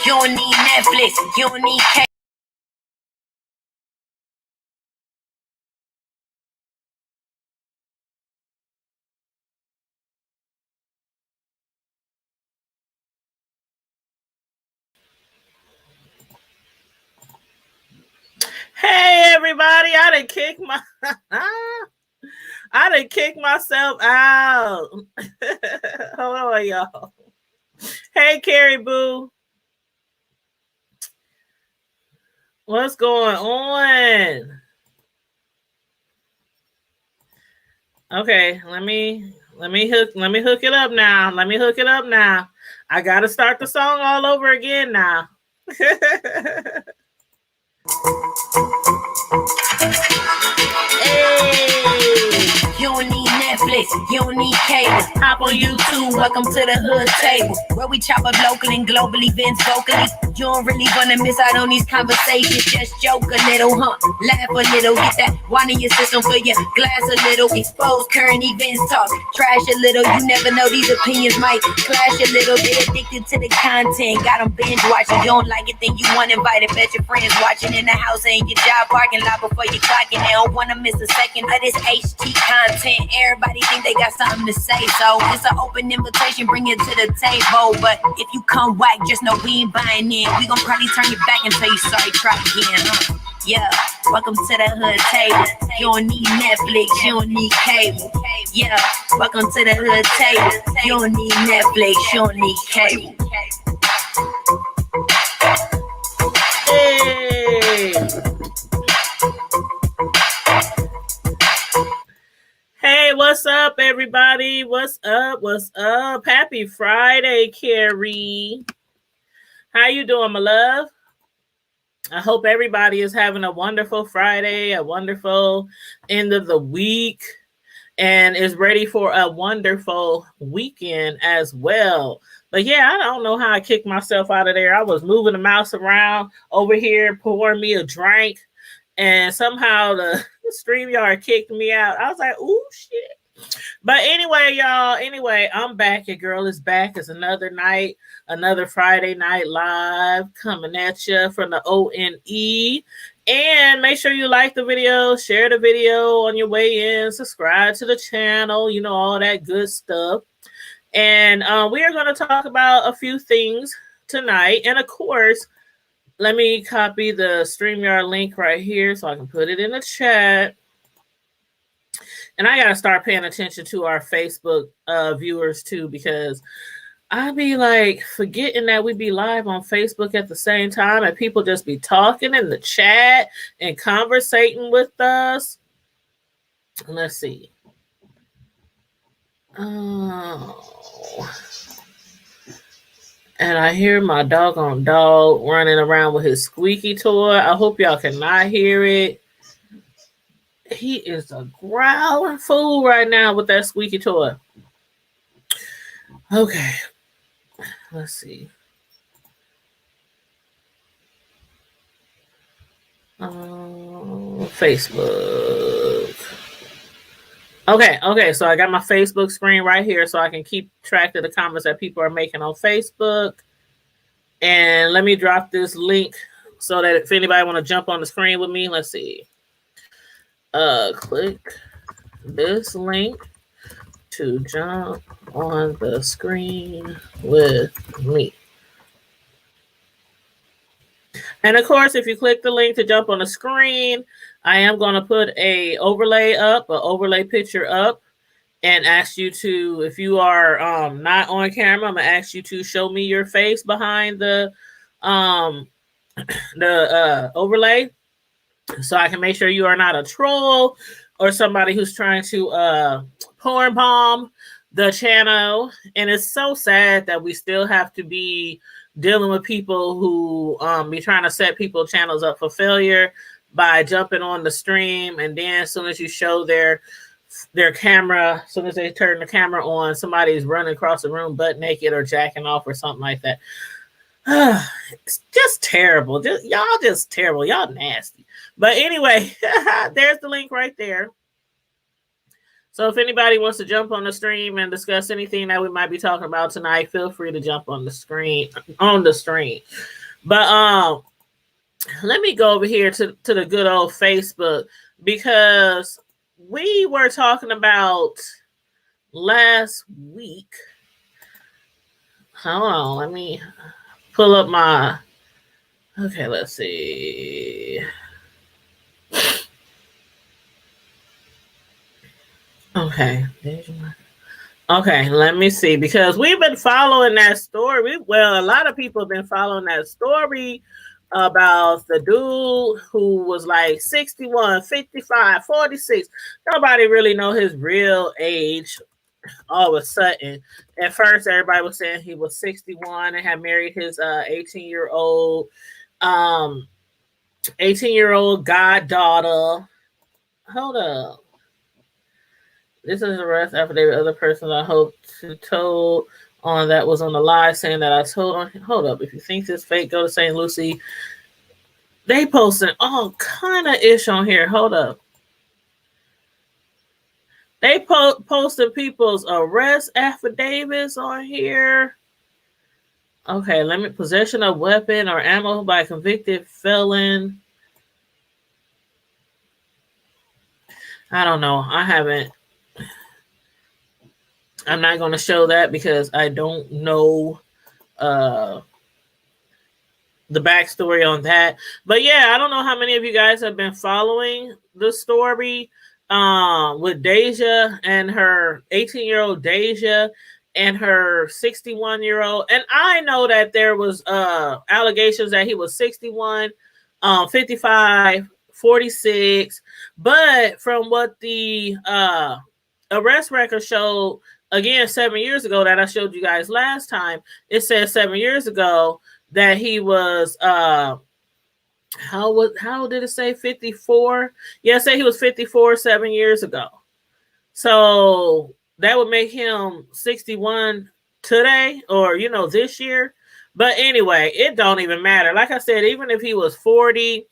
You don't need Netflix. You don't need cable. Hey everybody, I done kicked myself out. Hold on, y'all. Hey Carrie Boo. What's going on? Okay, let me hook it up now. Let me hook it up now. I gotta start the song all over again now. Hey. You don't need Netflix, you don't need cable. Hop on YouTube, welcome to the hood table, where we chop up locally and globally, events vocally. You don't really wanna miss out on these conversations. Just joke a little, laugh a little, get that wine in your system, fill your glass a little, expose current events, talk trash a little. You never know, these opinions might clash a little. Get addicted to the content, got them binge watching. You don't like it, then you want invited. Bet your friends watching in the house and your job parking lot before you clock it. They don't wanna miss a second of this HT content. Everybody think they got something to say, so it's an open invitation, bring it to the table. But if you come whack, just know we ain't buying in. We gon' probably turn you back and tell you sorry, try again. Yeah, welcome to the hood table. You don't need Netflix, you don't need cable. Yeah, welcome to the hood table. You don't need Netflix, you don't need cable. Hey. Hey, what's up, everybody? What's up? What's up? Happy Friday, Carrie. How you doing, my love? I hope everybody is having a wonderful Friday, a wonderful end of the week, and is ready for a wonderful weekend as well. But yeah, I don't know how I kicked myself out of there. I was moving the mouse around over here, pouring me a drink, and somehow the StreamYard kicked me out. I was like, ooh, shit. But anyway, y'all, I'm back. Your girl is back. It's another night, another Friday night live coming at you from the ONE. And make sure you like the video, share the video on your way in, subscribe to the channel, you know, all that good stuff. And we are going to talk about a few things tonight. And of course, let me copy the StreamYard link right here so I can put it in the chat. And I got to start paying attention to our Facebook viewers too, because I be like forgetting that we be live on Facebook at the same time and people just be talking in the chat and conversating with us. Let's see. Oh. And I hear my doggone dog running around with his squeaky toy. I hope y'all cannot hear it. He is a growling fool right now with that squeaky toy. Okay. Let's see. Facebook. Okay. So I got my Facebook screen right here so I can keep track of the comments that people are making on Facebook. And let me drop this link so that if anybody want to jump on the screen with me, let's see. Click this link to jump on the screen with me. And of course, if you click the link to jump on the screen, I am going to put an overlay picture up, and ask you to, if you are not on camera, I'm going to ask you to show me your face behind the overlay so I can make sure you are not a troll or somebody who's trying to porn bomb the channel. And it's so sad that we still have to be dealing with people who be trying to set people's channels up for failure by jumping on the stream, and then as soon as you show their camera, as soon as they turn the camera on, somebody's running across the room butt naked or jacking off or something like that. It's just terrible. Y'all just terrible. Y'all nasty. But anyway, there's the link right there. So if anybody wants to jump on the stream and discuss anything that we might be talking about tonight, feel free to jump on the stream. But let me go over here to the good old Facebook, because we were talking about last week. Hold on, let me pull up my. Okay, let's see. Okay. Okay, let me see, because we've been following that story. Well, a lot of people have been following that story about the dude who was like 61, 55, 46. Nobody really know his real age all of a sudden. At first, everybody was saying he was 61 and had married his 18-year-old 18-year-old goddaughter. Hold up. This is the arrest affidavit. Other persons I hope to told on that was on the live saying that I told on. Hold up. If you think this fake, go to St. Lucie. They posting all kind of ish on here. Hold up. They posted people's arrest affidavits on here. Okay, let me. Possession of weapon or ammo by convicted felon. I don't know. I haven't. I'm not going to show that because I don't know the backstory on that. But yeah, I don't know how many of you guys have been following the story with Deja and her 18-year-old Deja and her 61-year-old. And I know that there was allegations that he was 61, 55, 46. But from what the arrest record showed, again, 7 years ago that I showed you guys last time, it said 7 years ago that he was how did it say 54? Yeah, say he was 54 7 years ago. So that would make him 61 today, or this year. But anyway, it don't even matter. Like I said, even if he was 40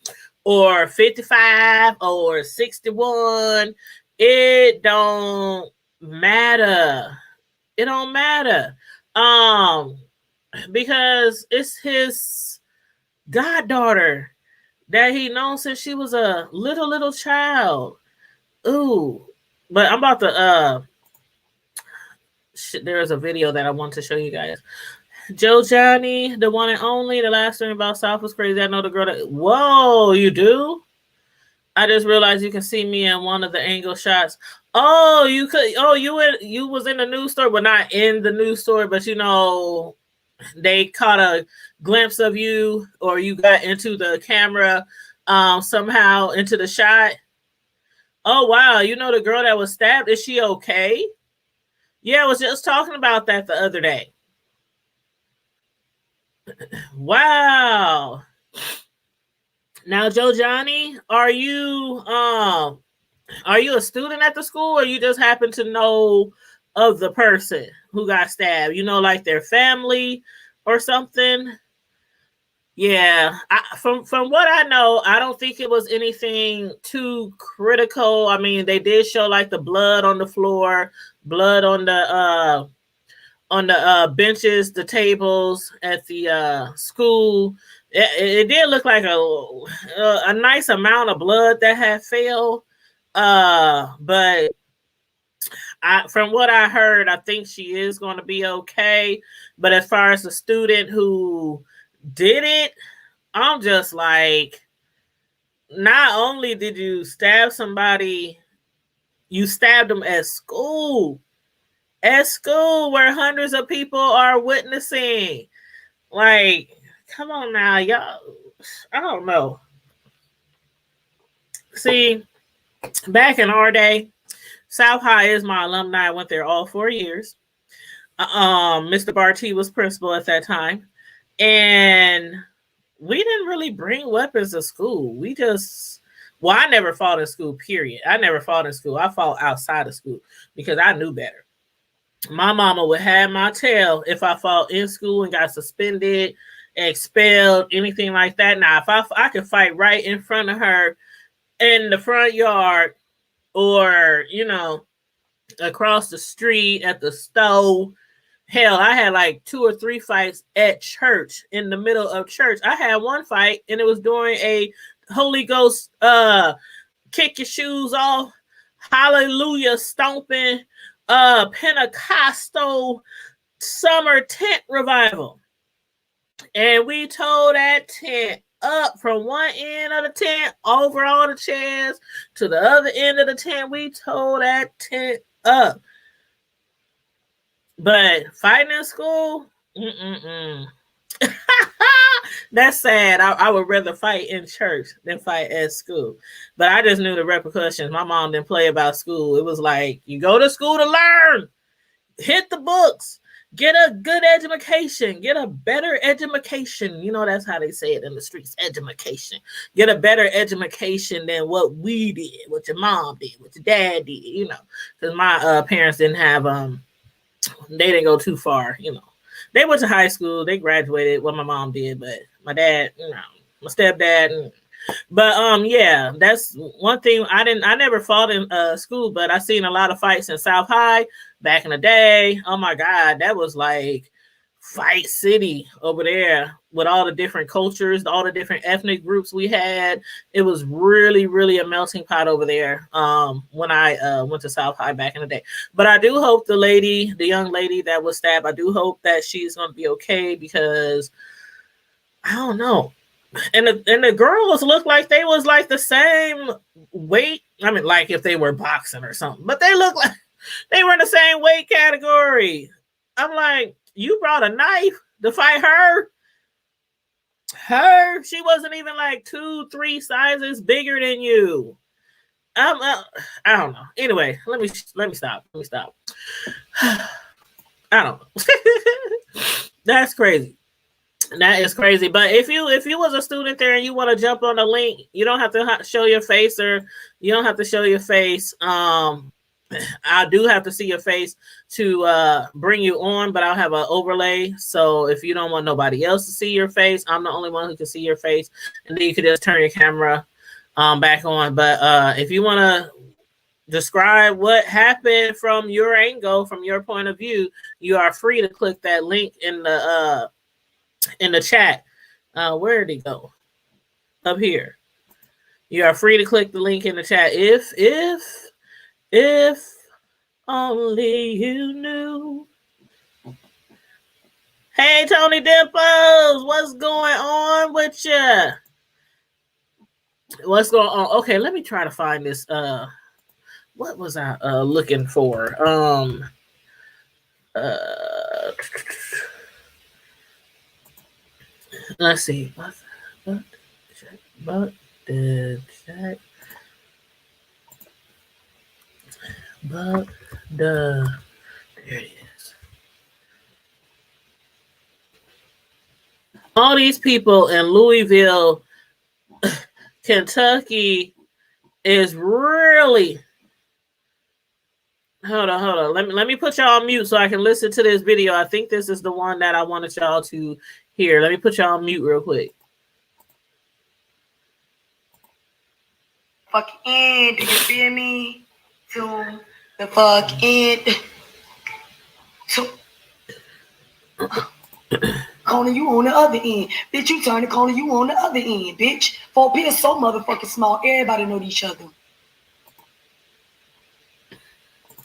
or 55 or 61, it don't matter. It don't matter. Because it's his goddaughter that he knows since she was a little child. Ooh. But I'm about to there's a video that I want to show you guys. Joe Johnny, the one and only, the last thing about South was crazy. I know the girl that. Whoa, you do? I just realized you can see me in one of the angle shots. Oh, you could. Oh, you was in the news story, but not in the news story. But they caught a glimpse of you, or you got into the camera somehow into the shot. Oh wow, the girl that was stabbed. Is she okay? Yeah, I was just talking about that the other day. Wow. Now, Joe Johnny, are you a student at the school, or you just happen to know of the person who got stabbed? Like their family or something? Yeah, from what I know, I don't think it was anything too critical. I mean, they did show like the blood on the floor, blood on the benches, the tables at the school. It did look like a nice amount of blood that had fell. But from what I heard, I think she is going to be okay. But as far as the student who did it, I'm just like, not only did you stab somebody, you stabbed them at school. At school where hundreds of people are witnessing. Like, come on now, y'all. I don't know. See, back in our day, South High is my alumni. I went there all 4 years. Mr. Barty was principal at that time. And we didn't really bring weapons to school. I never fought in school, period. I never fought in school. I fought outside of school because I knew better. My mama would have my tail if I fought in school and got suspended, expelled, anything like that. Now, if I could fight right in front of her in the front yard, or across the street, at the store. Hell, I had like 2 or 3 fights at church, in the middle of church. I had one fight and it was during a Holy Ghost kick your shoes off, hallelujah stomping Pentecostal summer tent revival. And we tore that tent up from one end of the tent over all the chairs to the other end of the tent. We tore that tent up. But fighting in school, that's sad. I would rather fight in church than fight at school. But I just knew the repercussions. My mom didn't play about school. It was like, you go to school to learn, hit the books, get a good education, get a better education. You know, that's how they say it in the streets, education. Get a better education than what we did, what your mom did, what your dad did, you know. Because my parents didn't have, they didn't go too far, you know. They went to high school, they graduated, what my mom did, but my dad, you know, my stepdad. But yeah, that's one thing. I never fought in school, but I seen a lot of fights in South High back in the day. Oh my God, that was like Fight City over there with all the different cultures, all the different ethnic groups we had. It was really, really a melting pot over there when I went to South High back in the day. But I do hope the young lady that was stabbed, I do hope that she's going to be okay, because I don't know. And the girls looked like they was like the same weight. I mean, like if they were boxing or something, but they looked like they were in the same weight category. I'm like, you brought a knife to fight her? She wasn't even like 2-3 sizes bigger than you. I don't know. Anyway, let me stop. I don't know. That's crazy. That is crazy. But if you was a student there and you want to jump on the link, you don't have to show your face, or you don't have to show your face. I do have to see your face to bring you on, but I'll have an overlay. So if you don't want nobody else to see your face, I'm the only one who can see your face, and then you can just turn your camera back on. But if you want to describe what happened from your angle, from your point of view, you are free to click that link in the chat. Where did it go? Up here. You are free to click the link in the chat. If only you knew. Hey, Tony Dimples, what's going on with you? What's going on? Okay, let me try to find this. What was I looking for? Let's see. But the chat. But there it is. All these people in Louisville, Kentucky is really. Hold on. Let me put y'all on mute so I can listen to this video. I think this is the one that I wanted y'all to hear. Let me put y'all on mute real quick. Fuck end, do you feel me? To the fuck end. So corner, you on the other end. Bitch, you turn the corner, you on the other end, bitch. 4P is so motherfucking small. Everybody know each other.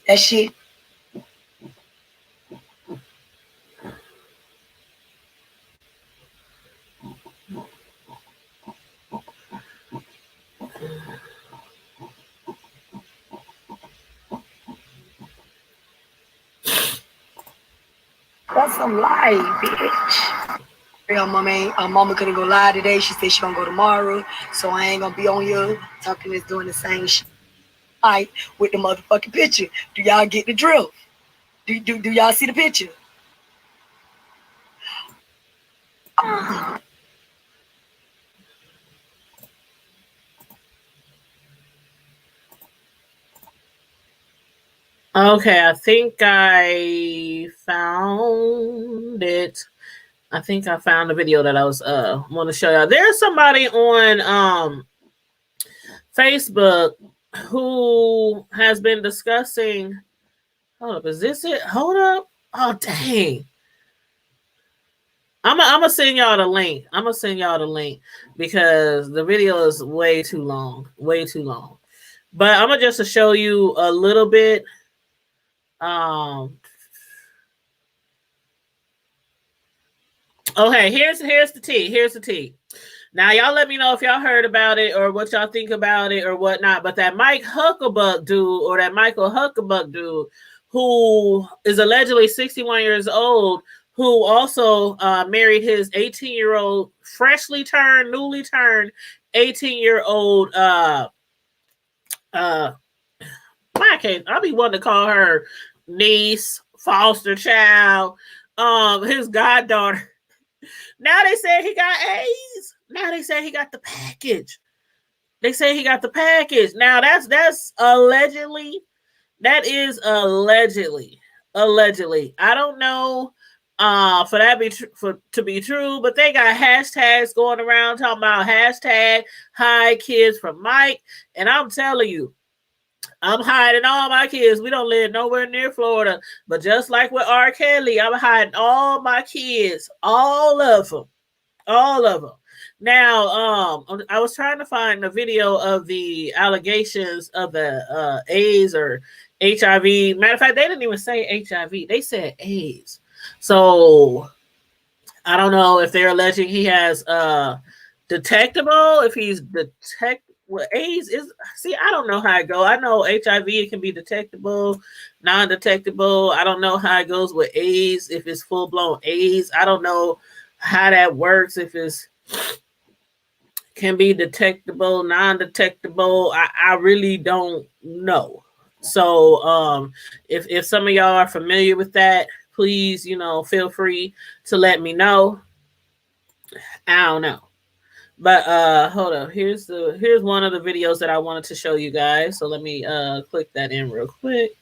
That shit. That's some lie, bitch. Real mama couldn't go live today. She said she gonna go tomorrow, so I ain't gonna be on here talking this doing the same shit. Alright, with the motherfucking picture. Do y'all get the drill? Do y'all see the picture? Okay, I think I found it. I think I found the video that I was want to show y'all. There's somebody on Facebook who has been discussing Hold up, is this it? Hold up. Oh dang. I'm gonna send y'all the link. I'm gonna send y'all the link because the video is way too long. Way too long. But I'm gonna just to show you a little bit. Okay, here's the tea. Here's the tea. Now y'all let me know if y'all heard about it or what y'all think about it or whatnot. But that Mike Huckabuck dude or that Michael Huckabuck dude, who is allegedly 61 years old, who also married his 18-year-old, newly turned 18-year-old I'll be wanting to call her niece, foster child, his goddaughter. Now they say he got AIDS. Now they say he got the package. They say he got the package. Now that's allegedly. That is allegedly. Allegedly. I don't know for that to be true, but they got hashtags going around talking about hashtag hide kids from Mike. And I'm telling you, I'm hiding all my kids. We don't live nowhere near Florida. But just like with R. Kelly, I'm hiding all my kids. All of them. All of them. Now, I was trying to find a video of the allegations of the AIDS or HIV. Matter of fact, they didn't even say HIV. They said AIDS. So, I don't know if they're alleging he has detectable, if he's well, AIDS is, see, I don't know how it goes. I know HIV, it can be detectable, non-detectable. I don't know how it goes with AIDS, if it's full-blown AIDS. I don't know how that works, if it's can be detectable, non-detectable. I really don't know. So if some of y'all are familiar with that, please, feel free to let me know. I don't know. But hold up. Here's one of the videos that I wanted to show you guys. So let me click that in real quick.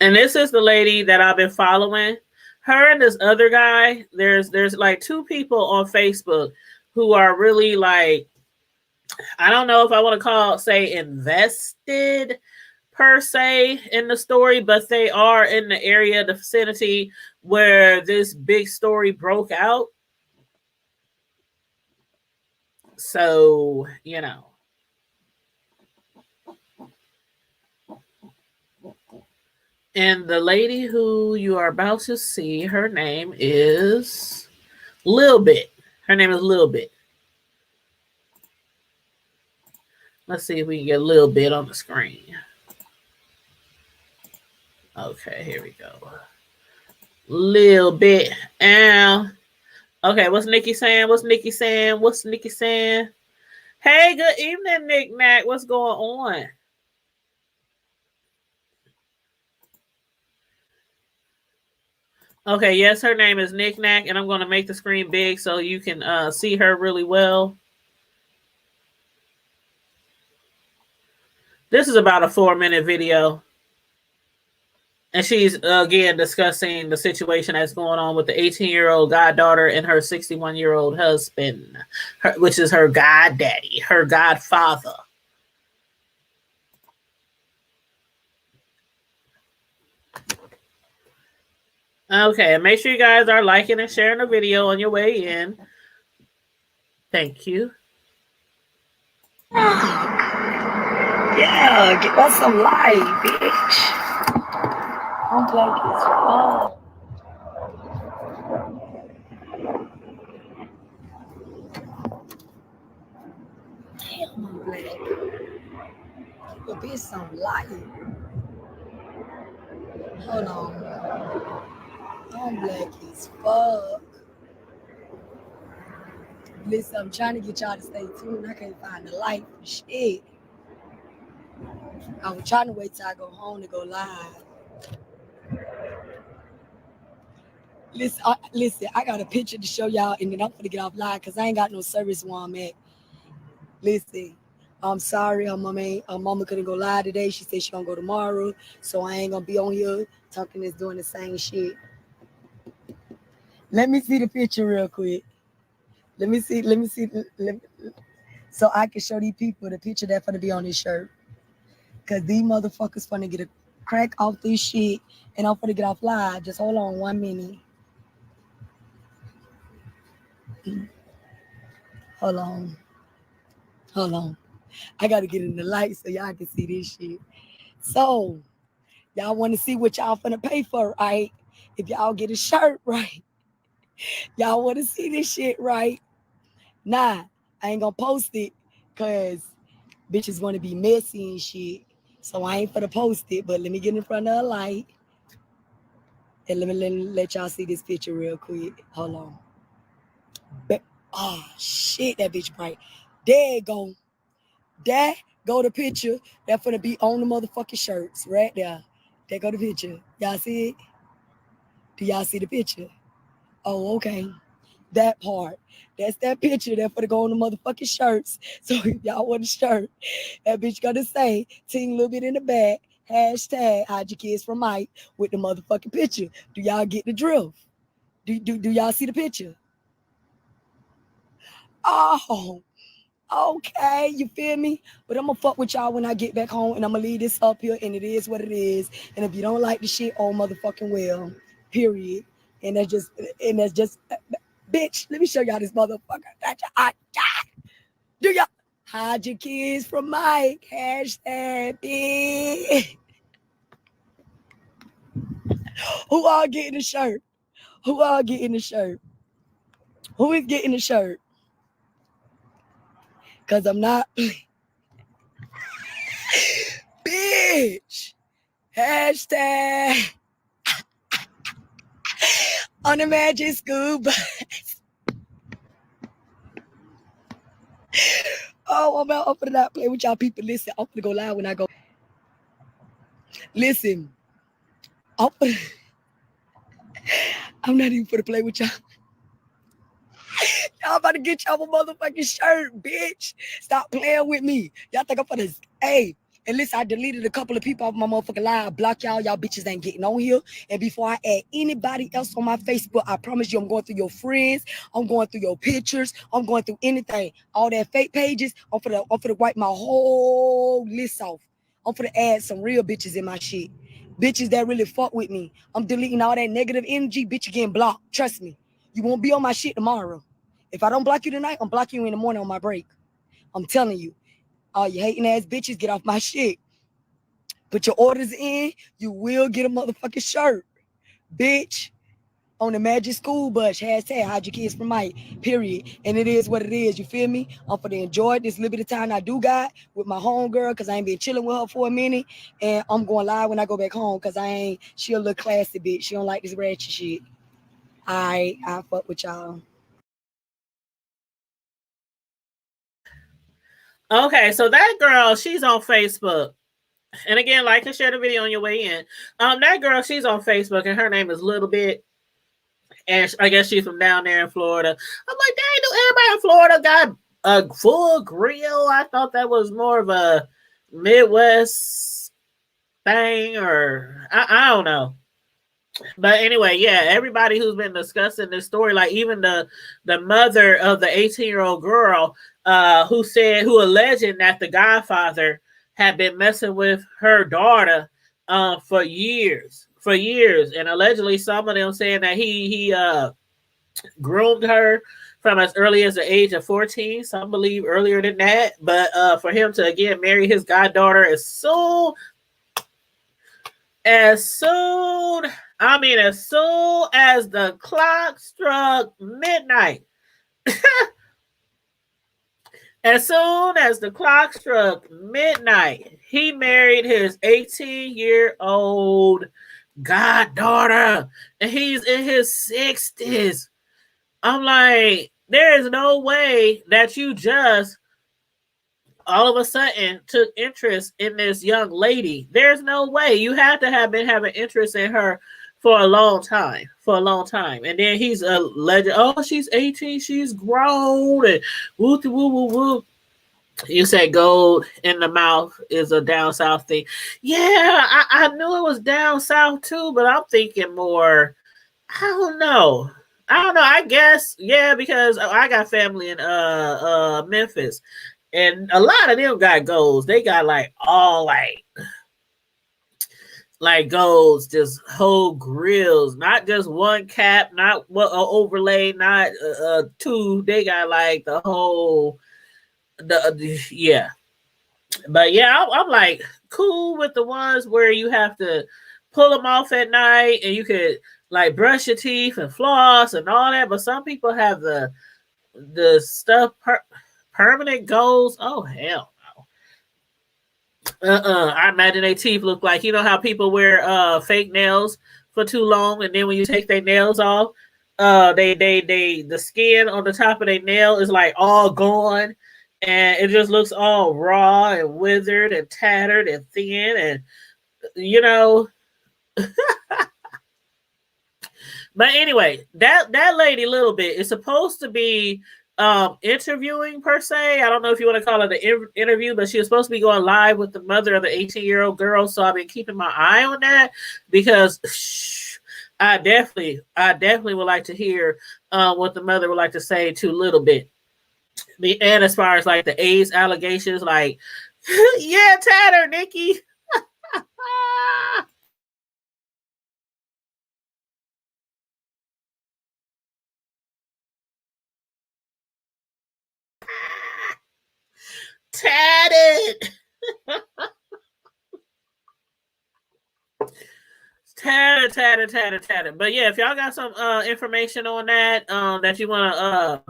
And this is the lady that I've been following. Her and this other guy, there's like two people on Facebook who are really like, I don't know if I want to say invested per se in the story, but they are in the area, the vicinity where this big story broke out. So, And the lady who you are about to see, her name is Lil Bit. Her name is Lil Bit. Let's see if we can get Lil Bit on the screen. Okay, here we go. Lil Bit. Okay, what's Nikki saying? What's Nikki saying? Hey, good evening, Nick Nack. What's going on? Okay, yes, her name is Nick Nack, and I'm going to make the screen big so you can see her really well. This is about a 4-minute video. And she's, again, discussing the situation that's going on with the 18-year-old goddaughter and her 61-year-old husband, which is her goddaddy, her godfather. Okay, and make sure you guys are liking and sharing the video on your way in. Thank you. Yeah, give us some light, bitch. I'm black as fuck. Damn, I'm black. Give a bitch some light. Hold on. I'm black as fuck. Listen, I'm trying to get y'all to stay tuned. I can't find the light for shit. I was trying to wait till I go home to go live. Listen, I got a picture to show y'all, and then I'm gonna get off live because I ain't got no service where I'm at. Listen, I'm sorry, her mama couldn't go live today. She said she gonna go tomorrow, so I ain't gonna be on here talking this doing the same shit. Let me see the picture real quick. Let me see, so I can show these people the picture that's gonna be on this shirt. Cause these motherfuckers finna get a crack off this shit, and I'm finna get off live. Just hold on 1 minute. Hold on. Hold on. I gotta get in the light so y'all can see this shit. So, y'all want to see what y'all finna pay for, right? If y'all get a shirt, right? Y'all want to see this shit, right? Nah, I ain't gonna post it because bitches want to be messy and shit. So I ain't finna post it, but let me get in front of a light. And let y'all see this picture real quick. Hold on. Oh, shit, that bitch bright. There you go. There go the picture. That finna be on the motherfucking shirts right there. There go the picture. Y'all see it? Do y'all see the picture? Oh, okay. That part. That's that picture that finna go on the motherfucking shirts. So if y'all want a shirt, that bitch gonna say, ting a little bit in the back, hashtag hide your kids from Mike with the motherfucking picture. Do y'all get the drift? Do y'all see the picture? Oh, okay, you feel me? But I'm gonna fuck with y'all when I get back home, and I'm gonna leave this up here, and it is what it is. And if you don't like the shit, oh motherfucking well, period. And that's just, bitch. Let me show y'all this motherfucker. Do y'all hide your kids from Mike? Hashtag bitch. Who all getting the shirt? Who all getting the shirt? Who is getting the shirt? Cause I'm not. Bitch. Hashtag on the Magic School Bus. Oh, I'm gonna not play with y'all people. Listen, I'm gonna go live when I go. Listen, I'm not even gonna play with y'all. Y'all about to get y'all a motherfucking shirt, bitch. Stop playing with me. Y'all think I'm gonna, hey. And listen, I deleted a couple of people off my motherfucking live. Block y'all. Y'all bitches ain't getting on here. And before I add anybody else on my Facebook, I promise you I'm going through your friends. I'm going through your pictures. I'm going through anything. All that fake pages. I'm finna wipe my whole list off. I'm finna add some real bitches in my shit. Bitches that really fuck with me. I'm deleting all that negative energy. Bitch, you getting blocked. Trust me. You won't be on my shit tomorrow. If I don't block you tonight, I'm blocking you in the morning on my break. I'm telling you. All you hating ass bitches, get off my shit. Put your orders in, you will get a motherfucking shirt. Bitch. On the Magic School Bus. Hashtag hide your kids from Mike. Period. And it is what it is. You feel me? I'm finna enjoy this little bit of time I do got with my homegirl because I ain't been chilling with her for a minute. And I'm going live when I go back home because she a little classy bitch. She don't like this ratchet shit. I fuck with y'all. Okay, so that girl, she's on Facebook. And again, like and share the video on your way in. That girl, she's on Facebook, and her name is Little Bit. And I guess she's from down there in Florida. I'm like, dang, do everybody in Florida got a full grill? I thought that was more of a Midwest thing, or I don't know. But anyway, yeah, everybody who's been discussing this story, like even the mother of the 18-year-old girl, who alleged that the Godfather had been messing with her daughter for years, and allegedly some of them saying that he groomed her from as early as the age of 14. Some believe earlier than that, but for him to again marry his goddaughter as soon as the clock struck midnight. As soon as the clock struck midnight, he married his 18-year-old goddaughter, and he's in his 60s. I'm like, there is no way that you just all of a sudden took interest in this young lady. There's no way. You have to have been having interest in her for a long time. And then he's a legend. Oh, she's 18. She's grown. And woo woo woo woo. You said gold in the mouth is a down south thing. Yeah, I knew it was down south too, but I'm thinking more, I don't know. I guess, yeah, because I got family in Memphis. And a lot of them got golds. They got like all like like golds, just whole grills, not just one cap, not what overlay, not two. They got like the whole, yeah. But yeah, I'm like cool with the ones where you have to pull them off at night and you could like brush your teeth and floss and all that. But some people have the stuff permanent goals. Oh hell no. I imagine their teeth look like, you know how people wear fake nails for too long, and then when you take their nails off, they the skin on the top of their nail is like all gone, and it just looks all raw and withered and tattered and thin, and you know. But anyway, that lady Little Bit is supposed to be interviewing per se. I don't know if you want to call it an interview, but she was supposed to be going live with the mother of the 18-year-old girl. So I've been keeping my eye on that because I definitely would like to hear what the mother would like to say to Little Bit. And as far as like the AIDS allegations, like, yeah, Tatter, Nikki. Tatted. Tatted. But yeah, if y'all got some information on that that you want to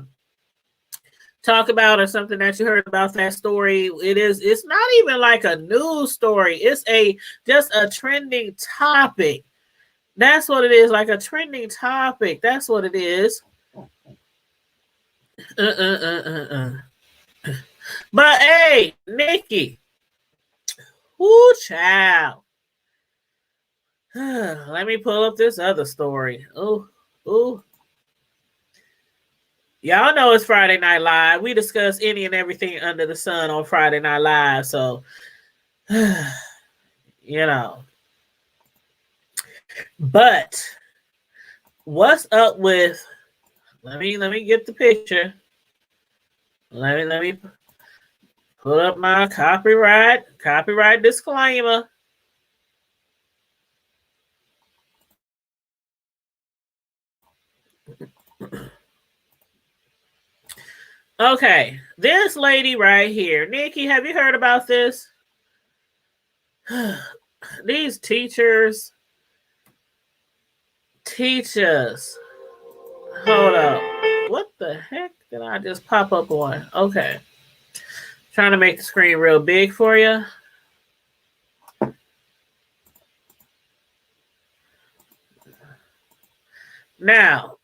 talk about, or something that you heard about that story, it's not even like a news story. It's just a trending topic. That's what it is, like a trending topic. That's what it is. But hey, Nikki. Woo, child. Let me pull up this other story. Ooh. Y'all know it's Friday Night Live. We discuss any and everything under the sun on Friday Night Live. So, you know. But what's up with? Let me get the picture. Let me put up my copyright disclaimer. Okay, this lady right here, Nikki, have you heard about this? These teachers teach us. Hold up. What the heck did I just pop up on? Okay. Trying to make the screen real big for you. Now,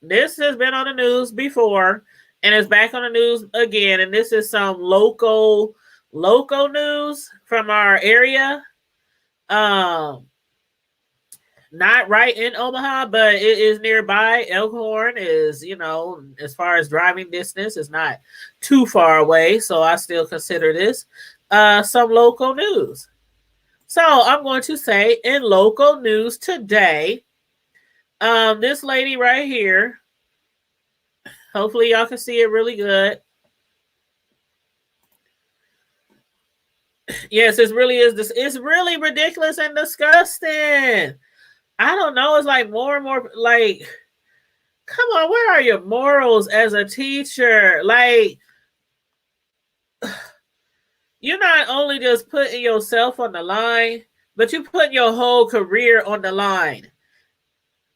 this has been on the news before, and it's back on the news again. And this is some local news from our area. Not right in Omaha, but it is nearby. Elkhorn is, you know, as far as driving distance, is not too far away. So I still consider this some local news. So I'm going to say in local news today, this lady right here, hopefully y'all can see it really good. Yes, it really is. It's really ridiculous and disgusting. I don't know. It's like more and more like, come on, where are your morals as a teacher? Like, you're not only just putting yourself on the line, but you put your whole career on the line.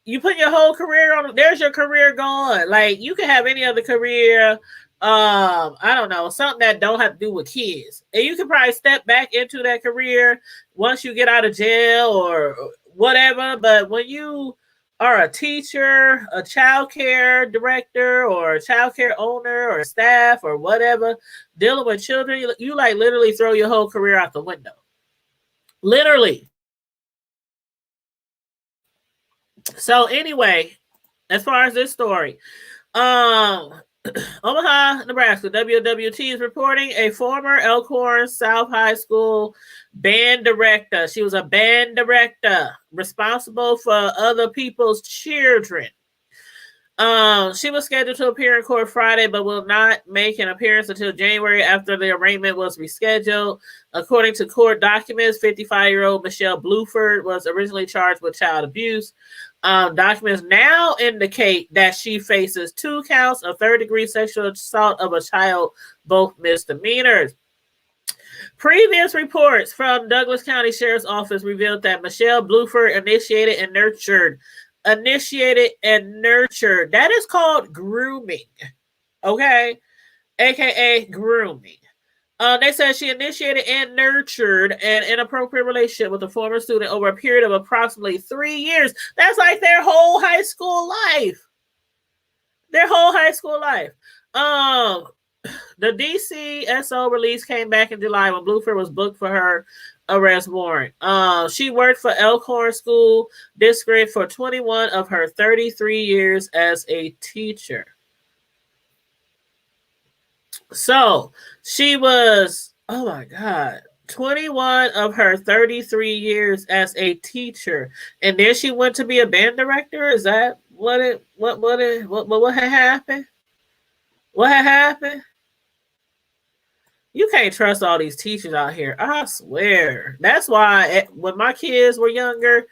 You put your whole career on, there's your career gone. Like, you can have any other career. I don't know, something that don't have to do with kids. And you can probably step back into that career once you get out of jail or whatever. But when you are a teacher, a child care director, or a child care owner, or staff, or whatever, dealing with children, you like literally throw your whole career out the window. Literally. So anyway, as far as this story, Omaha, Nebraska, WWT is reporting a former Elkhorn South High School band director. She was a band director responsible for other people's children. She was scheduled to appear in court Friday, but will not make an appearance until January after the arraignment was rescheduled. According to court documents, 55-year-old Michelle Bluford was originally charged with child abuse. Documents now indicate that she faces 2 counts of third-degree sexual assault of a child, both misdemeanors. Previous reports from Douglas County Sheriff's Office revealed that Michelle Bluford initiated and nurtured. That is called grooming. Okay? AKA grooming. They said she initiated and nurtured an inappropriate relationship with a former student over a period of approximately 3 years. That's like their whole high school life. Their whole high school life. The DCSO release came back in July when Bluford was booked for her arrest warrant. She worked for Elkhorn School District for 21 of her 33 years as a teacher. So she was, oh my God, 21 of her 33 years as a teacher. And then she went to be a band director. Is that what had happened? What had happened? You can't trust all these teachers out here. I swear. That's why when my kids were younger,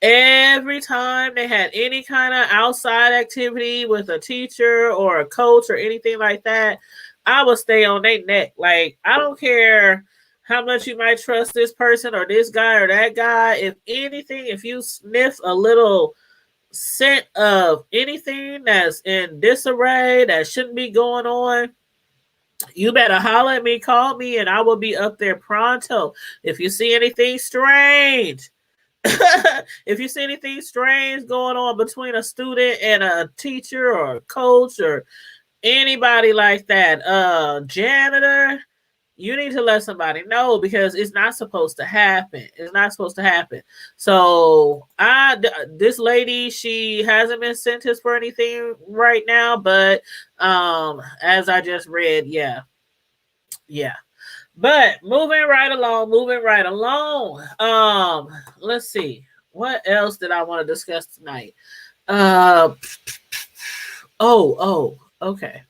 every time they had any kind of outside activity with a teacher or a coach or anything like that, I would stay on their neck. Like, I don't care how much you might trust this person or this guy or that guy. If anything, if you sniff a little scent of anything that's in disarray, that shouldn't be going on, you better holler at me, call me, and I will be up there pronto. If you see anything strange, if you see anything strange going on between a student and a teacher or a coach or anybody like that, janitor, you need to let somebody know because it's not supposed to happen. It's not supposed to happen. So this lady, she hasn't been sentenced for anything right now, but as I just read, yeah. But moving right along. Let's see. What else did I want to discuss tonight? Okay.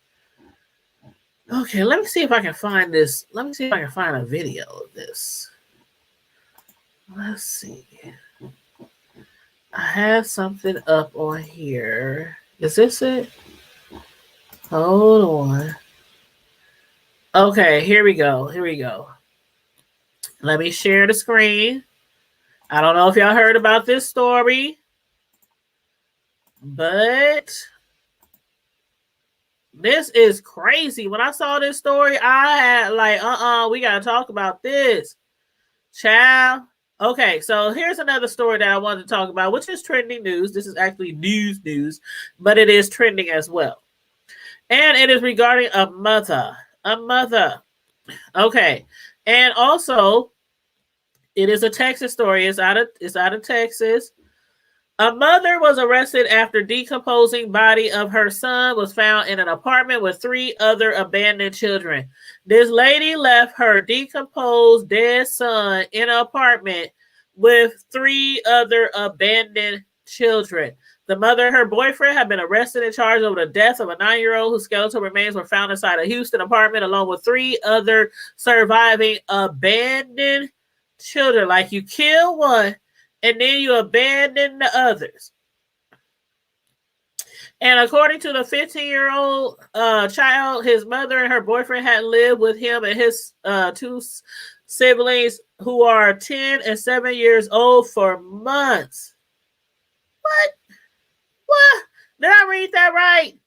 Okay, let me see if I can find this. Let me see if I can find a video of this. Let's see. I have something up on here. Is this it? Hold on. Okay, here we go. Let me share the screen. I don't know if y'all heard about this story, but this is crazy. When I saw this story, I had like, we got to talk about this. Child. Okay, so here's another story that I wanted to talk about, which is trending news. This is actually news, but it is trending as well. And it is regarding a mother. Okay. And also, it is a Texas story. It's out of Texas. A mother was arrested after decomposing body of her son was found in an apartment with 3 other abandoned children. This lady left her decomposed dead son in an apartment with 3 other abandoned children. The mother and her boyfriend have been arrested and charged over the death of a 9-year-old whose skeletal remains were found inside a Houston apartment along with 3 other surviving abandoned children. Like, you kill one and then you abandon the others. And according to the 15-year-old child, his mother and her boyfriend had lived with him and his 2 siblings who are 10 and 7 years old for months. What? Did I read that right?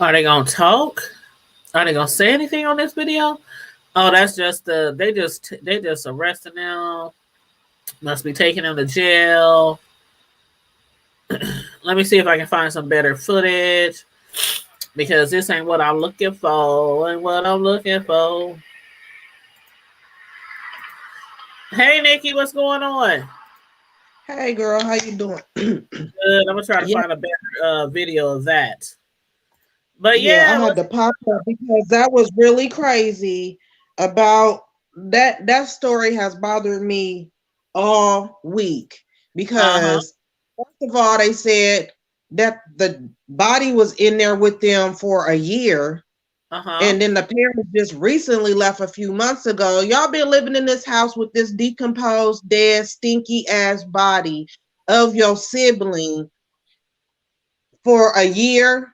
Are they gonna talk? Are they gonna say anything on this video? Oh, that's just they just arresting them. Must be taking them to jail. Let me see if I can find some better footage, because this ain't what I'm looking for. And what I'm looking for. Hey, Nikki, what's going on? Hey, girl, how you doing? Good. I'm gonna try to find a better video of that. But I had to pop up because that was really crazy. About that story has bothered me all week because first of all, they said that the body was in there with them for a year. And then the parents just recently left a few months ago. Y'all been living in this house with this decomposed, dead, stinky ass body of your sibling for a year.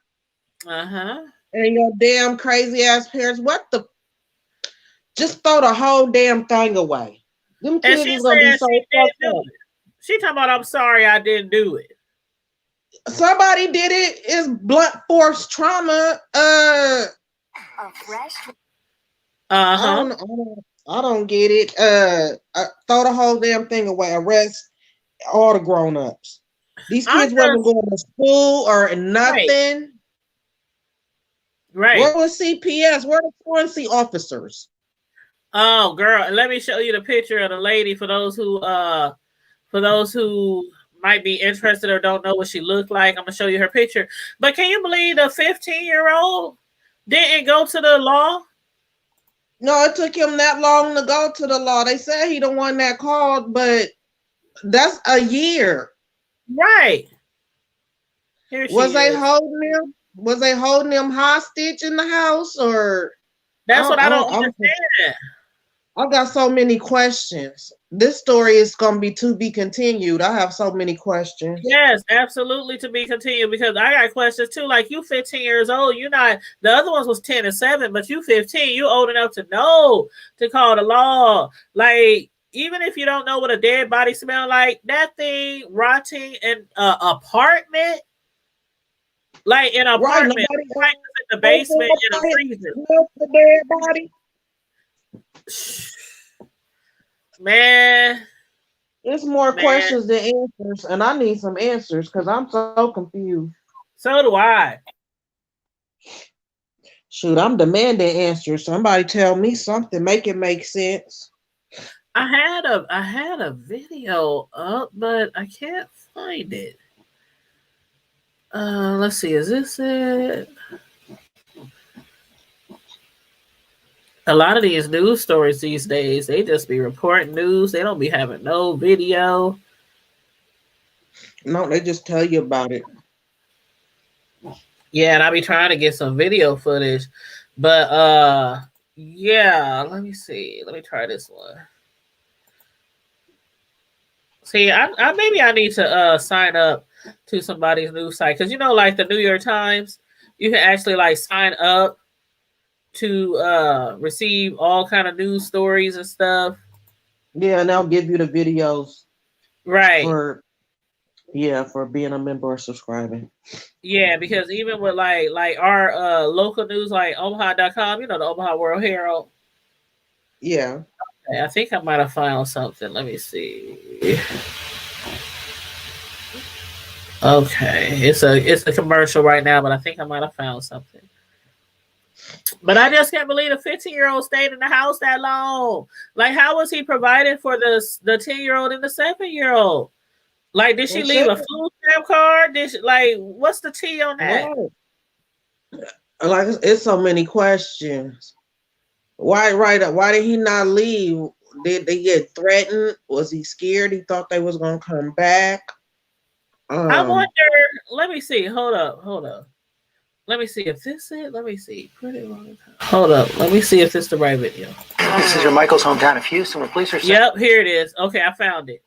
And your damn crazy ass parents. What the? Just throw the whole damn thing away. Them kids is gonna be so fucked up. She talking about, I'm sorry I didn't do it. Somebody did it. It's blunt force trauma. I don't get it. Throw the whole damn thing away. Arrest all the grown-ups. These kids wasn't going to school or nothing. Right. Where was CPS? Where the truancy officers? Oh, girl, let me show you the picture of the lady for those who might be interested or don't know what she looked like. I'm gonna show you her picture. But can you believe the 15-year-old didn't go to the law? No, it took him that long to go to the law. They said he the one that called, but that's a year. Right. Was they holding him? Was they holding him hostage in the house, or? That's what I don't understand. I got so many questions. This story is going to be continued. I have so many questions. Yes, absolutely, to be continued, because I got questions too. Like, you 15 years old, you're not, the other ones was 10 and 7, but you 15, you old enough to know to call the law. Like, even if you don't know what a dead body smell like, that thing rotting in an apartment, like in an apartment, right in the basement in a freezer. The dead body. Man, there's more questions than answers, and I need some answers because I'm so confused. So do I. Shoot, I'm demanding answers. Somebody tell me something, make it make sense. I had a video up, but I can't find it. Let's see, is this it? A lot of these news stories these days, they just be reporting news. They don't be having no video. No, they just tell you about it. Yeah, and I be trying to get some video footage. But yeah, let me see. Let me try this one. See, I maybe I need to sign up to somebody's news site, because like the New York Times, you can actually like sign up to receive all kind of news stories and stuff. Yeah, and they'll give you the videos. Right. For being a member or subscribing. Yeah, because even with like our local news, like Omaha.com, the Omaha World Herald. Yeah. Okay, I think I might have found something. Let me see. Okay, it's a commercial right now, but I think I might have found something. But I just can't believe a 15-year-old stayed in the house that long. Like, how was he provided for the 10-year-old and the 7-year-old? Like, did she leave a food stamp card? What's the tea on that? No. Like, it's so many questions. Why did he not leave? Did they get threatened? Was he scared? He thought they was gonna come back. I wonder. Let me see. Hold up. Let me see if this is. Let me see. Pretty long time. Hold up. Let me see if this is the right video. This is your Michael's hometown of Houston, where police are. Yep, here it is. Okay, I found it.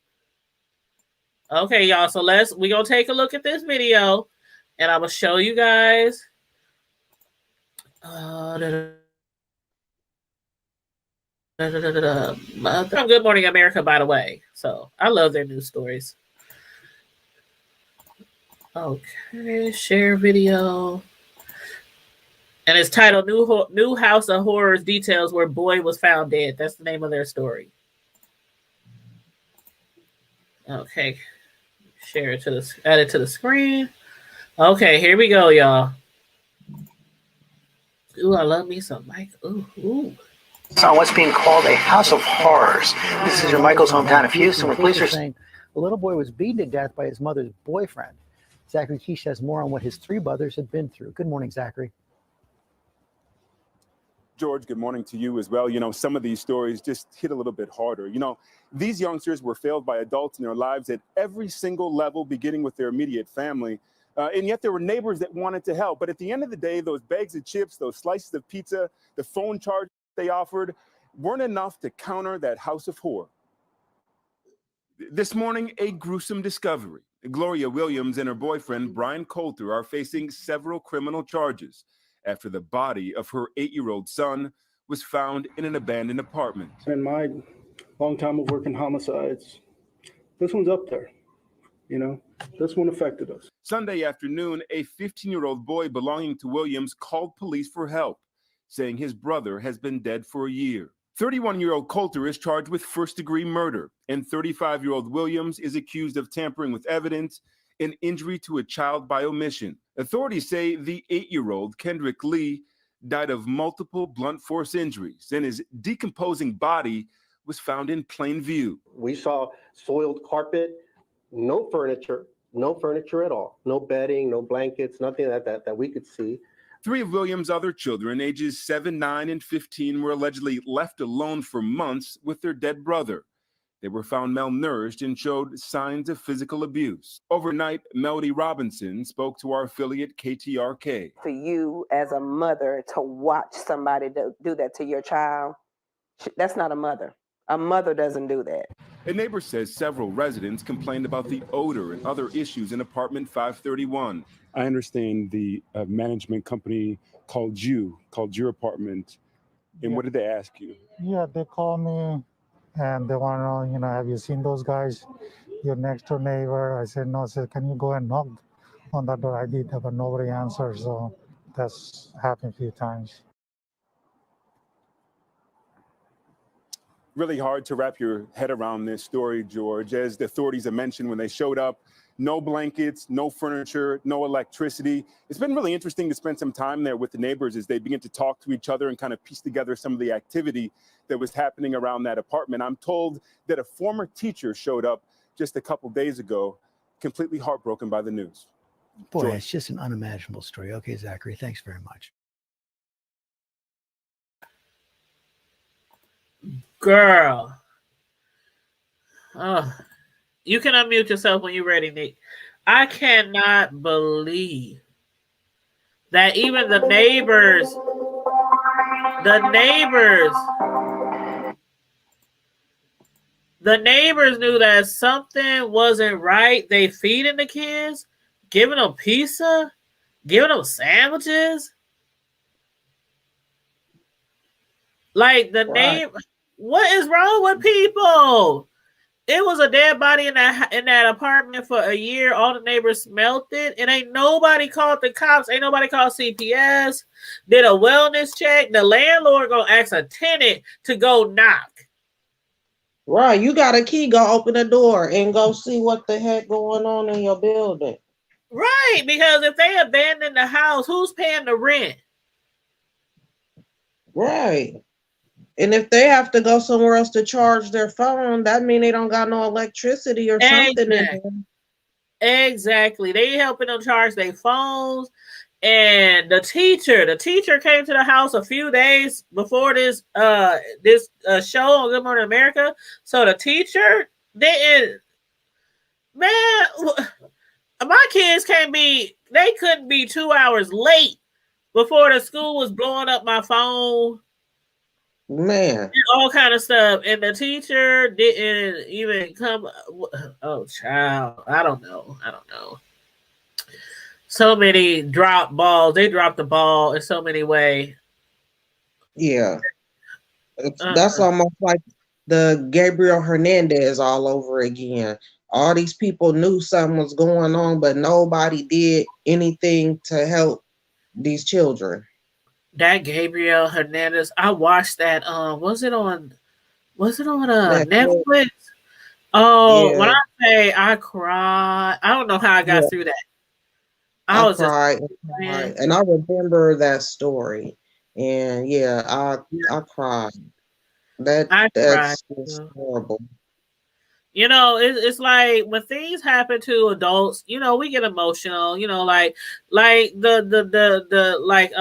Okay, y'all. So we're gonna take a look at this video, and I'm gonna show you guys. From Good Morning America, by the way. So I love their news stories. Okay, share video. And it's titled New House of Horrors details where boy was found dead. That's the name of their story. Okay. Share it add it to the screen. Okay, here we go, y'all. Ooh, I love me some Mike. Ooh. On what's being called a house of horrors. This is your Michael's hometown of Houston, where police are saying a little boy was beaten to death by his mother's boyfriend. Zachary Quiche has more on what his three brothers had been through. Good morning, Zachary. George, good morning to you as well. You know, some of these stories just hit a little bit harder. You know, these youngsters were failed by adults in their lives at every single level, beginning with their immediate family. And yet there were neighbors that wanted to help. But at the end of the day, those bags of chips, those slices of pizza, the phone charge they offered weren't enough to counter that house of horror. This morning, a gruesome discovery. Gloria Williams and her boyfriend, Brian Coulter, are facing several criminal charges after the body of her 8-year-old son was found in an abandoned apartment. In my long time of working homicides, this one's up there. You know, this one affected us. Sunday afternoon, a 15-year-old boy belonging to Williams called police for help, saying his brother has been dead for a year. 31-year-old Coulter is charged with first-degree murder, and 35-year-old Williams is accused of tampering with evidence and injury to a child by omission. Authorities say the 8-year-old, Kendrick Lee, died of multiple blunt force injuries, and his decomposing body was found in plain view. We saw soiled carpet, no furniture at all. No bedding, no blankets, nothing that we could see. 3 of Williams' other children, ages 7, 9, and 15, were allegedly left alone for months with their dead brother. They were found malnourished and showed signs of physical abuse. Overnight, Melody Robinson spoke to our affiliate KTRK. For you as a mother to watch somebody do that to your child, that's not a mother. A mother doesn't do that. A neighbor says several residents complained about the odor and other issues in apartment 531. I understand the management company called your apartment. And what did they ask you? Yeah, they call me and they want to know, have you seen those guys? Your next door neighbor. I said, no. I said, can you go and knock on that door? I did, but nobody answered. So that's happened a few times. Really hard to wrap your head around this story, George. As the authorities have mentioned when they showed up, no blankets, no furniture, no electricity. It's been really interesting to spend some time there with the neighbors as they begin to talk to each other and kind of piece together some of the activity that was happening around that apartment. I'm told that a former teacher showed up just a couple days ago, completely heartbroken by the news. Boy, George. It's just an unimaginable story. Okay, Zachary, thanks very much. Girl. You can unmute yourself when you're ready, Nick. I cannot believe that even the neighbors knew that something wasn't right. They feeding the kids, giving them pizza, giving them sandwiches. Like the neighbor, what is wrong with people? It was a dead body in that apartment for a year. All the neighbors smelt it, and ain't nobody called the cops. Ain't nobody called CPS. Did a wellness check. The landlord gonna ask a tenant to go knock. Right, you got a key. Go open the door and go see what the heck going on in your building. Right, because if they abandon the house, who's paying the rent? Right. And if they have to go somewhere else to charge their phone, that means they don't got no electricity or something in there. Exactly. They helping them charge their phones. And the teacher came to the house a few days before this show on Good Morning America. So the teacher didn't, man, my kids couldn't be 2 hours late before the school was blowing up my phone. Man, all kind of stuff, and the teacher didn't even come. Oh, child, I don't know. So many drop balls. They dropped the ball in so many ways. Yeah, that's almost like the Gabriel Hernandez all over again. All these people knew something was going on, but nobody did anything to help these children. That Gabriel Hernandez. I watched that. Was it on Netflix. Netflix? Oh, when Yeah, I say I cried, I don't know how I got yeah. through that. I I was just cried man, and I remember that story. And yeah, I cried. I cried. That's just horrible. You know, it's like when things happen to adults, you know, we get emotional. You know, like the like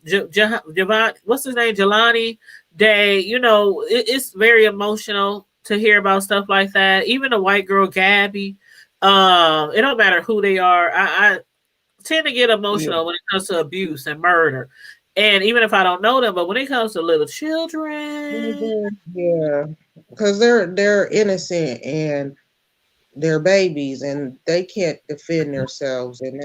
Javon, what's his name, Jelani Day. You know, it's very emotional to hear about stuff like that. Even the white girl Gabby. It don't matter who they are. I tend to get Yeah, emotional when it comes to abuse and murder. And even if I don't know them, but when it comes to little children, yeah, because they're innocent and they're babies and they can't defend themselves, and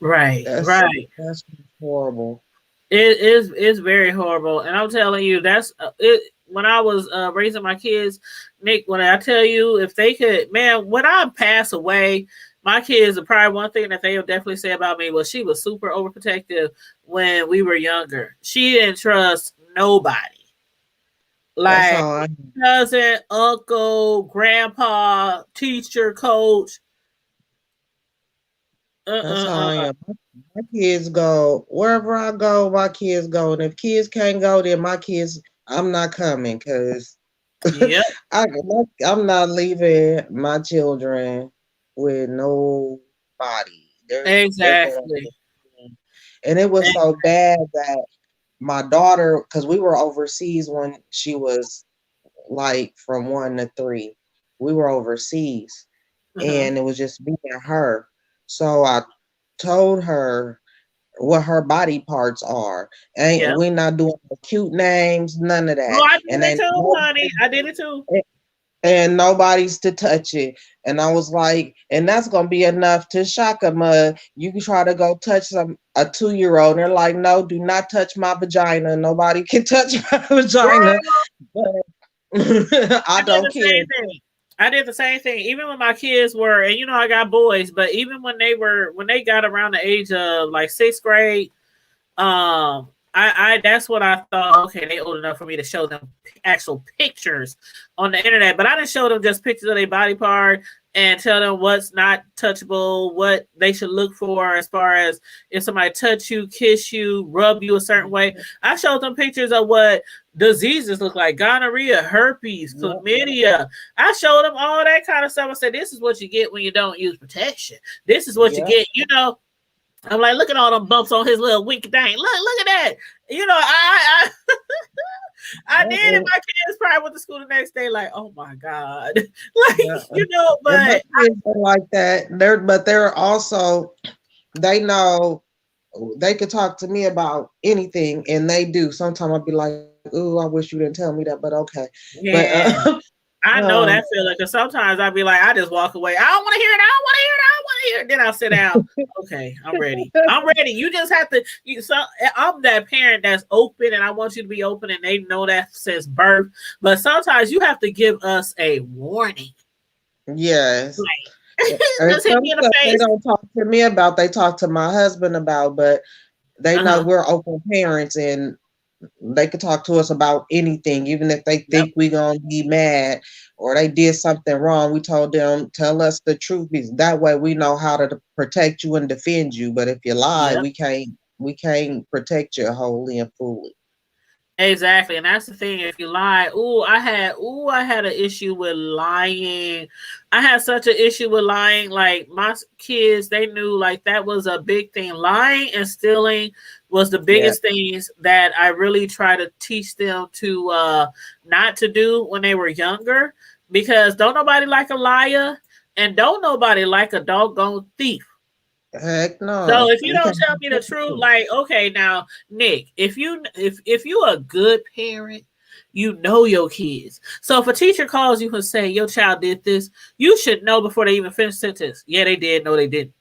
right, that's right. that's horrible. It's very horrible, and I'm telling you, that's it. When I was raising my kids, Nick, when I tell you, if they could, man, when I pass away, my kids are probably one thing that they'll definitely say about me was she was super overprotective when we were younger. She didn't trust nobody, That's like how I cousin, uncle, grandpa, teacher, coach. that's how I am. My kids go wherever I go. My kids go, and if kids can't go, then I'm not coming because Yep, I'm not leaving my children with nobody. They're going. exactly. And it was so bad that my daughter, because we were overseas when she was like from 1 to 3, we were overseas, Uh-huh. and it was just me and her. So I told her what her body parts are. Yeah. Ain't we not doing no cute names, none of Oh, that. I did And it ain't too, honey. nobody, I did it too. and nobody's to touch it. And I was like, and that's gonna be enough to shock them. You can try to go touch a 2-year-old, and they're like, no, do not touch my vagina. Nobody can touch my vagina. But I I did don't the care. same thing. I did the same thing. Even when my kids were, and you know, I got boys, but even when they got around the age of like 6th grade, I that's what I thought. Okay, they old enough for me to show them actual pictures on the internet, but I didn't show them just pictures of their body part and tell them what's not touchable, what they should look for as far as if somebody touch you, kiss you, rub you a certain way. I showed them pictures of what diseases look like: gonorrhea, herpes, chlamydia. I showed them all that kind of stuff. I said, this is what you get when you don't use protection. This is what you get, you know. I'm like, look at all them bumps on his little winky thing. Look at that. You know, I I did, and my kids probably went to school the next day, like, oh my God. Like, you know, And my but kids are like that. They're also, they know they could talk to me about anything, and they do. Sometimes I'll be like, "Ooh, I wish you didn't tell me that," but okay. yeah, But I know that feeling, because sometimes I'd be like, I just walk away. I don't want to hear it. I don't want to hear it. I don't want to hear it. Then I'll sit down. Okay, I'm ready. I'm ready. You just have to. I'm that parent that's open, and I want you to be open, and they know that since birth. But sometimes you have to give us a warning. yes. Like, And just hit some me in the stuff they face. don't talk to me about, they talk to my husband about, but they know we're open parents, and they could talk to us about anything, even if they think we gonna be mad or they did something wrong. We told them, tell us the truth, because that way we know how to protect you and defend you. But if you lie, Yep. we can't protect you wholly and fully. Exactly, and that's the thing. If you lie, I had an issue with lying. I had such an issue with lying. Like, my kids, they knew like that was a big thing. Lying and stealing was the biggest things that I really try to teach them to not to do when they were younger, because don't nobody like a liar, and don't nobody like a doggone thief. Heck no. So if you We don't can't tell me the truth, like, okay, now, Nick, if you a good parent, you know your kids. So if a teacher calls you and say your child did this, you should know before they even finish the sentence. Yeah, they did. No, they didn't.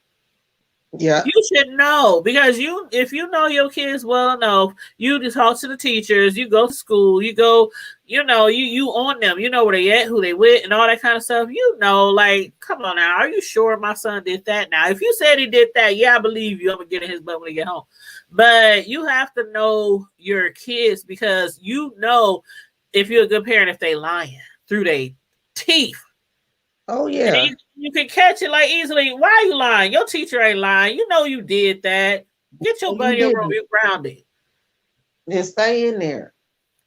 Yeah. You should know, because if you know your kids well enough, you just talk to the teachers, you go to school, you go, you on them, you know where they at, who they with, and all that kind of stuff. Like, come on now, are you sure my son did that? Now, if you said he did that, yeah, I believe you. I'm gonna get in his butt when he get home. But you have to know your kids, because if you're a good parent, if they lying through their teeth. Oh yeah. You can catch it like easily. Why are you lying? Your teacher ain't lying. You know you did that. Get your butt in your room. You're grounded. And stay in there.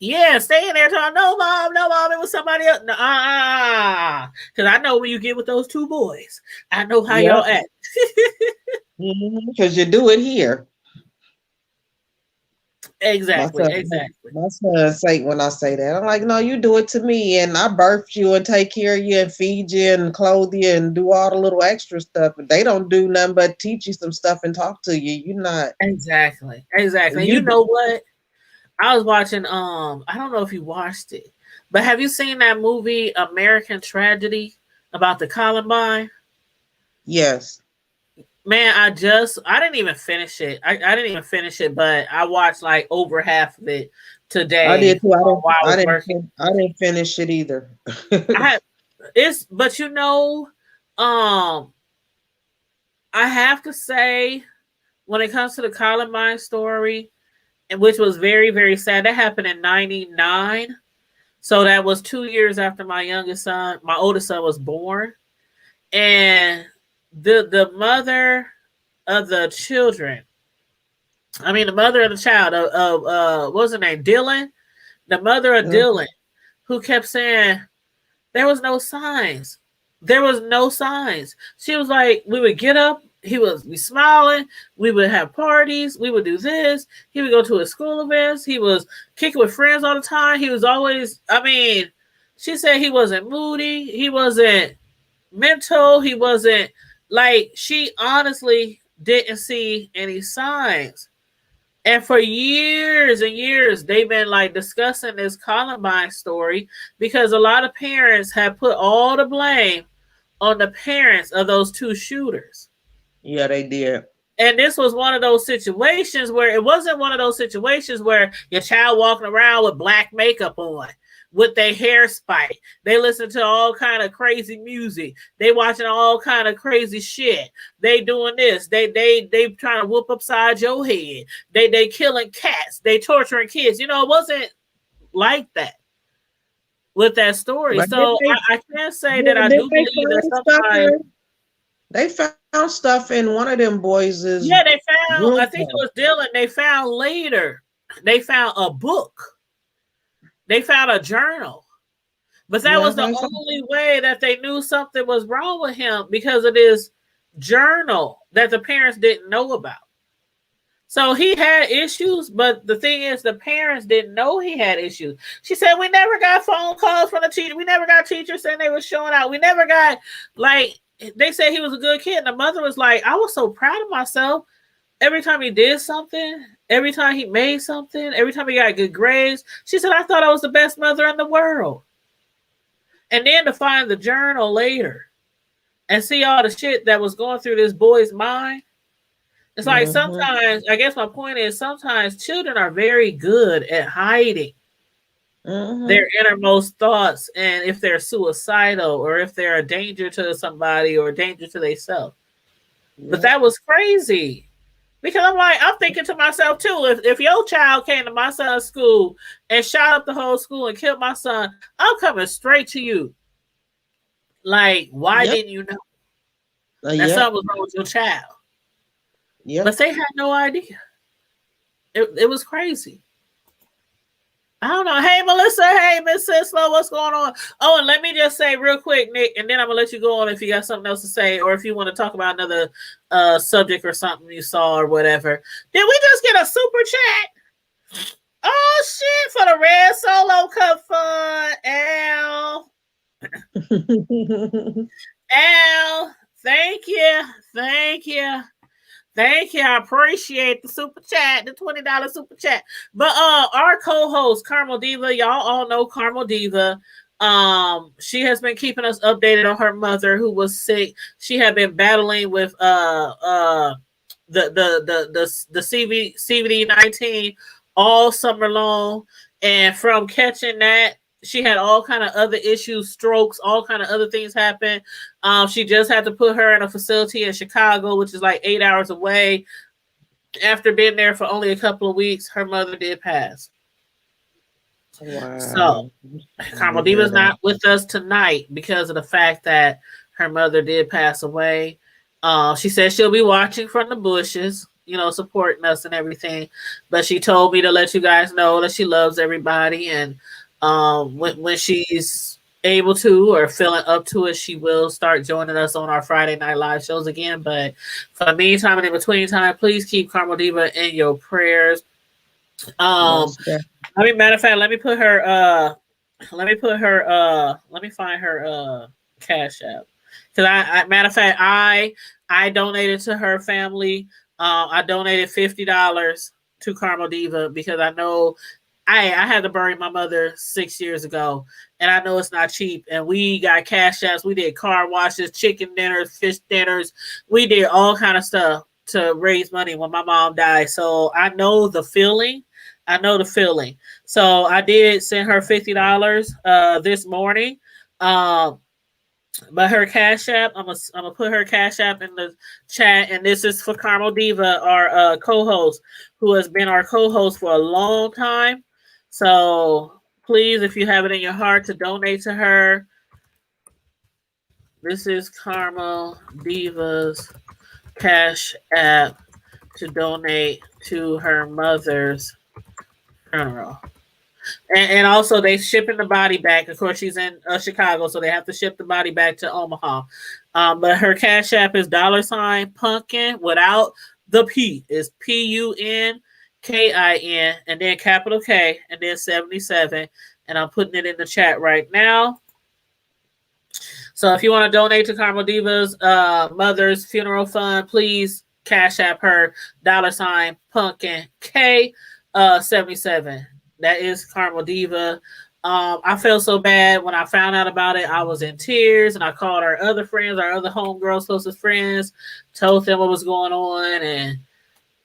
Yeah, stay in there. No, mom, it was somebody else. Because I know when you get with those two boys, I know how y'all act. Because you do it here. Exactly. My son say when I say that, I'm like, no, you do it to me, and I birthed you and take care of you and feed you and clothe you and do all the little extra stuff. But they don't do nothing but teach you some stuff and talk to you. You're not exactly. You know what? I was watching. I don't know if you watched it, but have you seen that movie American Tragedy about the Columbine? Yes. Man, I didn't even finish it. I didn't even finish it, but I watched like over half of it today. I did too. I didn't finish it either. I have to say, when it comes to the Columbine story, and which was very, very sad, that happened in 1999. So that was 2 years after my oldest son was born. And the mother of the children, the mother of the child of what was her name? Dylan, the mother of Dylan, who kept saying there was no signs. There was no signs. She was like, we would get up, he would be smiling, we would have parties, we would do this, he would go to his school events, he was kicking with friends all the time. He was always, she said he wasn't moody, he wasn't mental, he wasn't. Like, she honestly didn't see any signs. And for years and years, they've been like discussing this Columbine story, because a lot of parents have put all the blame on the parents of those two shooters. Yeah, they did. And this was one of those situations where it wasn't one of those situations where your child walking around with black makeup on, with their hair spiked. They listen to all kind of crazy music. They watching all kind of crazy shit. They doing this. They trying to whoop upside your head. They killing cats. They torturing kids. It wasn't like that with that story. But so I can't say that I do believe that sometimes they found stuff in one of them boys'. They found. I think it was Dylan. They found later. They found a book. They found a journal, but that was the only way that they knew something was wrong with him, because of this journal that the parents didn't know about. So he had issues, but the thing is, the parents didn't know he had issues. She said, we never got phone calls from the teacher. We never got teachers saying they were showing out. We never got, they said he was a good kid. And the mother was like, I was so proud of myself. Every time he did something, every time he made something, every time he got good grades, she said, I thought I was the best mother in the world. And then to find the journal later and see all the shit that was going through this boy's mind, it's like sometimes, I guess my point is, sometimes children are very good at hiding their innermost thoughts, and if they're suicidal or if they're a danger to somebody or a danger to themselves. But that was crazy. Because I'm thinking to myself too, if your child came to my son's school and shot up the whole school and killed my son, I'm coming straight to you. Like, why didn't you know that something was wrong with your child? But they had no idea. It was crazy. I don't know. Hey, Melissa. Hey, Miss Sislo. What's going on? Oh, and let me just say real quick, Nick, and then I'm going to let you go on if you got something else to say, or if you want to talk about another subject or something you saw or whatever. Did we just get a super chat? Oh, shit, for the Red Solo Cup fund. Al, thank you. Thank you. Thank you. I appreciate the super chat, the $20 super chat. But our co-host, Carmel Diva, y'all all know Carmel Diva. She has been keeping us updated on her mother who was sick. She had been battling with the CVD-19 all summer long, and from catching that, she had all kind of other issues, strokes, all kind of other things happen. She just had to put her in a facility in Chicago, which is like 8 hours away. After being there for only a couple of weeks, her mother did pass. Wow. So Carmel Diva's not with us tonight because of the fact that her mother did pass away. She said she'll be watching from the bushes, you know, supporting us and everything. But she told me to let you guys know that she loves everybody, and when she's able to or feeling up to it, she will start joining us on our Friday night live shows again. But for the meantime and in between time, please keep Carmel Diva in your prayers. Matter of fact, let me find her Cash App. Because I donated to her family. I donated $50 to Carmel Diva because I know I had to bury my mother 6 years ago, and I know it's not cheap. And we got cash apps. We did car washes, chicken dinners, fish dinners. We did all kind of stuff to raise money when my mom died. So I know the feeling. So I did send her $50 this morning. But her Cash App, I'm gonna put her Cash App in the chat, and this is for Carmel Diva, our co-host, who has been our co-host for a long time. So please, if you have it in your heart to donate to her, this is Carmel Diva's Cash App to donate to her mother's funeral. And also, they shipping the body back. Of course, she's in Chicago, so they have to ship the body back to Omaha. But her Cash App is $Pumpkin without the P. It's PUNKIN, and then capital K, and then 77. And I'm putting it in the chat right now. So if you want to donate to Carmel Diva's mother's funeral fund, please Cash App her $Pumpkin K 77. That is Carmel Diva. I felt so bad when I found out about it. I was in tears, and I called our other friends, our other homegirls, closest friends, told them what was going on, and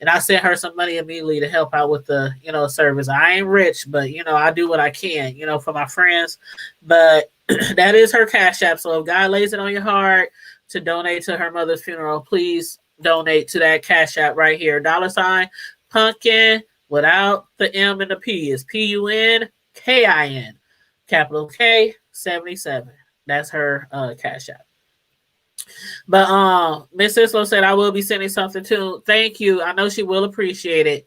I sent her some money immediately to help out with the, service. I ain't rich, but, I do what I can, for my friends. But that is her Cash App. So if God lays it on your heart to donate to her mother's funeral, please donate to that Cash App right here. $Pumpkin. Without the M and the P, is PUNKIN, capital K 77. That's her Cash App. But Miss Islo said I will be sending something too. Thank you. I know she will appreciate it.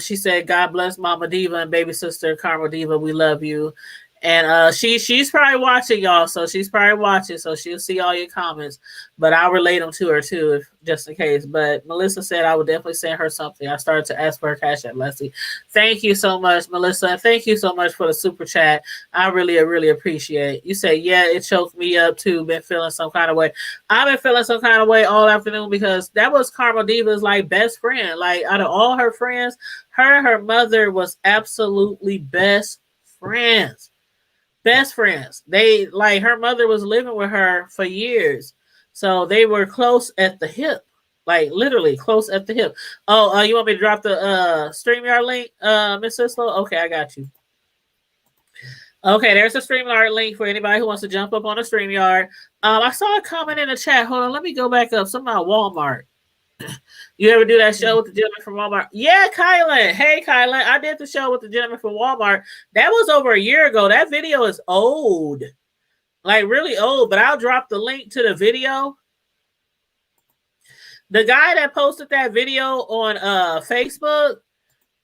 She said, God bless Mama Diva and baby sister Carmel Diva. We love you. And she's probably watching, y'all. So she's probably watching. So she'll see all your comments. But I'll relate them to her too, just in case. But Melissa said I would definitely send her something. I started to ask for her Cash App, Leslie. Thank you so much, Melissa. And thank you so much for the super chat. I really appreciate it. You say, yeah, it choked me up too. Been feeling some kind of way. I've been feeling some kind of way all afternoon because that was Carmel Diva's best friend. Like out of all her friends, her and her mother was absolutely best friends. Best friends. They her mother was living with her for years. So they were close at the hip. Literally close at the hip. Oh, you want me to drop the StreamYard link, Miss Islo? Okay, I got you. Okay, there's a StreamYard link for anybody who wants to jump up on a StreamYard. I saw a comment in the chat. Hold on, let me go back up. Something about Walmart. You ever do that show with the gentleman from Walmart? Yeah, Kylan. Hey, Kylan. I did the show with the gentleman from Walmart. That was over a year ago. That video is old. Really old. But I'll drop the link to the video. The guy that posted that video on Facebook,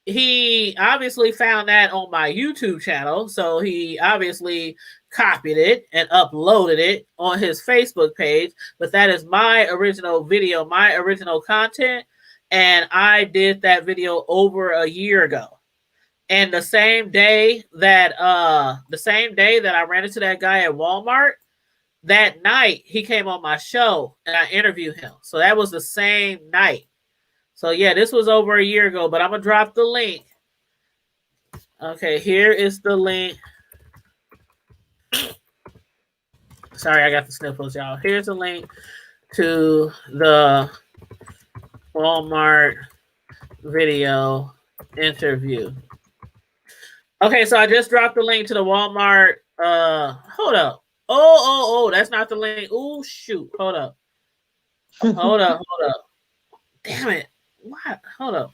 he obviously found that on my YouTube channel. So he obviously copied it and uploaded it on his Facebook page. But that is my original video, my original content. And I did that video over a year ago. And the same day that I ran into that guy at Walmart, that night he came on my show and I interviewed him. So that was the same night. So yeah, this was over a year ago, but I'm gonna drop the link. Okay, here is the link. Sorry, I got the sniffles, y'all. Here's the link to the Walmart video interview. Okay, so I just dropped the link to the Walmart. Hold up. Oh, that's not the link. Oh, shoot. Hold up. Hold up. Damn it. What? Hold up.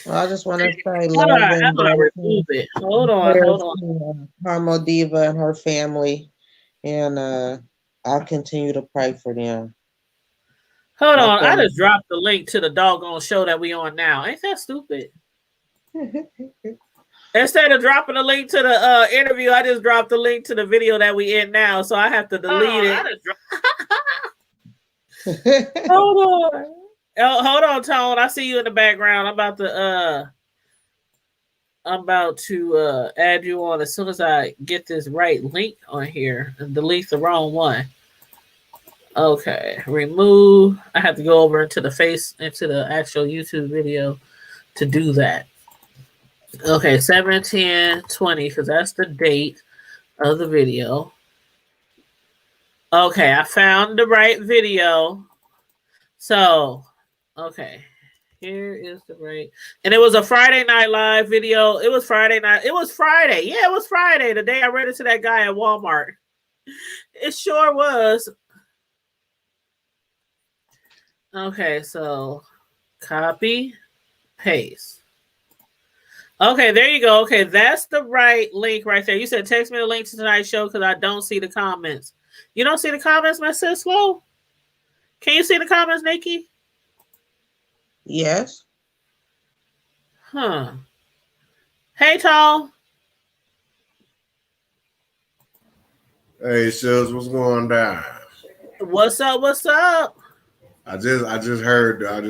Well, I just want to say Hold love on. and How do I remove it? Hold on. Karma Diva and her family, and I'll continue to pray for them. Hold on. I just dropped the link to the doggone show that we on now. Ain't that stupid? Instead of dropping the link to the interview, I just dropped the link to the video that we in now, so I have to delete it. Hold on, Tone. I see you in the background. I'm about to add you on as soon as I get this right link on here and delete the wrong one. Okay, remove. I have to go over into the actual YouTube video to do that. Okay, 7/10/20, because that's the date of the video. Okay, I found the right video. So, okay, here is the right. And it was a Friday Night Live video. It was Friday night. It was Friday. Yeah, it was Friday. The day I ran into that guy at Walmart. It sure was. Okay, so copy, paste. Okay, there you go. Okay, that's the right link right there. You said text me the link to tonight's show because I don't see the comments. You don't see the comments, my sis Slow? Can you see the comments, Nikki? Yes. Huh. Hey, Tall. Hey, sis, what's going down? What's up? I just heard that,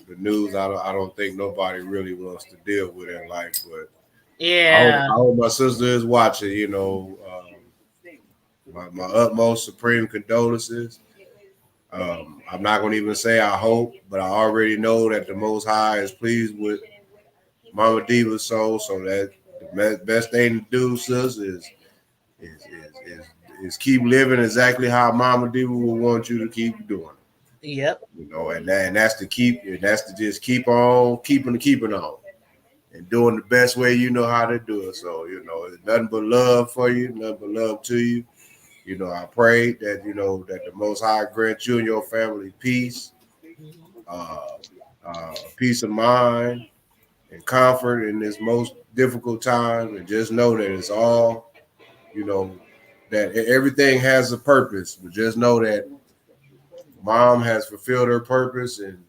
the news. I don't think nobody really wants to deal with in life, but yeah, I hope my sister is watching. My utmost supreme condolences. I'm not gonna even say I hope, but I already know that the Most High is pleased with Mama Diva's soul. So that the best thing to do, sis, is keep living exactly how Mama Diva would want you to keep doing. Yep. And that's to just keep on keeping on and doing the best way you know how to do it. So, it's nothing but love for you, nothing but love to you. I pray that, that the Most High grant you and your family peace, peace of mind and comfort in this most difficult time. And just know that it's all, that everything has a purpose, but just know that Mom has fulfilled her purpose and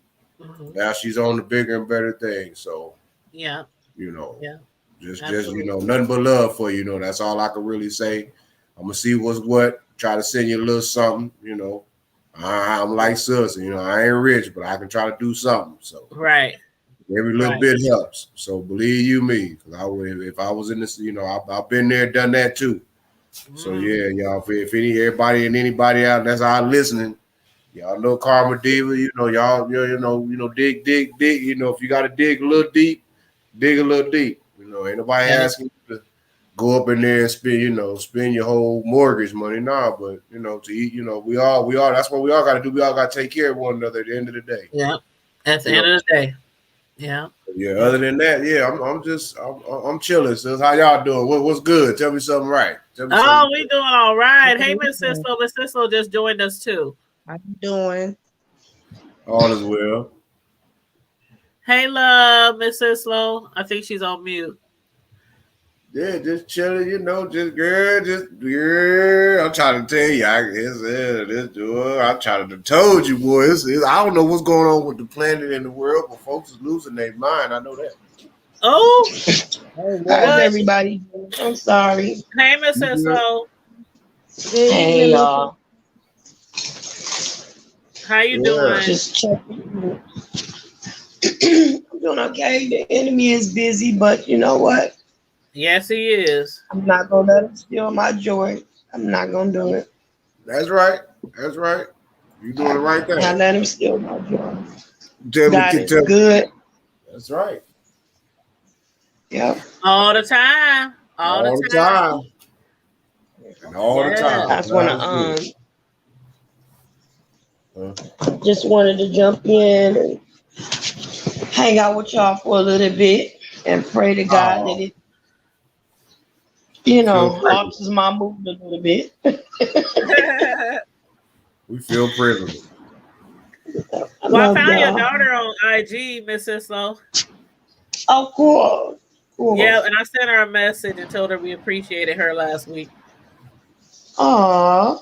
now she's on the bigger and better things. So, yeah, just nothing but love for you. That's all I can really say. I'm gonna see what's what. Try to send you a little something. I'm like sis. I ain't rich, but I can try to do something. So right, every little bit helps. So believe you me, because if I was in this, I've been there, done that too. So yeah, y'all. If everybody and anybody out that's out listening, y'all know Karma Diva. Y'all dig. If you got to dig a little deep, dig a little deep. Ain't nobody asking you to go up in there and spend your whole mortgage money. Nah, but to eat, we all. That's what we all got to do. We all got to take care of one another at the end of the day. Yeah, at the end of the day. Yeah. Yeah. Other than that, yeah, I'm chilling. So how y'all doing? What's good? Tell me something right. We doing all right. Hey, Miss Cisco. Miss Cisco just joined us too. How you doing? All is well. Hey, love, Miss Cisco. I think she's on mute. Yeah, just chilling, just girl. I'm trying to tell you, I'm trying to told you, boy. I don't know what's going on with the planet and the world, but folks is losing their mind. I know that. Oh, how's everybody? I'm sorry. Hey, Miss Cisco. Hey, y'all. How you doing? Just checking. I'm doing okay. The enemy is busy, but you know what? Yes, he is. I'm not gonna let him steal my joy. I'm not gonna do it. That's right. You doing the right thing. I let him steal my joy. God is good. That's right. Yep. All the time. All the time. And all the time. I just want to Just wanted to jump in and hang out with y'all for a little bit and pray to God that it, alters my mood a little bit. We feel privileged. Well, I found your daughter on IG, Miss Islo. Oh, cool. Yeah, and I sent her a message and told her we appreciated her last week. Aww.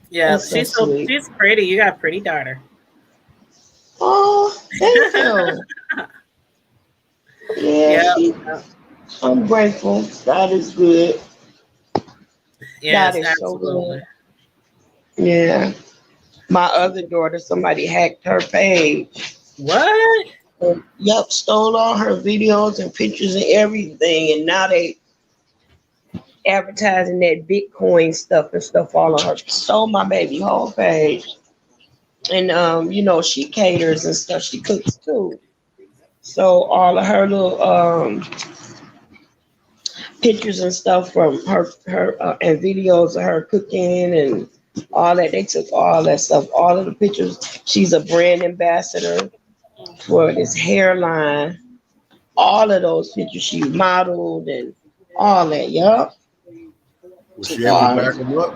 Yeah, That's so sweet. She's pretty. You got a pretty daughter. Oh, thank you. Yeah, I'm grateful. God is good. Yes, God is absolutely. so good. Yeah. My other daughter, somebody hacked her page. What? Yep, stole all her videos and pictures and everything, and now they advertising that Bitcoin stuff and stuff all on her. Stole my baby whole page. And she caters and stuff. She cooks too. So all of her little pictures and stuff from her and videos of her cooking and all that. They took all that stuff, all of the pictures. She's a brand ambassador for this hairline. All of those pictures she modeled and all that. Yup. Was she able to back them up?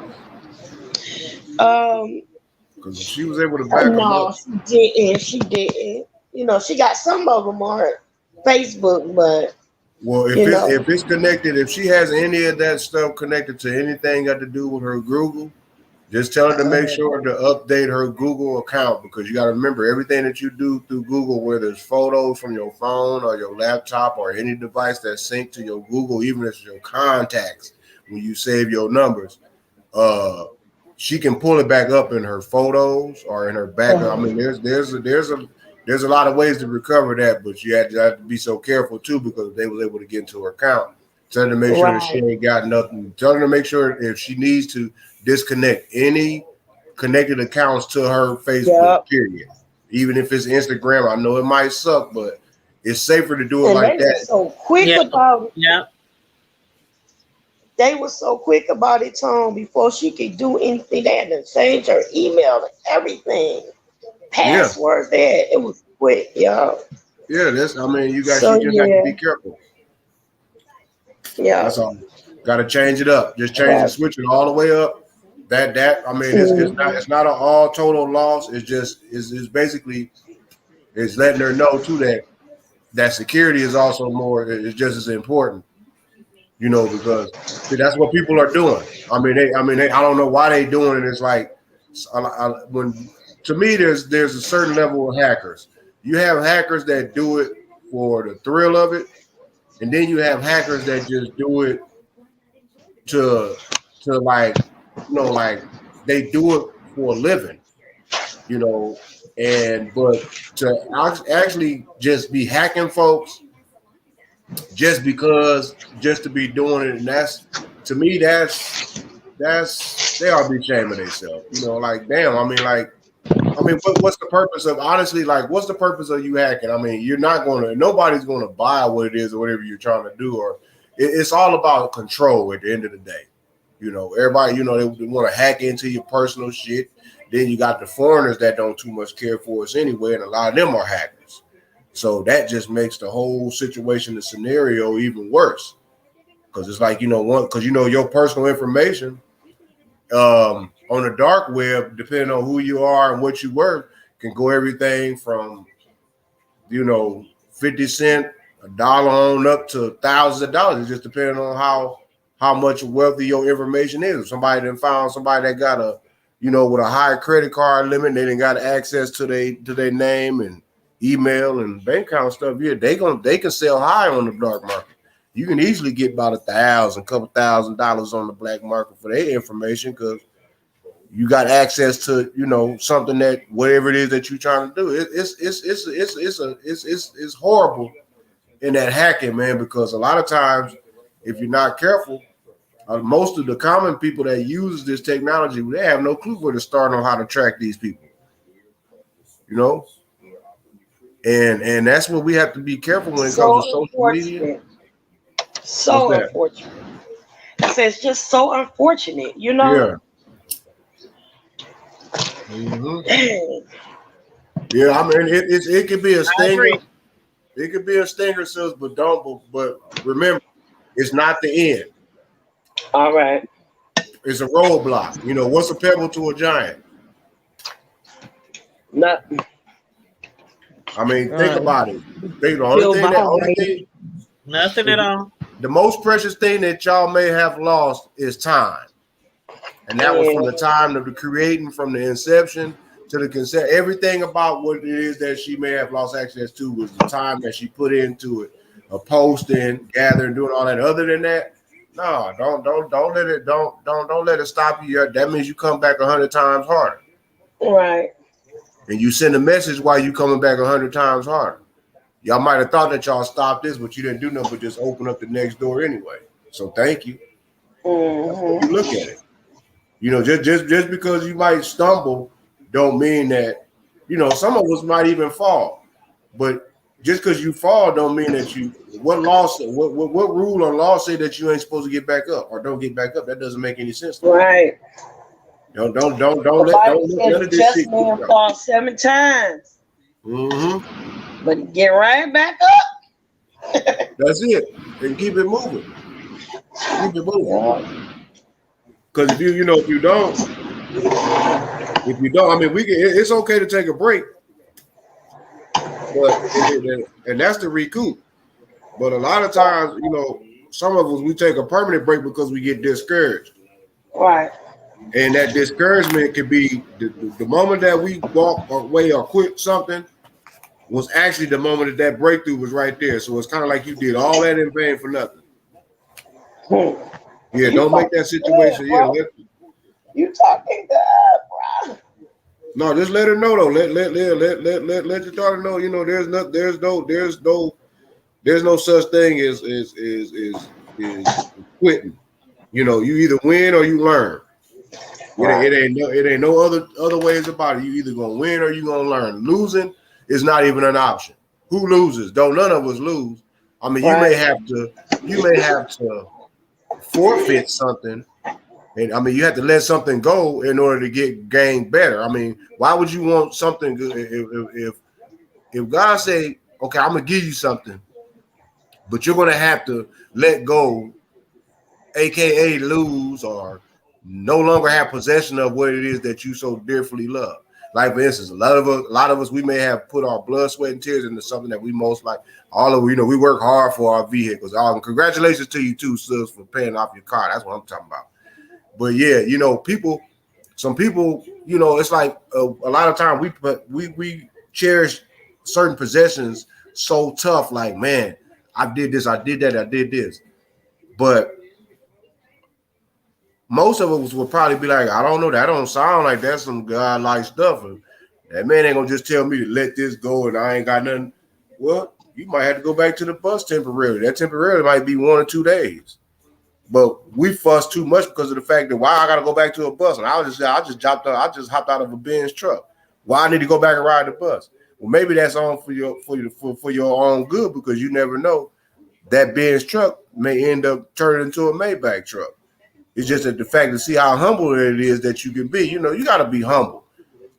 Because if she was able to back them up. No, she didn't. She got some of them on her Facebook, but well, if it's connected, if she has any of that stuff connected to anything got to do with her Google, just tell her to make sure to update her Google account, because you got to remember everything that you do through Google, whether it's photos from your phone or your laptop or any device that's synced to your Google, even if it's your contacts, when you save your numbers, she can pull it back up in her photos or in her backup. I mean, there's a lot of ways to recover that, but you have to be so careful too, because they was able to get into her account. Tell her to make sure that she ain't got nothing. Tell her to make sure if she needs to disconnect any connected accounts to her Facebook, period. Even if it's Instagram, I know it might suck, but it's safer to do it like that. So quick about it. Yeah. They were so quick about it, Tom, before she could do anything. They had to change her email and everything. Passwords there. It was quick, y'all. Yeah, you just have to be careful. Yeah. That's all. Gotta change it up. Just switch it all the way up. It's not an all total loss. It's basically letting her know too that security is also it's just as important. Because that's what people are doing. I don't know why they doing it. It's like to me, there's a certain level of hackers. You have hackers that do it for the thrill of it, and then you have hackers that just do it to like they do it for a living, but to actually just be hacking folks just to be doing it, and that's to me that's they ought to be ashamed of themselves. Like damn, what's the purpose of what's the purpose of you hacking? Nobody's gonna buy what it is or whatever you're trying to do, or it's all about control at the end of the day. Everybody, they want to hack into your personal shit. Then you got the foreigners that don't too much care for us anyway, and a lot of them are hackers. So that just makes the whole situation, the scenario, even worse. Because it's like, your personal information on the dark web, depending on who you are and what you work, can go everything from, 50 cents, $1 on up to thousands of dollars. It just depending on how much wealthy your information is. If somebody then found somebody that got with a high credit card limit, they didn't got access to their name and email and bank account stuff. Yeah, they can sell high on the dark market. You can easily get about couple $1,000 on the black market for their information, because you got access to something that whatever it is that you're trying to do. It's horrible in that hacking, man, because a lot of times if you're not careful, most of the common people that use this technology, they have no clue where to start on how to track these people. And that's what we have to be careful when it comes to social media. So unfortunate. I said it's just so unfortunate, Yeah. Mm-hmm. Yeah, I mean it could be a stinger. It could be a stinger, sis, but remember, it's not the end. All right. It's a roadblock. You know, what's a pebble to a giant? Nothing. I mean, think about it. Only thing, nothing at all. The most precious thing that y'all may have lost is time. And that was from the time of the creating, from the inception to the consent. Everything about what it is that she may have lost access to was the time that she put into it, posting, gathering, doing all that. Other than that, no, don't let it stop you. That means you come back 100 times harder. Right. And you send a message while you coming back 100 times harder. Y'all might have thought that y'all stopped this, but you didn't do nothing but just open up the next door anyway. So thank you. Mm-hmm. You look at it. You know, just because you might stumble, don't mean that, you know, some of us might even fall. But just because you fall don't mean that you what rule or law say that you ain't supposed to get back up or don't get back up. That doesn't make any sense. Right. Don't let this just man fall 7 times. Mm-hmm. But get right back up. That's it. And keep it moving. Keep it moving. Because if you don't, I mean, it's okay to take a break. But and that's the recoup. But a lot of times, you know, some of us, we take a permanent break because we get discouraged. Right. And that discouragement could be the moment that we walk away or quit something was actually the moment that breakthrough was right there. So it's kind of like you did all that in vain for nothing. Yeah, don't make that situation. Yeah, you talking good, bro. No, just let her know though. Let your daughter know. You know, there's no such thing as quitting. You know, you either win or you learn. Right. It ain't no other ways about it. You either gonna win or you gonna learn. Losing is not even an option. Who loses? Don't none of us lose. I mean, you may have to forfeit something, and I mean, you have to let something go in order to gain better. I mean, why would you want something good if God say, okay, I'm gonna give you something, but you're gonna have to let go, aka lose or no longer have possession of what it is that you so dearly love. Like for instance, a lot of us, we may have put our blood, sweat, and tears into something that we most like. We work hard for our vehicles. Congratulations to you too, sis, for paying off your car. That's what I'm talking about. But yeah, you know, some people, you know, it's like a lot of time we cherish certain possessions so tough. Like, man, I did this, I did that, I did this, but most of us will probably be like, I don't know, that don't sound like that's some godlike stuff. And that man ain't gonna just tell me to let this go and I ain't got nothing. Well, you might have to go back to the bus temporarily. That temporarily might be 1 or 2 days. But we fuss too much because of the fact that why I gotta go back to a bus. And I just hopped out of a Benz truck. Why I need to go back and ride the bus? Well, maybe that's on for your own good, because you never know. That Benz truck may end up turning into a Maybach truck. It's just that the fact to see how humble it is that you can be. You know, you got to be humble.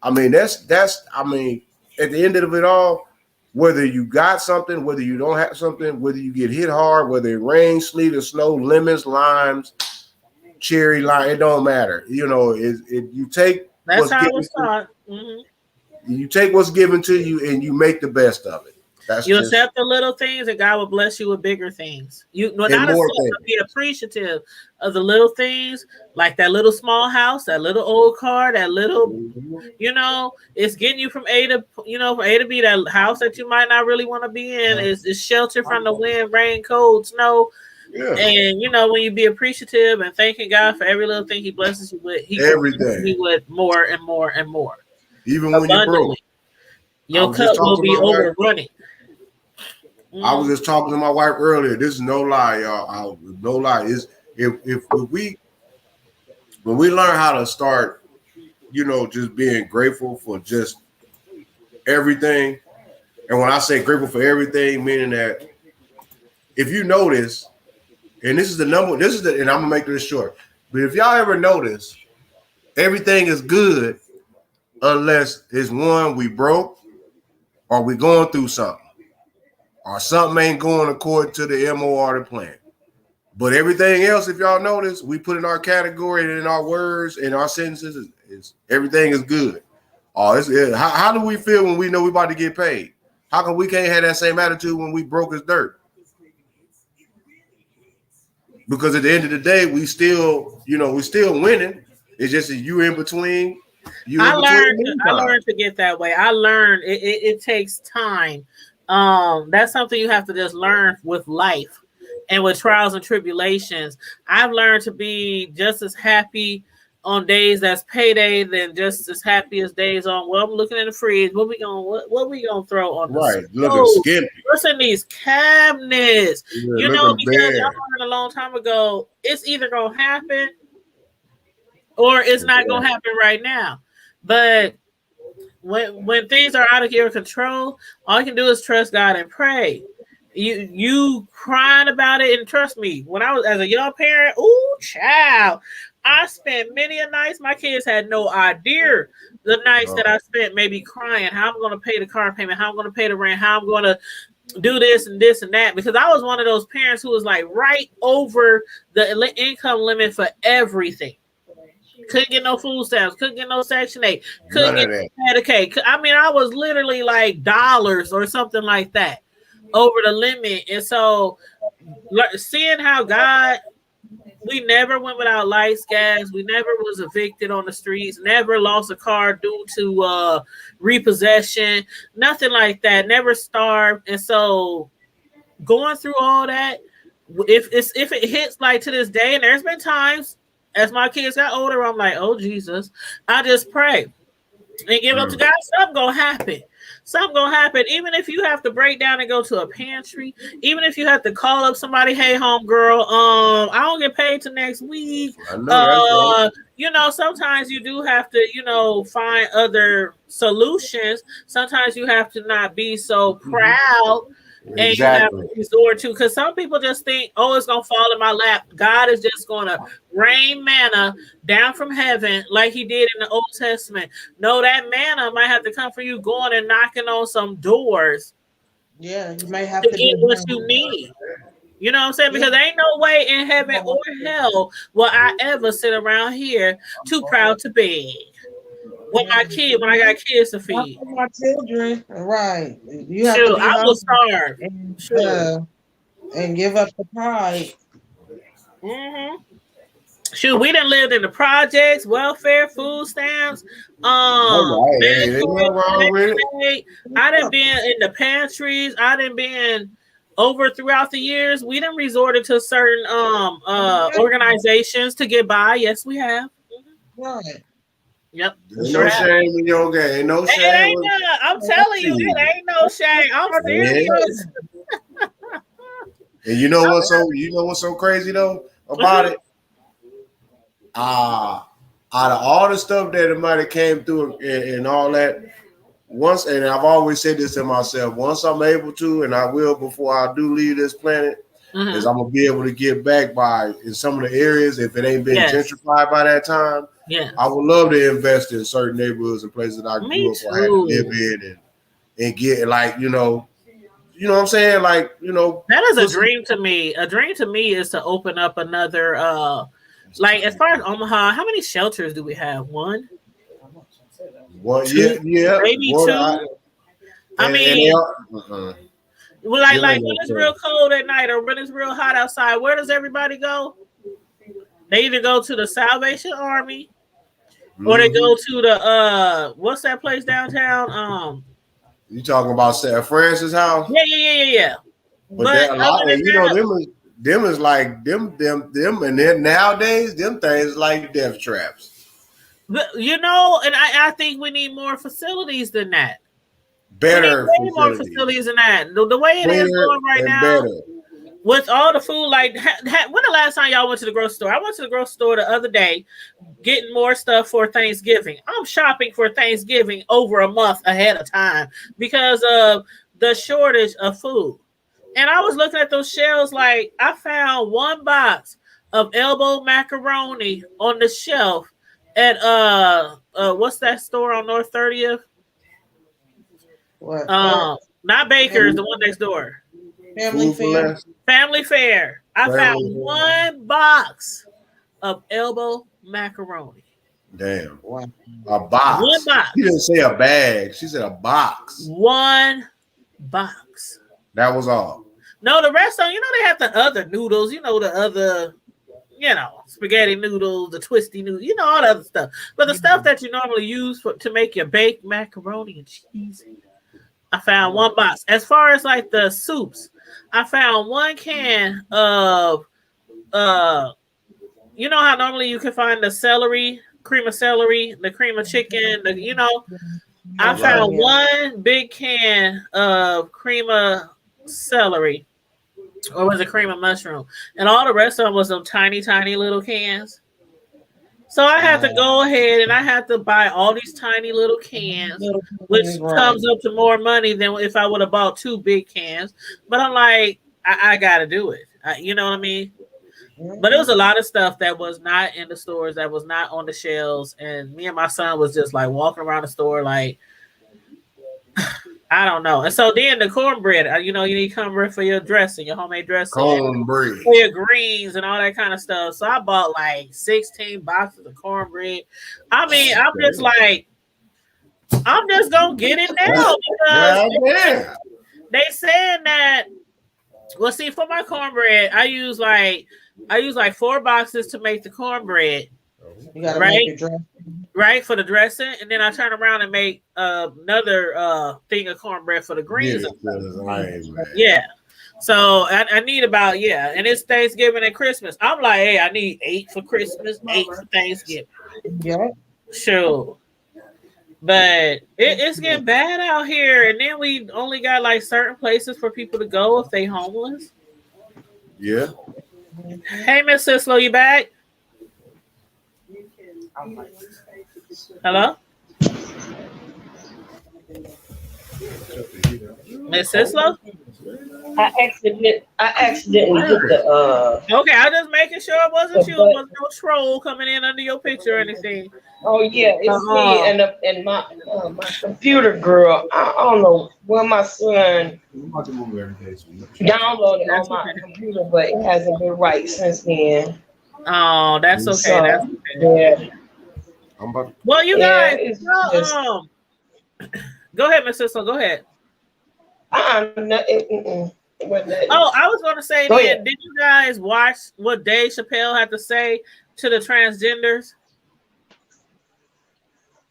I mean, I mean, at the end of it all, whether you got something, whether you don't have something, whether you get hit hard, whether it rains, sleet, or snow, lemons, limes, cherry lime, it don't matter. You know, you take that's how it starts. Mm-hmm. You take what's given to you and you make the best of it. You accept the little things, and God will bless you with bigger things. You not be appreciative of the little things, like that little small house, that little old car, that little, you know, it's getting you from A to B. That house that you might not really want to be in is shelter from the wind, rain, cold, snow. Yeah. And you know, when you be appreciative and thanking God for every little thing He blesses you with, He blesses you with more and more and more. Even when you're broke, your cup will be overrunning. I was just talking to my wife earlier. This is no lie, y'all. No lie. Is when we learn how to start, you know, just being grateful for just everything. And when I say grateful for everything, meaning that if you notice, and and I'm gonna make this short, but if y'all ever notice, everything is good unless it's one, we broke, or we going through something, or something ain't going according to the MOR plan. But everything else, if y'all notice, we put in our category and in our words and our sentences, is everything is good. How do we feel when we know we about to get paid? How come we can't have that same attitude when we broke as dirt? Because at the end of the day, we still winning. It's just that you in between. I learned to get that way. I learned it takes time. That's something you have to just learn with life and with trials and tribulations. I've learned to be just as happy on days that's payday than just as happy as days on, well, I'm looking in the fridge. What we gonna throw on the looking skimpy. What's in these cabinets? Yeah, because I learned a long time ago, it's either gonna happen or it's not gonna happen right now. But when things are out of your control, all you can do is trust God and pray. You crying about it, and trust me, when I was as a young parent, ooh, child, I spent many a nights. My kids had no idea the nights that I spent maybe crying, how I'm going to pay the car payment, how I'm going to pay the rent, how I'm going to do this and that, because I was one of those parents who was like right over the income limit for everything. Couldn't get no food stamps, couldn't get no Section 8, couldn't get Medicaid. I mean, I was literally like dollars or something like that over the limit. And so seeing how God, we never went without lights, gas. We never was evicted on the streets, never lost a car due to repossession, nothing like that, never starved. And so going through all that, if it hits like to this day, and there's been times as my kids got older, I'm like, oh Jesus, I just pray and give up to God. Something gonna happen. Something gonna happen. Even if you have to break down and go to a pantry, even if you have to call up somebody, hey home girl, I don't get paid till next week. Sometimes you do have to, find other solutions. Sometimes you have to not be so proud. And you have to resort to, because some people just think, oh, it's gonna fall in my lap. God is just gonna rain manna down from heaven like he did in the Old Testament. No, that manna might have to come from you going and knocking on some doors. Yeah, you may have to get what you need. You know what I'm saying? Because there ain't no way in heaven or hell will I ever sit around here too proud to beg. When I got kids to feed. My children, right? You have to be I will starve. And give up the pride. Mm-hmm. Shoot, we done lived in the projects, welfare, food stamps. I done been in the pantries. I done been over throughout the years. We done resorted to certain organizations to get by. Yes, we have. Right. Yep. There's no shame in your game. Ain't no shame. I'm telling you, it ain't no shame. I'm serious. And you know what's so crazy though about it? Out of all the stuff that it might have came through and all that, and I've always said this to myself, once I'm able to, and I will before I do leave this planet, is I'm gonna be able to get back in some of the areas if it ain't been gentrified by that time. Yeah, I would love to invest in certain neighborhoods and places that I grew up or had to live in and get you know what I'm saying? That is a dream to me. A dream to me is to open up another as far as Omaha, how many shelters do we have? One? Two? Yeah. Maybe two. When it's real cold at night or when it's real hot outside, where does everybody go? They either go to the Salvation Army or they go to the what's that place downtown? You talking about Sarah Francis house? Yeah. But them is like them, and then nowadays them things like death traps. And I think we need more facilities than that. Better more facilities than that. The way it is going right now. With all the food, when the last time y'all went to the grocery store? I went to the grocery store the other day getting more stuff for Thanksgiving. I'm shopping for Thanksgiving over a month ahead of time because of the shortage of food. And I was looking at those shelves I found one box of elbow macaroni on the shelf at what's that store on North 30th? What? Not Baker's, the one next door. Family Fair. Family Fair. I Family found Fair. one box of elbow macaroni. Damn. Wow. A box. One box. She didn't say a bag. She said a box. One box. That was all. No, the rest of, they have the other noodles, the other, spaghetti noodles, the twisty noodles, all the other stuff. But the stuff that you normally use to make your baked macaroni and cheese, I found one box. As far as like the soups, I found one can of, how normally you can find the celery, cream of celery, the cream of chicken, I found one big can of cream of celery, or was it cream of mushroom? And all the rest of them was some tiny, tiny little cans. So I had to go ahead and I had to buy all these tiny little cans, which comes up to more money than if I would have bought 2 big cans. But I'm like, I got to do it. You know what I mean? But it was a lot of stuff that was not in the stores, that was not on the shelves. And me and my son was just like walking around the store like, I don't know. And so then the cornbread, you need cornbread for your dressing, your homemade dressing. Cornbread. For your greens and all that kind of stuff. So I bought like 16 boxes of cornbread. I mean, I'm just like, I'm just going to get it now because they saying that, well, see, for my cornbread, I use like 4 boxes to make the cornbread. You gotta right? make your dressing. Right, for the dressing, and then I turn around and make another thing of cornbread for the greens. Yeah. So I need about, and it's Thanksgiving and Christmas. I'm like, hey, I need 8 for Christmas, 8 for Thanksgiving. Yeah. Sure. But it's getting bad out here, and then we only got like certain places for people to go if they homeless. Yeah. Hey, Miss Sislo, you back? Hello? Miss Sislo? I accidentally hit the Okay, I was just making sure it wasn't you. It was no troll coming in under your picture or anything. Oh yeah, it's me and my computer girl. I don't know where my son downloaded on my computer, but it hasn't been right since then. Oh, that's okay. So, that's okay. Yeah. Well, you guys, go ahead, Miss Sislo. Go ahead. Oh, I was going to say, did you guys watch what Dave Chappelle had to say to the transgenders?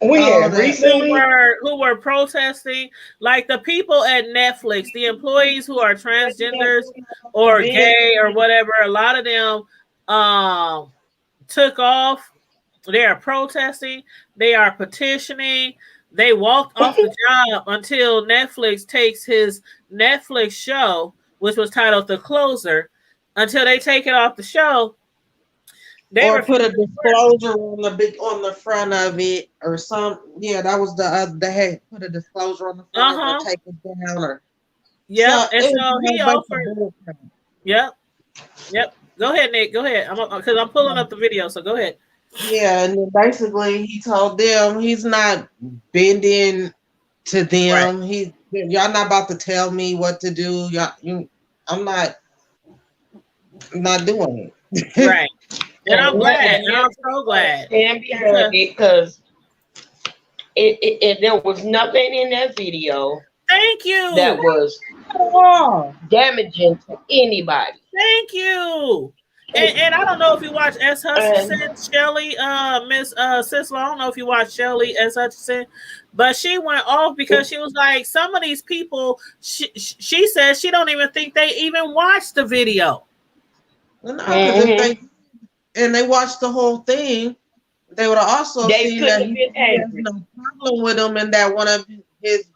Recently? Who were protesting, like the people at Netflix, the employees who are transgenders or gay or whatever, a lot of them took off. They are protesting. They are petitioning. They walked off the job until Netflix takes his Netflix show, which was titled The Closer, until they take it off the show. They or put a disclosure on the front of it or some. Yeah, that was the hey, put a disclosure on the front of it, take it down or. Yeah, and so he offered. Yep. Go ahead, Nick. Go ahead. Because I'm pulling up the video, so go ahead. Yeah, and then basically he told them he's not bending to them. Right. Y'all not about to tell me what to do. I'm not doing it. Right. And I'm glad. And I'm so glad. Stand behind it because there was nothing in that video. Thank you. That was damaging to anybody. Thank you. And I don't know if you watch S. Hutchinson, Shelly, Miss Sislo. I don't know if you watch Shelly S. Hutchinson, but she went off because she was like, some of these people, she says she don't even think they even watched the video. No, and they watched the whole thing, they would have also seen that he has no problem with him and that one of his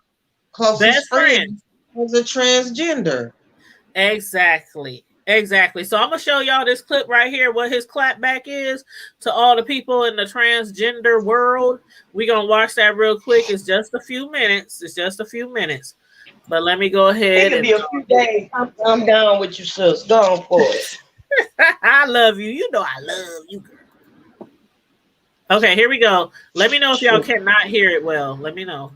closest friends was a transgender. Exactly. So I'm gonna show y'all this clip right here, what his clapback is to all the people in the transgender world. We're gonna watch that real quick. It's just a few minutes. But let me go ahead. It'll be a few days. I'm down with you, sis. Go on for it. I love you. You know I love you, girl. Okay, here we go. Let me know if y'all cannot hear it well. Let me know.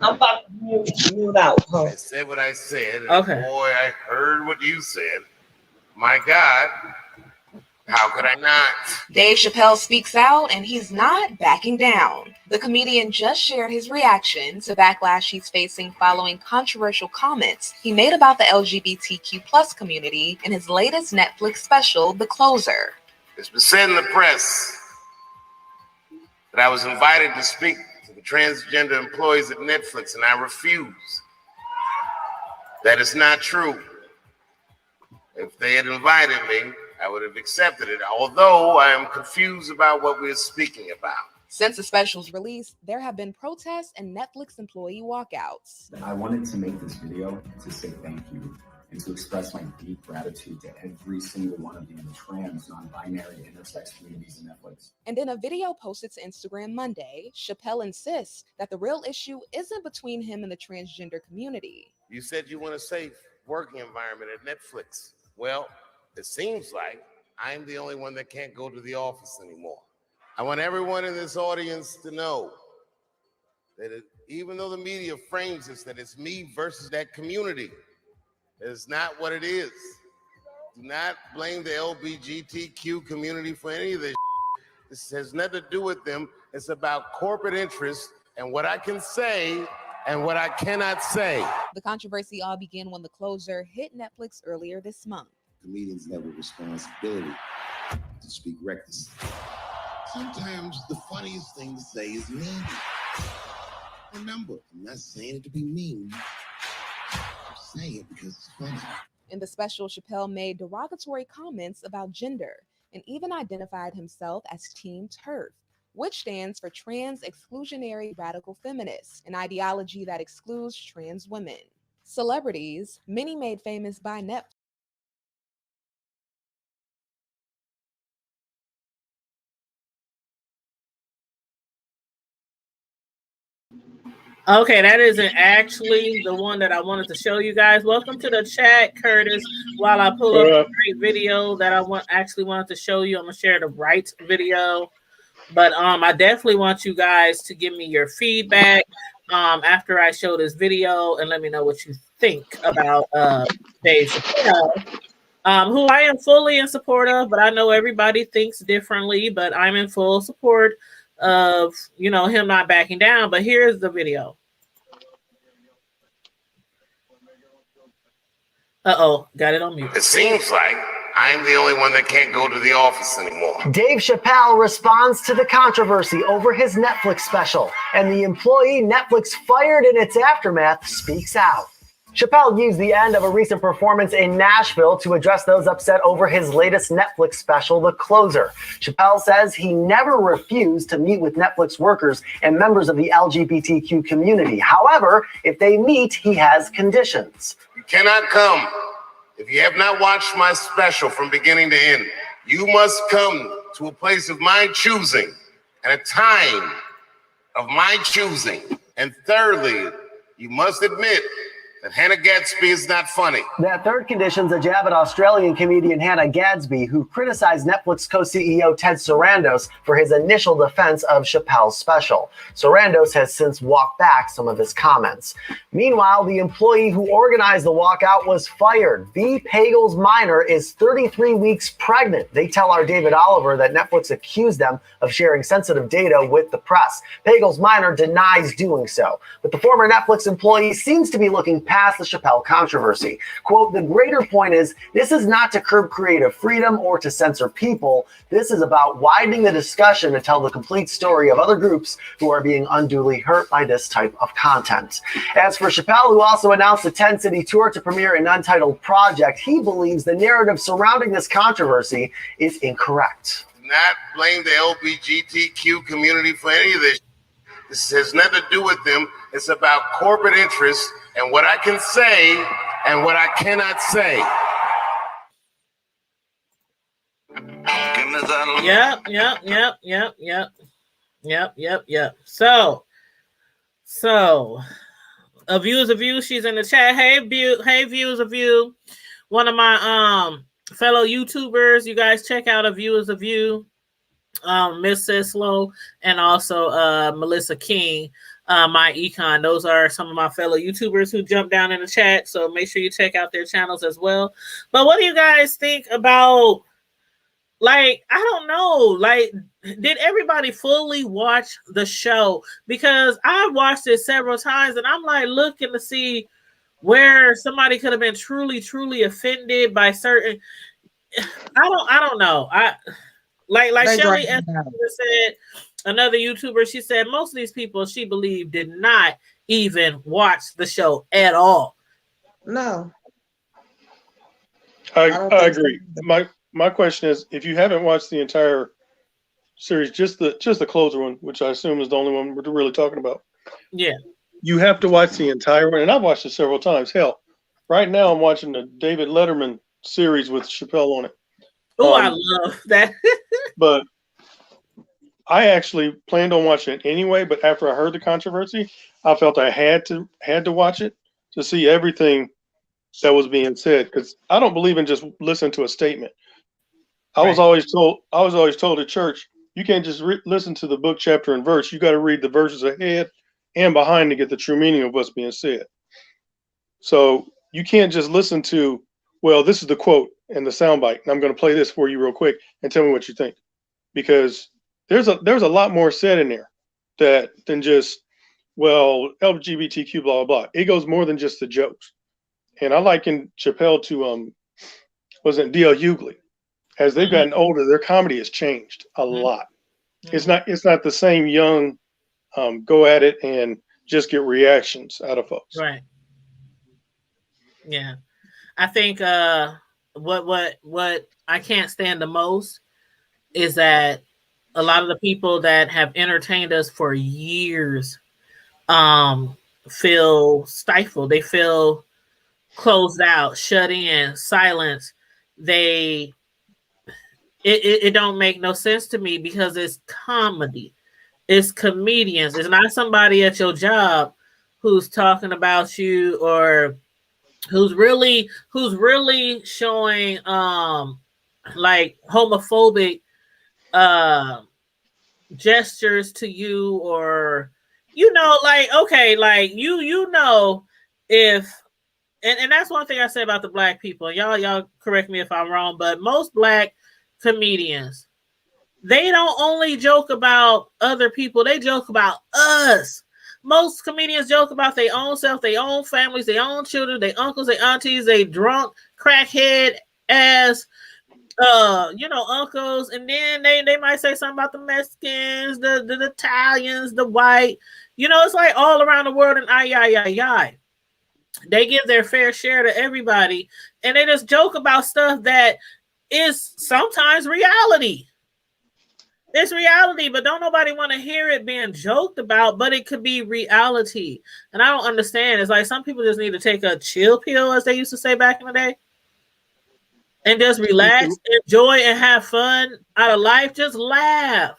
I'm about to mute out. Huh? I said what I said. And Okay. boy, I heard what you said. My God, how could I not? Dave Chappelle speaks out and he's not backing down. The comedian just shared his reaction to backlash he's facing following controversial comments he made about the LGBTQ plus community in his latest Netflix special, The Closer. It's been said in the press that I was invited to speak to the transgender employees at Netflix, and I refuse. That is not true. If they had invited me, I would have accepted it, although I am confused about what we're speaking about. Since the special's release, there have been protests and Netflix employee walkouts. I wanted to make this video to say thank you and to express my deep gratitude to every single one of the trans, non-binary, intersex communities in Netflix. And in a video posted to Instagram Monday, Chappelle insists that the real issue isn't between him and the transgender community. You said you want a safe working environment at Netflix. Well, it seems like I'm the only one that can't go to the office anymore. I want everyone in this audience to know that even though the media frames this, that it's me versus that community, it's not what it is. Do not blame the LGBTQ community for any of this. This has nothing to do with them. It's about corporate interests and what I can say and what I cannot say. The controversy all began when The Closer hit Netflix earlier this month. Comedians have a responsibility to speak recklessly. Sometimes the funniest thing to say is mean. Remember, I'm not saying it to be mean. I'm saying it because it's funny. In the special, Chappelle made derogatory comments about gender and even identified himself as Team TERF, which stands for Trans Exclusionary Radical Feminist, an ideology that excludes trans women. Celebrities, many made famous by Netflix. Okay, that isn't actually the one that I wanted to show you guys. Welcome to the chat, Curtis. While I pull up a great video that I wanted to show you, I'm gonna share the right video. But I definitely want you guys to give me your feedback after I show this video and let me know what you think about Dave Chappelle, who I am fully in support of, but I know everybody thinks differently, but I'm in full support of, you know, him not backing down. But here's the video. Got it on mute. It seems like I'm the only one that can't go to the office anymore. Dave Chappelle responds to the controversy over his Netflix special, and the employee Netflix fired in its aftermath speaks out. Chappelle used the end of a recent performance in Nashville to address those upset over his latest Netflix special, The Closer. Chappelle says he never refused to meet with Netflix workers and members of the LGBTQ community. However, if they meet, he has conditions. You cannot come if you have not watched my special from beginning to end. You must come to a place of my choosing at a time of my choosing. And thirdly, you must admit that Hannah Gadsby is not funny. That third condition's a jab at Australian comedian Hannah Gadsby, who criticized Netflix co-CEO Ted Sarandos for his initial defense of Chappelle's special. Sarandos has since walked back some of his comments. Meanwhile, the employee who organized the walkout was fired. Bea Pagels Minor is 33 weeks pregnant. They tell our David Oliver that Netflix accused them of sharing sensitive data with the press. Pagels Minor denies doing so, but the former Netflix employee seems to be looking past the Chappelle controversy. Quote, the greater point is, this is not to curb creative freedom or to censor people. This is about widening the discussion to tell the complete story of other groups who are being unduly hurt by this type of content. As for Chappelle, who also announced a 10-city tour to premiere an untitled project, he believes the narrative surrounding this controversy is incorrect. Do not blame the LGBTQ community for any of this. This has nothing to do with them. It's about corporate interests and what I can say and what I cannot say. Yep. So, a view is a view. She's in the chat. Hey, view is a view. One of my fellow YouTubers. You guys check out A View is a View. Miss Sislo, and also Melissa King, my econ. Those are some of my fellow YouTubers who jumped down in the chat. So make sure you check out their channels as well. But what do you guys think about, like, I don't know, like, did everybody fully watch the show? Because I watched it several times and I'm like looking to see where somebody could have been truly offended by certain. I don't know. Like Shelly S. said, another YouTuber, she said most of these people she believed did not even watch the show at all. No. I agree. My question is, if you haven't watched the entire series, just the closer one, which I assume is the only one we're really talking about. Yeah. You have to watch the entire one, and I've watched it several times. Hell, right now I'm watching the David Letterman series with Chappelle on it. Oh, I love that. But I actually planned on watching it anyway, but after I heard the controversy, I felt I had to watch it to see everything that was being said, because I don't believe in just listening to a statement. I was always told at church, you can't just listen to the book, chapter, and verse. You got to read the verses ahead and behind to get the true meaning of what's being said. So you can't just listen to, well, this is the quote and the soundbite, and I'm going to play this for you real quick and tell me what you think, because there's a lot more said in there than just, well, LGBTQ blah blah blah. It goes more than just the jokes. And I liken Chappelle to wasn't D.L. Hughley. As they've gotten older, their comedy has changed a lot. It's not the same young go at it and just get reactions out of folks. Right. Yeah. I think what I can't stand the most is that a lot of the people that have entertained us for years feel stifled. They feel closed out, shut in, silenced. It don't make no sense to me, because it's comedy. It's comedians. It's not somebody at your job who's talking about you, or who's really showing like homophobic gestures to you, or like, okay, like if and that's one thing I say about the black people. Y'all correct me if I'm wrong, but most black comedians, they don't only joke about other people, they joke about us. Most comedians joke about their own self, their own families, their own children, their uncles, their aunties, they drunk, crackhead ass uncles, and then they might say something about the Mexicans, the Italians, the white, it's like all around the world, and ay. They give their fair share to everybody, and they just joke about stuff that is sometimes reality. It's reality, but don't nobody want to hear it being joked about, but it could be reality. And I don't understand. It's like some people just need to take a chill pill, as they used to say back in the day, and just relax, enjoy, and have fun out of life. Just laugh.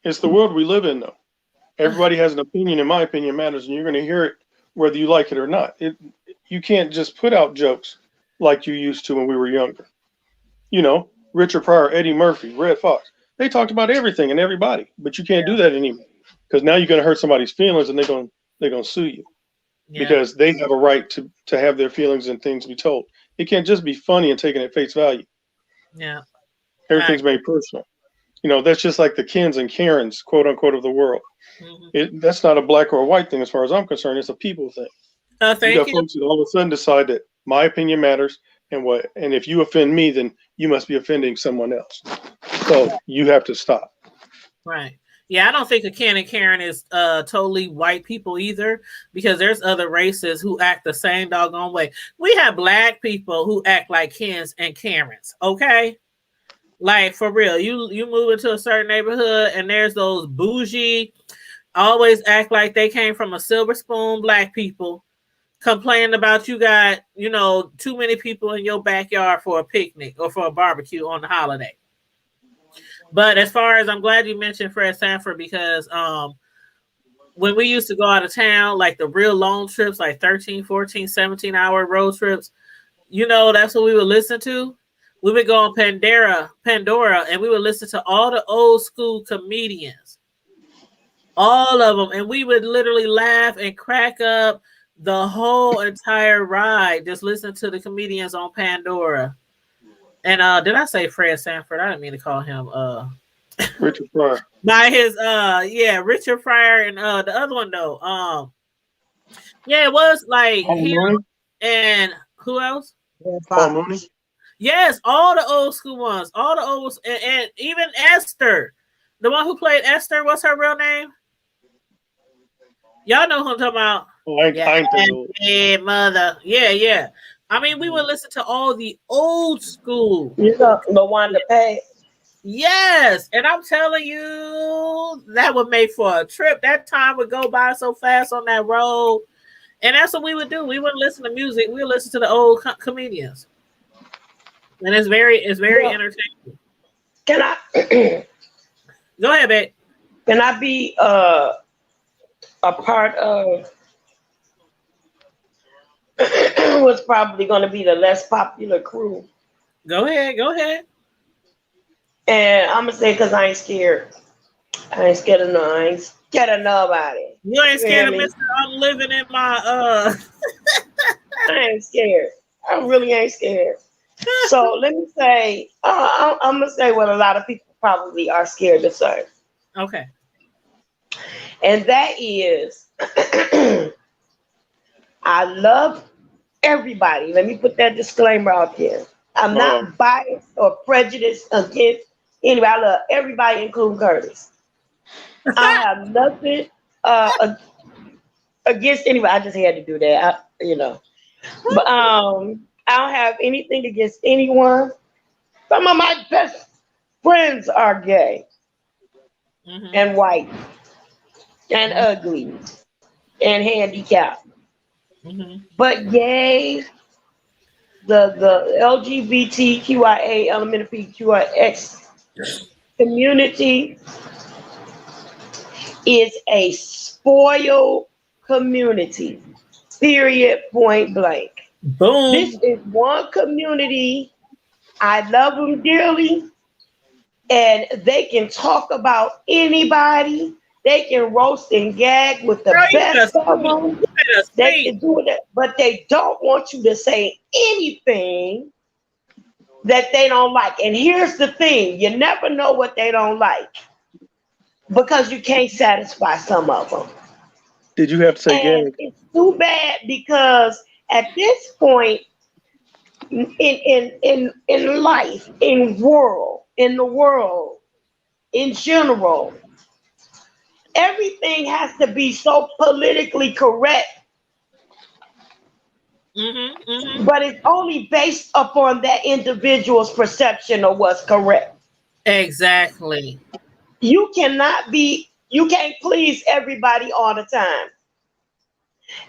It's the world we live in, though. Everybody has an opinion, and my opinion matters, and you're going to hear it whether you like it or not. You can't just put out jokes like you used to when we were younger. Richard Pryor, Eddie Murphy, Red Fox. They talked about everything and everybody, but you can't do that anymore, because now you're going to hurt somebody's feelings, and they're going to sue you because they have a right to have their feelings and things be told. It can't just be funny and taken at face value. Yeah. Everything's made personal. That's just like the Kens and Karens, quote unquote, of the world. Mm-hmm. That's not a black or a white thing as far as I'm concerned. It's a people thing. Thank you got folks that all of a sudden decide that my opinion matters, and if you offend me, then you must be offending someone else. So you have to stop. Right. Yeah, I don't think a Ken and Karen is totally white people either, because there's other races who act the same doggone way. We have black people who act like Kens and Karens, okay? Like, for real, you move into a certain neighborhood and there's those bougie, always act like they came from a silver spoon black people complaining about you got, too many people in your backyard for a picnic or for a barbecue on the holiday. But as far as, I'm glad you mentioned Fred Sanford, because when we used to go out of town, like the real long trips, like 13, 14, 17-hour road trips, that's what we would listen to. we would go on Pandora, and we would listen to all the old school comedians, all of them, and we would literally laugh and crack up the whole entire ride. Just listen to the comedians on Pandora. And did I say Fred Sanford? I didn't mean to call him Richard Pryor. by his Richard Pryor, and the other one though. Yeah, it was like him and who else? Paul Mooney. Yes, all the old school ones, all the old, and even Esther, the one who played Esther. What's her real name? Y'all know who I'm talking about. Yeah, mother. Yeah. I mean, we would listen to all the old school. You know, LaWanda Page. Yes, and I'm telling you, that would make for a trip. That time would go by so fast on that road, and that's what we would do. We wouldn't listen to music. We would listen to the old comedians, and it's very entertaining. Can I go ahead, babe? Can I be a part of what's probably going to be the less popular crew? Go ahead. And I'm gonna say, because I ain't scared. I ain't scared of no. I ain't scared of nobody. You ain't scared of Mr. I'm living in my I ain't scared. I really ain't scared. So let me say, I'm gonna say what a lot of people probably are scared to say. Okay. And that is, I love everybody. Let me put that disclaimer out there. I'm not biased or prejudiced against anybody. I love everybody, including Curtis. I have nothing against anybody. I just had to do that, But I don't have anything against anyone. Some of my best friends are gay and white and ugly and handicapped. But gay, the LGBTQIA, LGBTQIX community is a spoiled community. Period. Point blank. Boom. This is one community. I love them dearly, and they can talk about anybody. They can roast and gag with the best of them. They can do it, but they don't want you to say anything that they don't like. And here's the thing: you never know what they don't like because you can't satisfy some of them. Did you have to say gag? It's too bad because at this point in life, in the world, in general, everything has to be so politically correct. But it's only based upon that individual's perception of what's correct. Exactly. You can't please everybody all the time.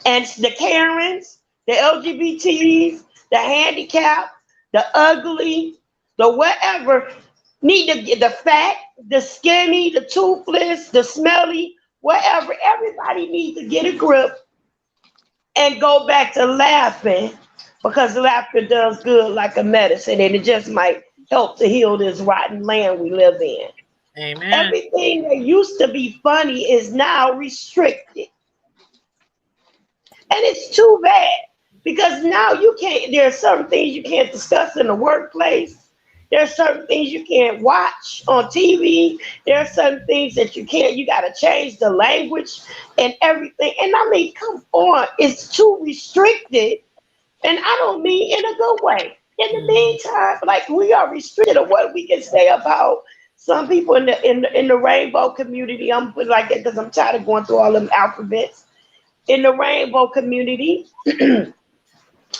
And the Karens, the LGBTs, the handicapped, the ugly, the whatever, need to get the fat, the skinny, the toothless, the smelly, whatever. Everybody needs to get a grip and go back to laughing, because laughter does good like a medicine, and it just might help to heal this rotten land we live in. Amen. Everything that used to be funny is now restricted. And it's too bad, because now there are certain things you can't discuss in the workplace. There are certain things you can't watch on TV. There are certain things that you got to change the language and everything. And I mean, come on, it's too restricted. And I don't mean in a good way. In the meantime, like, we are restricted of what we can say about some people in the rainbow community. I'm putting like that because I'm tired of going through all them alphabets. In the rainbow community,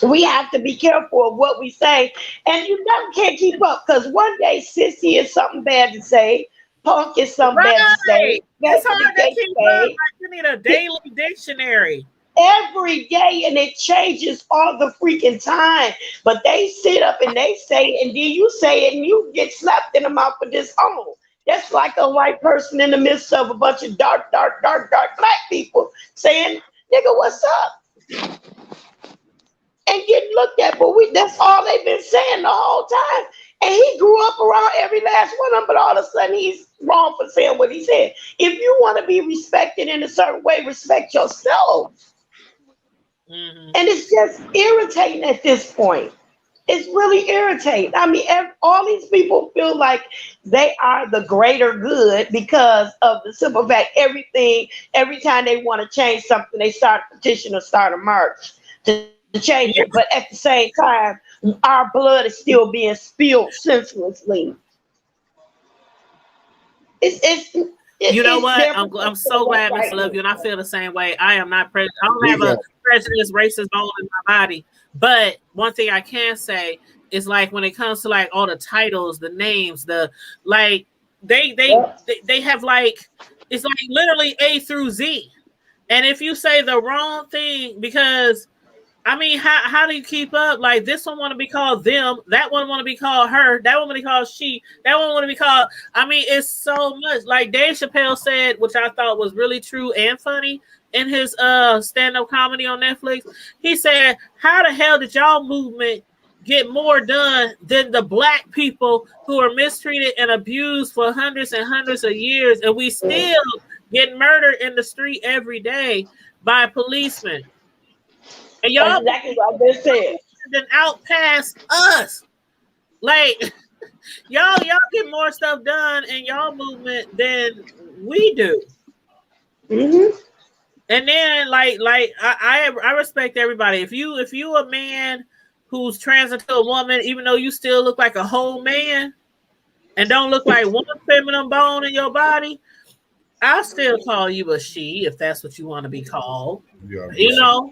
we have to be careful of what we say, and you never can't keep up, because one day sissy is something bad to say, punk is something bad to say. It's hard to keep up. Like, you need a daily dictionary every day, and it changes all the freaking time. But they sit up and they say, and then you say it, and you get slapped in the mouth for this. Oh, that's like a white person in the midst of a bunch of dark black people saying, "Nigga, what's up?" and getting looked at. But that's all they've been saying the whole time. And he grew up around every last one of them, but all of a sudden he's wrong for saying what he said. If you want to be respected in a certain way, respect yourself. And it's just irritating at this point. It's really irritating. I mean, all these people feel like they are the greater good because of the simple fact every time they want to change something, they start a petition or start a march to change it. But at the same time, our blood is still being spilled senselessly. You know what? I'm so glad, Miss Love You, and I feel the same way. I am not I don't have a prejudice, racist bone in my body. But one thing I can say is, like, when it comes to like all the titles, the names, the like, they have like, it's like literally A through Z. And if you say the wrong thing, because I mean, how do you keep up? Like, this one want to be called them, that one want to be called her, that one want to be called she, that one want to be called. I mean, it's so much. Like Dave Chappelle said, which I thought was really true and funny in his stand-up comedy on Netflix. He said, "How the hell did y'all movement get more done than the black people who are mistreated and abused for hundreds and hundreds of years, and we still get murdered in the street every day by policemen?" And y'all exactly what I just said. Then out past us. Like, y'all get more stuff done in y'all movement than we do. And then like I respect everybody. If you a man who's trans into a woman, even though you still look like a whole man and don't look like one feminine bone in your body, I'll still call you a she if that's what you want to be called. You know.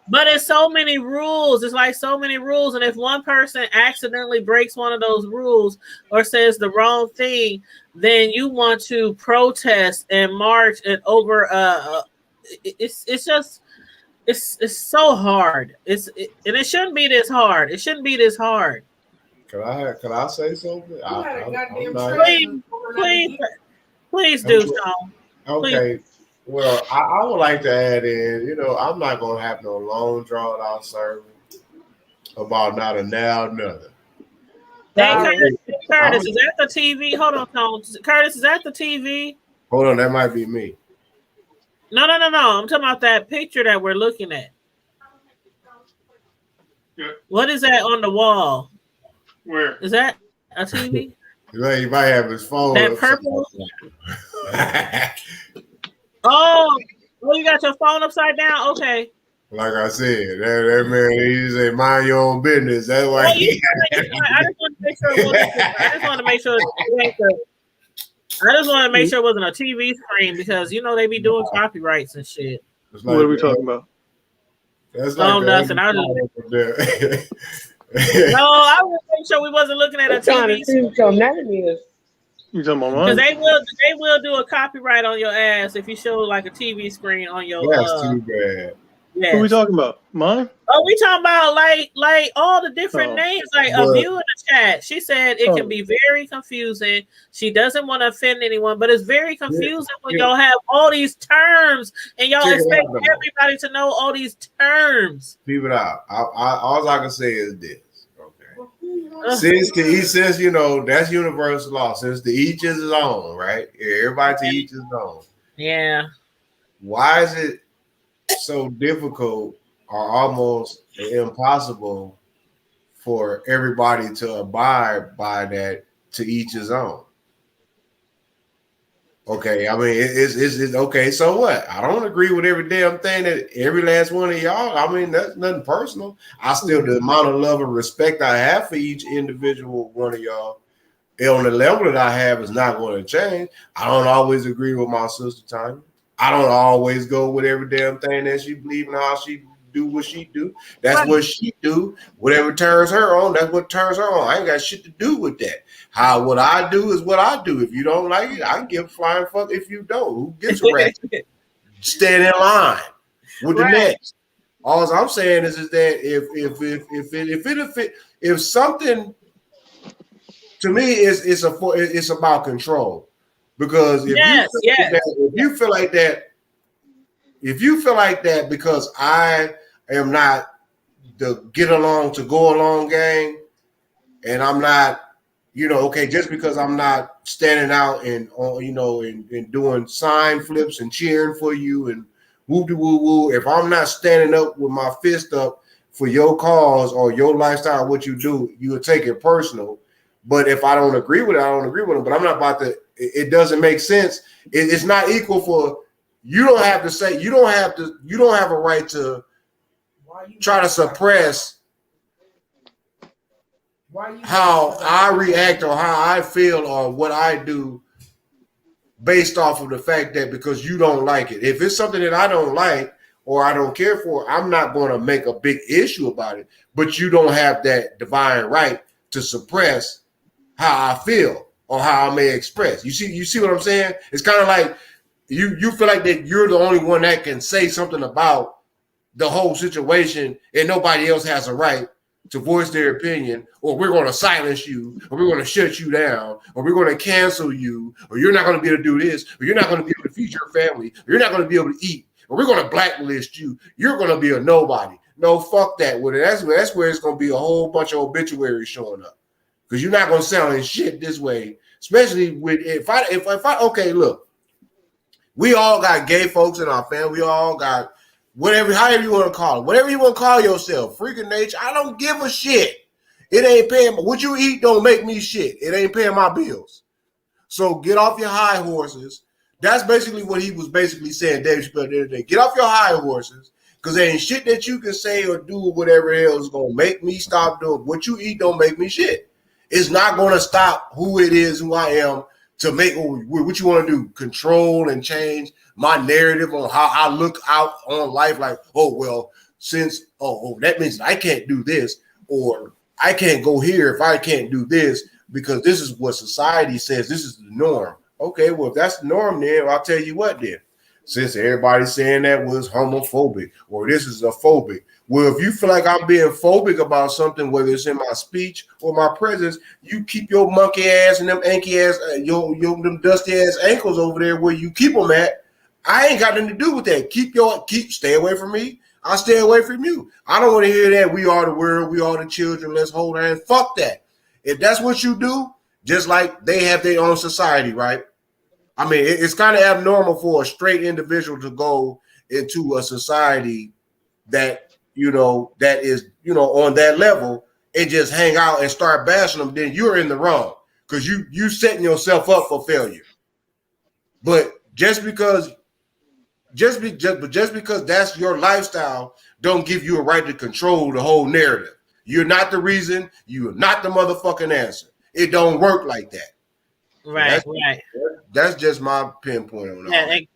But it's so many rules. It's like so many rules. And if one person accidentally breaks one of those rules or says the wrong thing, then you want to protest and march and over. It's so hard. And it shouldn't be this hard. It shouldn't be this hard. Can I say something? Please do, Sean. Okay. Please. Well, I would like to add in, I'm not going to have no long drawn out sermon about not a now, nothing. Hey, Curtis, is that the TV? Hold on, Tone. Curtis, is that the TV? Hold on, that might be me. No. I'm talking about that picture that we're looking at. Yeah. What is that on the wall? Where? Is that a TV? You might have his phone. That purple? Oh, you got your phone upside down? Okay. Like I said, that man, he said, mind your own business. That's why I just want to make sure it wasn't. I just want to make sure it wasn't a TV screen, because they be doing copyrights and shit. Like, what are we talking about? That's like nothing. I was making sure we wasn't looking at a TV screen. You talking about mine? Because they will do a copyright on your ass if you show like a TV screen on your. That's too bad. Yes. Who are we talking about? Mine? Oh, we talking about like all the different names. Like a view in the chat. She said it can be very confusing. She doesn't want to offend anyone, but it's very confusing when y'all have all these terms and y'all expect everybody to know all these terms. Leave it out. All I can say is this. Since that's universal law. Since to each is his own, right? Everybody to each his own. Yeah. Why is it so difficult or almost impossible for everybody to abide by that to each his own? Okay, I mean it's okay. So what? I don't agree with every damn thing that every last one of y'all. I mean, that's nothing personal. I still, the amount of love and respect I have for each individual one of y'all, on the level that I have, is not going to change. I don't always agree with my sister Tanya. I don't always go with every damn thing that she believes and how she do what she do. That's what she do. Whatever turns her on, that's what turns her on. I ain't got shit to do with that. What I do is what I do. If you don't like it, I can give a flying fuck if you don't. Who gets arrested? Stand in line with the next. All I'm saying is that if something, to me, it's about control. Because if you feel like that because I am not the get along to go along gang, and I'm not, okay, just because I'm not standing out and and doing sign flips and cheering for you and woo woo woo. If I'm not standing up with my fist up for your cause or your lifestyle, what you do, you would take it personal. But if I don't agree with it, I don't agree with it. But I'm not about to. It doesn't make sense. It's not equal for. You don't have to say. You don't have to. You don't have a right to try to suppress how I react or how I feel or what I do based off of the fact that because you don't like it. If it's something that I don't like or I don't care for, I'm not going to make a big issue about it. But you don't have that divine right to suppress how I feel or how I may express. You see what I'm saying? It's kind of like you feel like that you're the only one that can say something about the whole situation and nobody else has a right to voice their opinion, or we're going to silence you, or we're going to shut you down, or we're going to cancel you, or you're not going to be able to do this, or you're not going to be able to feed your family, or you're not going to be able to eat, or we're going to blacklist you. You're going to be a nobody. No, fuck that with it. That's where it's going to be a whole bunch of obituaries showing up, because you're not going to sound in shit this way. Especially with if I okay, look, we all got gay folks in our family. We all got whatever, however you want to call it, whatever you want to call yourself, freaking nature. I don't give a shit. It ain't paying. What you eat don't make me shit. It ain't paying my bills. So get off your high horses. That's basically what he was basically saying, Dave Chappelle, the other day. Get off your high horses, because there ain't shit that you can say or do or whatever else is gonna make me stop doing. What you eat don't make me shit. It's not gonna stop who it is, who I am, to make what you want to do, control and change my narrative on how I look out on life. Like, oh well, since that means I can't do this, or I can't go here if I can't do this because this is what society says. This is the norm. Okay, well, if that's the norm, then I'll tell you what then. Since everybody's saying that was homophobic or this is a phobic. Well, if you feel like I'm being phobic about something, whether it's in my speech or my presence, you keep your monkey ass and them anky ass, them dusty ass ankles over there where you keep them at. I ain't got nothing to do with that. Stay away from me. I'll stay away from you. I don't want to hear that. We are the world. We are the children. Let's hold hands. Fuck that. If that's what you do, just like they have their own society, right? I mean, it's kind of abnormal for a straight individual to go into a society that, that is, on that level and just hang out and start bashing them. Then you're in the wrong because you setting yourself up for failure. But just because that's your lifestyle, don't give you a right to control the whole narrative. You're not the reason. You're not the motherfucking answer. It don't work like that. Right, That's just my pinpoint on that.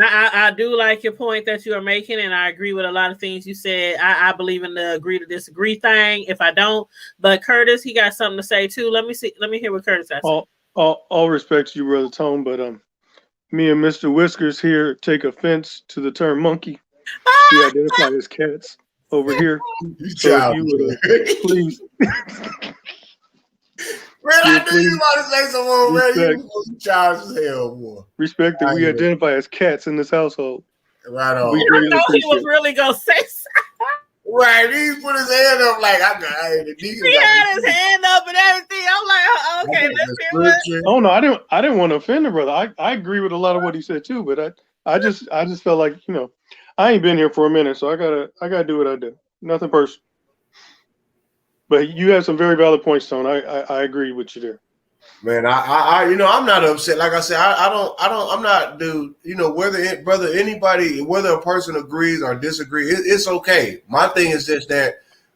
I do like your point that you are making, and I agree with a lot of things you said. I believe in the agree to disagree thing. If I don't, but Curtis, he got something to say too. Let me hear what Curtis has. All respect to you, Brother Tone, but me and Mr. Whiskers here take offense to the term monkey. We identify as cats over here. So if you would please. Man, I knew you about to say something already. You childish as hell, boy. Respect that we identify as cats in this household. Right on. I know he was really gonna say something. Right, he put his hand up like he had his hand up and everything. I'm like, okay, let's hear it. Oh no, I didn't want to offend the brother. I agree with a lot of what he said too, but I just felt like, I ain't been here for a minute, so I gotta do what I do. Nothing personal. But you have some very valid points, Tone. I agree with you there. Man, I'm not upset. Like I said, I'm not, dude. Whether a person agrees or disagrees, it's okay. My thing is just that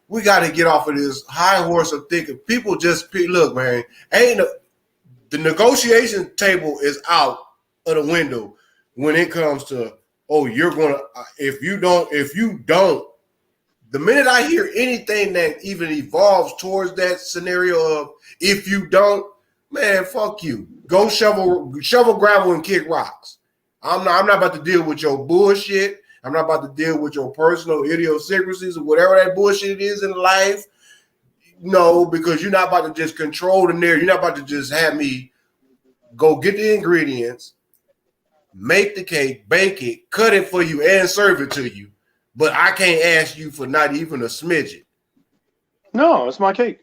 we got to get off of this high horse of thinking. People just look, man. The negotiation table is out of the window when it comes to you're gonna if you don't. The minute I hear anything that even evolves towards that scenario of if you don't, man, fuck you. Go shovel gravel and kick rocks. I'm not about to deal with your bullshit. I'm not about to deal with your personal idiosyncrasies or whatever that bullshit is in life. No, because you're not about to just control the narrative. You're not about to just have me go get the ingredients, make the cake, bake it, cut it for you, and serve it to you. but I can't ask you for not even a smidget. No, it's my cake.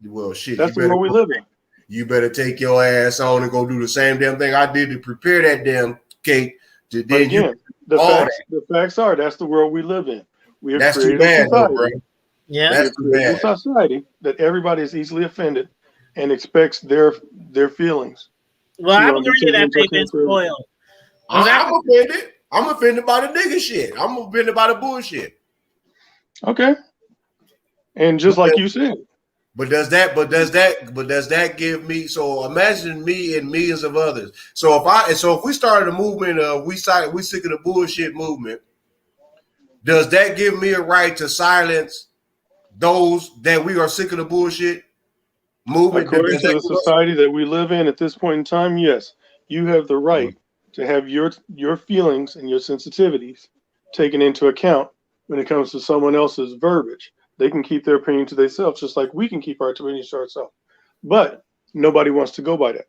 Well, shit. That's the world we live in. You better take your ass on and go do the same damn thing I did to prepare that damn cake. But again, the facts are that's the world we live in. We have That's too created bad, a society. bro. Yeah, that's too bad. A society that everybody is easily offended and expects their feelings. Well, I'm agreeing that they've been spoiled. I'm offended. I'm offended by the nigga shit. I'm offended by the bullshit. Okay. And just like you said. But does that give me, so imagine me and millions of others. So if we started a movement of we sick of the bullshit movement, does that give me a right to silence those that we are sick of the bullshit movement? According to the society that we live in at this point in time, yes, you have the right to have your feelings and your sensitivities taken into account when it comes to someone else's verbiage. They can keep their opinion to themselves, just like we can keep our opinions to ourselves. But nobody wants to go by that.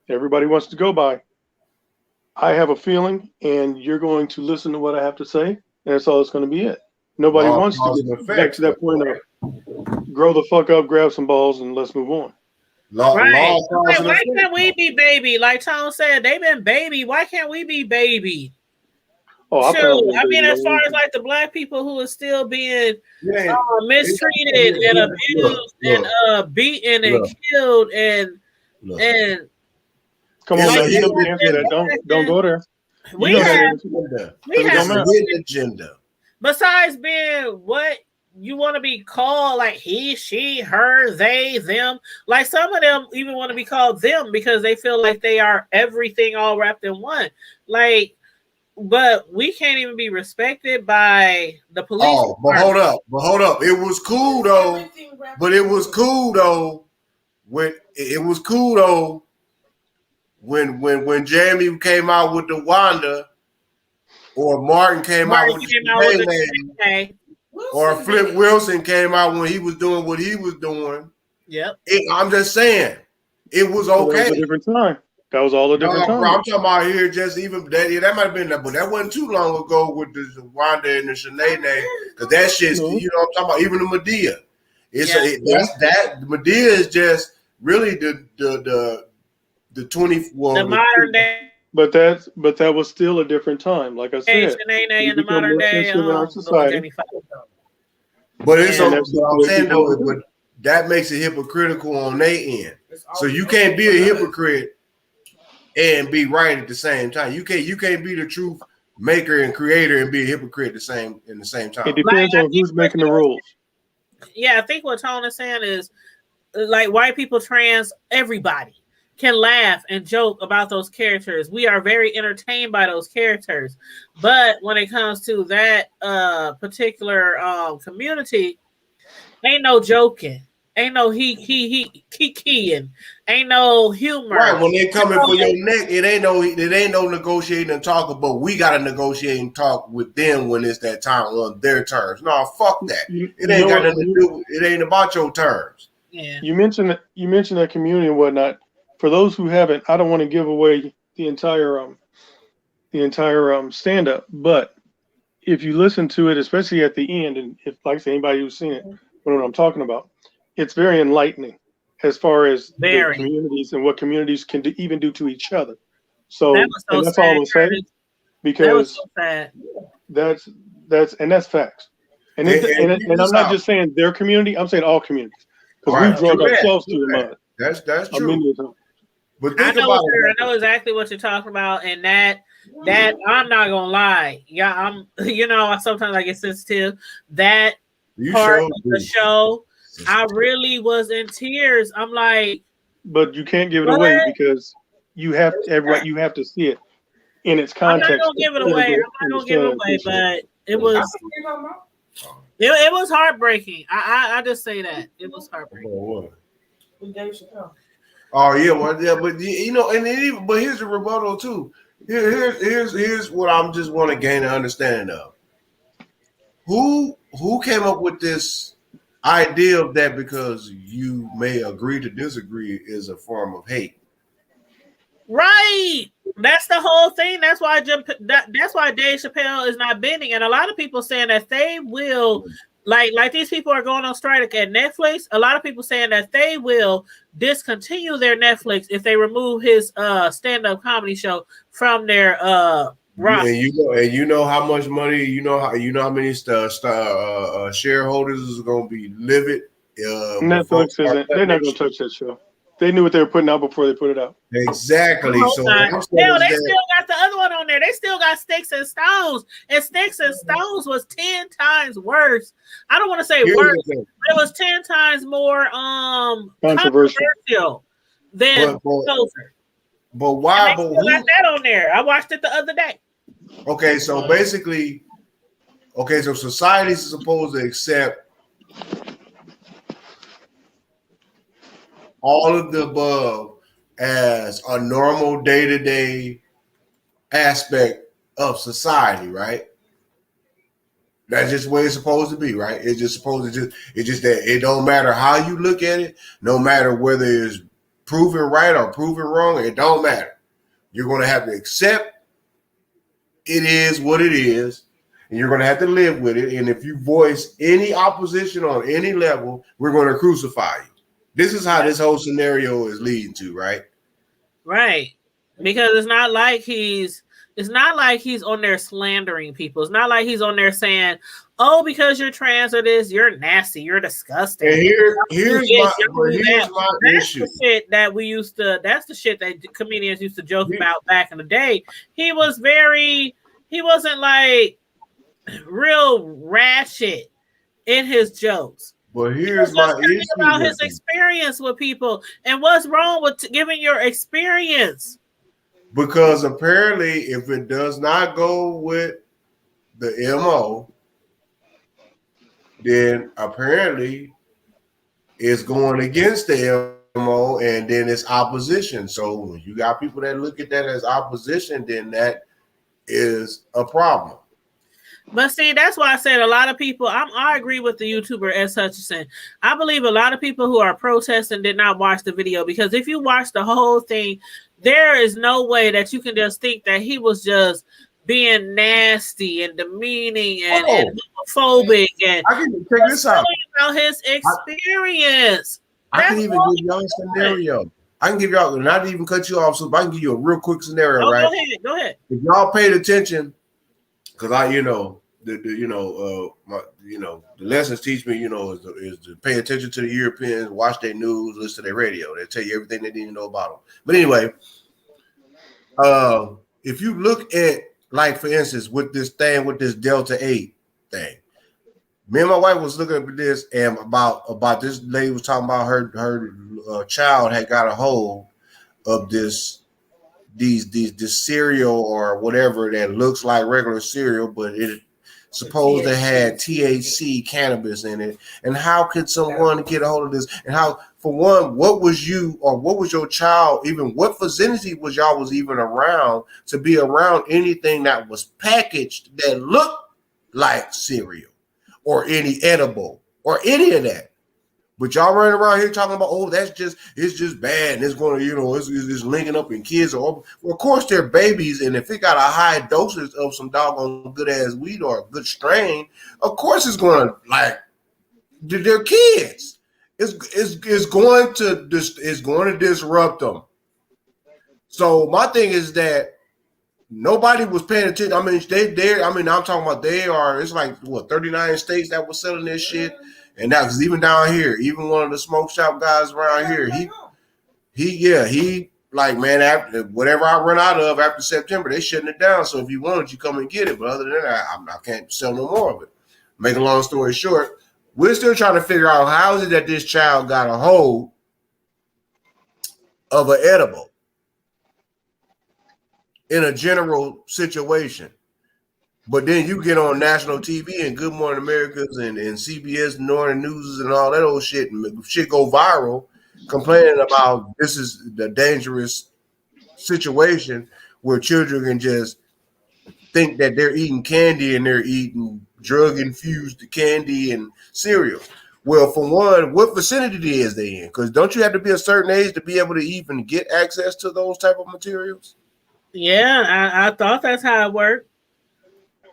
Everybody wants to go by, I have a feeling, and you're going to listen to what I have to say, and that's all it's going to be it. Nobody wants to get back to that point of grow the fuck up, grab some balls, and let's move on. Right. Why can't we be baby? Like Tom said, they've been baby. Why can't we be baby? Oh, Shoot. I mean, as far as like the black people who are still being mistreated and abused and beaten and killed and come on, man, you know the answer to that. Don't go there. We have hidden agenda. Besides being what you want to be called, like he, she, her, they, them. Like some of them even want to be called them because they feel like they are everything all wrapped in one. Like, but we can't even be respected by the police. Oh, but hold up. It was cool though. But it was cool though. When Jamie came out with the Wanda, or Martin came out with the or Flip Wilson came out when he was doing what he was doing. Yep. I'm just saying, it was okay. That was a different time. That was all a different time. Bro, I'm talking about here, just even that might have been that, but that wasn't too long ago with the Wanda and the Shanae, because that shit's you know I'm talking about, even the Medea. That Medea is just really the 20 the modern day. But that was still a different time. Like I said, Shanae in the modern day society. But it's what I'm saying though, but that makes it hypocritical on their end. So you can't be a hypocrite and be right at the same time. You can't be the truth maker and creator and be a hypocrite in the same time. It depends on who's making the rules. Yeah, I think what Tone is saying is like white people, trans, everybody can laugh and joke about those characters. We are very entertained by those characters. But when it comes to that particular community, ain't no joking. Ain't no he kikiing. Ain't no humor. Right, when they coming for your neck, it ain't no negotiating and talking, but we gotta negotiate and talk with them when it's that time on their terms. No, fuck that. It ain't got nothing to do. It ain't about your terms. Yeah. You mentioned that community and whatnot. For those who haven't, I don't want to give away the entire stand up, but if you listen to it, especially at the end, and if like I say, anybody who's seen it, what I'm talking about, it's very enlightening as far as the communities and what communities can even do to each other. So, and that's all I'm saying, because that's facts. And I'm not just saying their community, I'm saying all communities, because we drug ourselves to the mud. That's true. But I know exactly what you're talking about, and that I'm not gonna lie. Yeah, sometimes I get sensitive. That part of the show, I really was in tears. I'm like, but you can't give it away because you have to see it in its context. I'm not gonna give it away. But it was heartbreaking. I just say that it was heartbreaking. Oh yeah, well yeah, but but here's the rebuttal too. Here's what I'm just want to gain an understanding of. Who came up with this idea of that? Because you may agree to disagree is a form of hate. Right. That's the whole thing. That's why that's why Dave Chappelle is not bending, and a lot of people saying that they will, like these people are going on strike at Netflix. A lot of people saying that they will discontinue their Netflix if they remove his stand-up comedy show from their roster. And you know how much money, you know how many shareholders is going to be livid. Netflix isn't. They're not going to touch that show. They knew what they were putting out before they put it out. Exactly. So hell, they still got the other one on there. They still got Sticks and Stones, and Sticks and Stones was 10 times worse. I don't want to say worse, but it was 10 times more controversial than Closer. But why? But who got that on there? I watched it the other day. Okay, so basically, so society is supposed to accept all of the above as a normal day-to-day aspect of society, right? That's just the way it's supposed to be, right? It's just supposed to it's just that it don't matter how you look at it, no matter whether it's proven right or proven wrong, it don't matter. You're going to have to accept it is what it is, and you're going to have to live with it. And if you voice any opposition on any level, we're going to crucify you. This is how this whole scenario is leading to, right? Right. Because it's not like he's on there slandering people. It's not like he's on there saying, "Oh, because you're trans or this, you're nasty, you're disgusting." And here's my that's issue. The shit that we used to. That's the shit that comedians used to joke about back in the day. He wasn't like real ratchet in his jokes. But here's my issue about his experience with people, and what's wrong with giving your experience? Because apparently, if it does not go with the MO, then apparently it's going against the MO, and then it's opposition. So when you got people that look at that as opposition, then that is a problem. But see, that's why I said a lot of people, I agree with the YouTuber S. Hutchinson. I believe a lot of people who are protesting did not watch the video, because if you watch the whole thing, there is no way that you can just think that he was just being nasty and demeaning and homophobic. And I can check this out about his experience. I can even give y'all a scenario. I can give y'all, not even cut you off, so I can give you a real quick scenario, right? Go ahead. If y'all paid attention, because the lessons teach me, is to pay attention to the Europeans, watch their news, listen to their radio. They tell you everything they need to know about them. But anyway, if you look at, like, for instance, with this Delta 8 thing, me and my wife was looking at this, and about this lady was talking about her child had got a hold of this cereal or whatever that looks like regular cereal, but it supposed to have THC cannabis in it. And how could someone get a hold of this? And how, for one, what was your child, even what vicinity was y'all was even around to be around anything that was packaged that looked like cereal or any edible or any of that? But y'all running around here talking about, it's just bad, and it's going to, it's linking up in kids. Well, of course they're babies, and if it got a high dosage of some doggone good ass weed or a good strain, of course it's going to, like, they're kids. It's going to disrupt them. So my thing is that nobody was paying attention. I mean, I'm talking about it's like 39 states that was selling this shit. And now, because even down here, even one of the smoke shop guys around here, he like, man, after whatever I run out of after September, they shutting it down. So if you want it, you come and get it. But other than that, I can't sell no more of it. Make a long story short, we're still trying to figure out how is it that this child got a hold of an edible in a general situation. But then you get on national TV and Good Morning Americas and CBS Northern News and all that old shit, and shit go viral, complaining about this is the dangerous situation where children can just think that they're eating candy and they're eating drug-infused candy and cereal. Well, for one, what vicinity is they in? Because don't you have to be a certain age to be able to even get access to those type of materials? Yeah, I thought that's how it worked.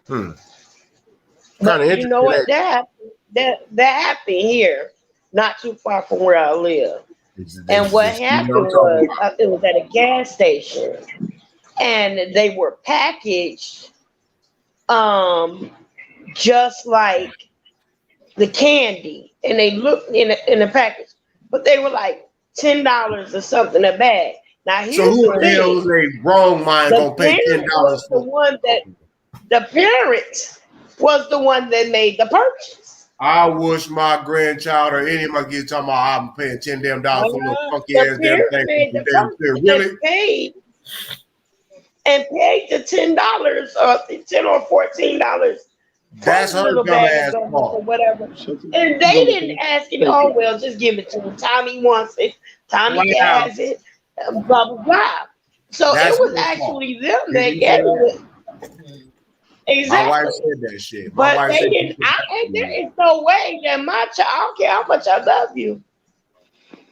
But you know what? That happened here, not too far from where I live. And what happened was, it was at a gas station, and they were packaged, just like the candy, and they looked in the package, but they were like $10 or something a bag. Now here's So who the the hell is thing: a wrong mind the gonna pay parent $10 was the for? one that the parent was the one that made the purchase. I wish my grandchild or any of my kids talking about I'm paying $10 damn dollars for a little funky The ass damn parent thing. made the Damn purchase shit. Really? and paid the $10 or $10 or $14. That's her little dumb bag ass of donuts fault. or whatever. And they didn't ask it. Oh well, just give it to him. Tommy wants it. Tommy Wow. has it. Blah blah blah. So That's it was her actually fault. them that Did you gave say that? it. Exactly. My wife said that shit. My But wife they said didn't. There is no way that my child. I don't care how much I love you.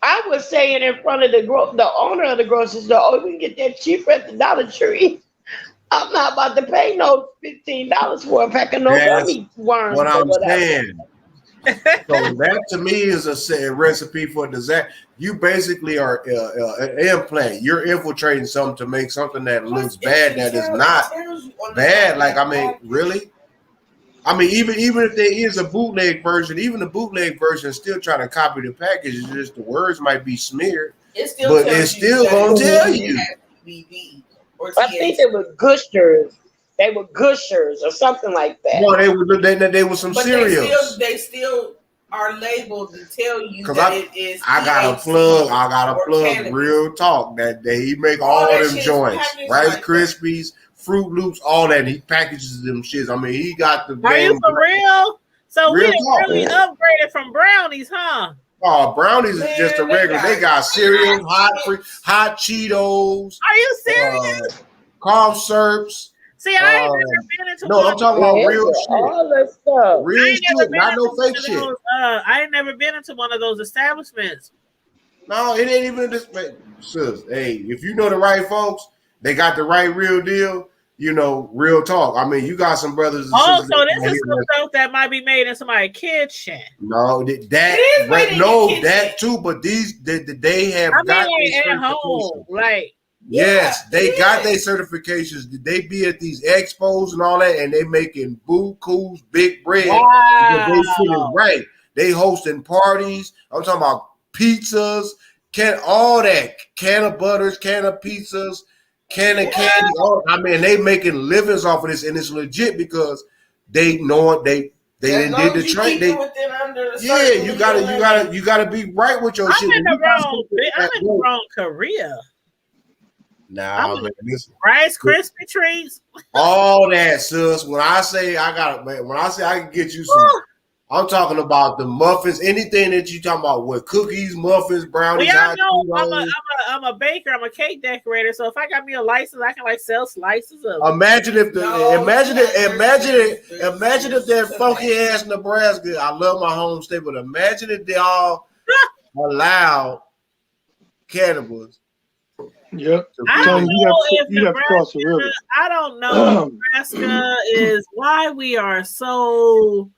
I was saying in front of the owner of the grocery store, "Oh, we can get that cheaper at the Dollar Tree." I'm not about to pay no $15 for a pack of no That's gummy worms what or I'm whatever. saying. So that to me is a recipe for disaster. You basically are an implant. You're infiltrating something to make something that looks bad that is not bad. Like, I mean, really? I mean, even if there is a bootleg version, even the bootleg version is still trying to copy the package. It's just the words might be smeared, but it's still gonna tell you. I think they were Gushers. They were Gushers or something like that. No, they were some But cereals. they still are labeled to tell you Cause that it is. I got a plug. Real talk that he make all them joints, Rice Krispies, Fruit Loops, all that. He packages them shits. I mean, he got the. Are you for real? So Real we done talk. really upgraded from brownies, huh? Oh, brownies is just a regular. They got cereal, hot Cheetos. Are you serious? Cough syrups. See, I ain't never been into No, one I'm of talking those. about real shit. All that stuff. Real I ain't never shit, been not no into fake one of shit. those, I ain't never been into one of those establishments. No, it ain't even this. Sis, hey, if you know the right folks, they got the right real deal. You know, real talk. I mean, you got some brothers and Oh, sisters. so that this is some stuff that might be made in somebody's kitchen. No, that too. But they have I got mean, their like at home, like yes, they got their certifications. They be at these expos and all that, and they making bukus, big bread. Because they feeling right. They hosting parties. I'm talking about pizzas, all that, can of butters, can of pizzas, can of candy. I mean, they making livings off of this, and it's legit because they know it. They did the train. You gotta be right with your shit. I'm in the wrong career. Nah, man, listen. Rice Krispie treats. All that, sis. When I say I can get you some, I'm talking about the muffins, anything that you talking about with cookies, muffins, brownies. Well, y'all know I'm a baker, I'm a cake decorator. So if I got me a license, I can like sell slices of. Imagine if that funky ass Nebraska. I love my home state, but imagine if they all allow cannabis. Yep. I don't know if you have to cross the river. I don't know. Nebraska is why we are so.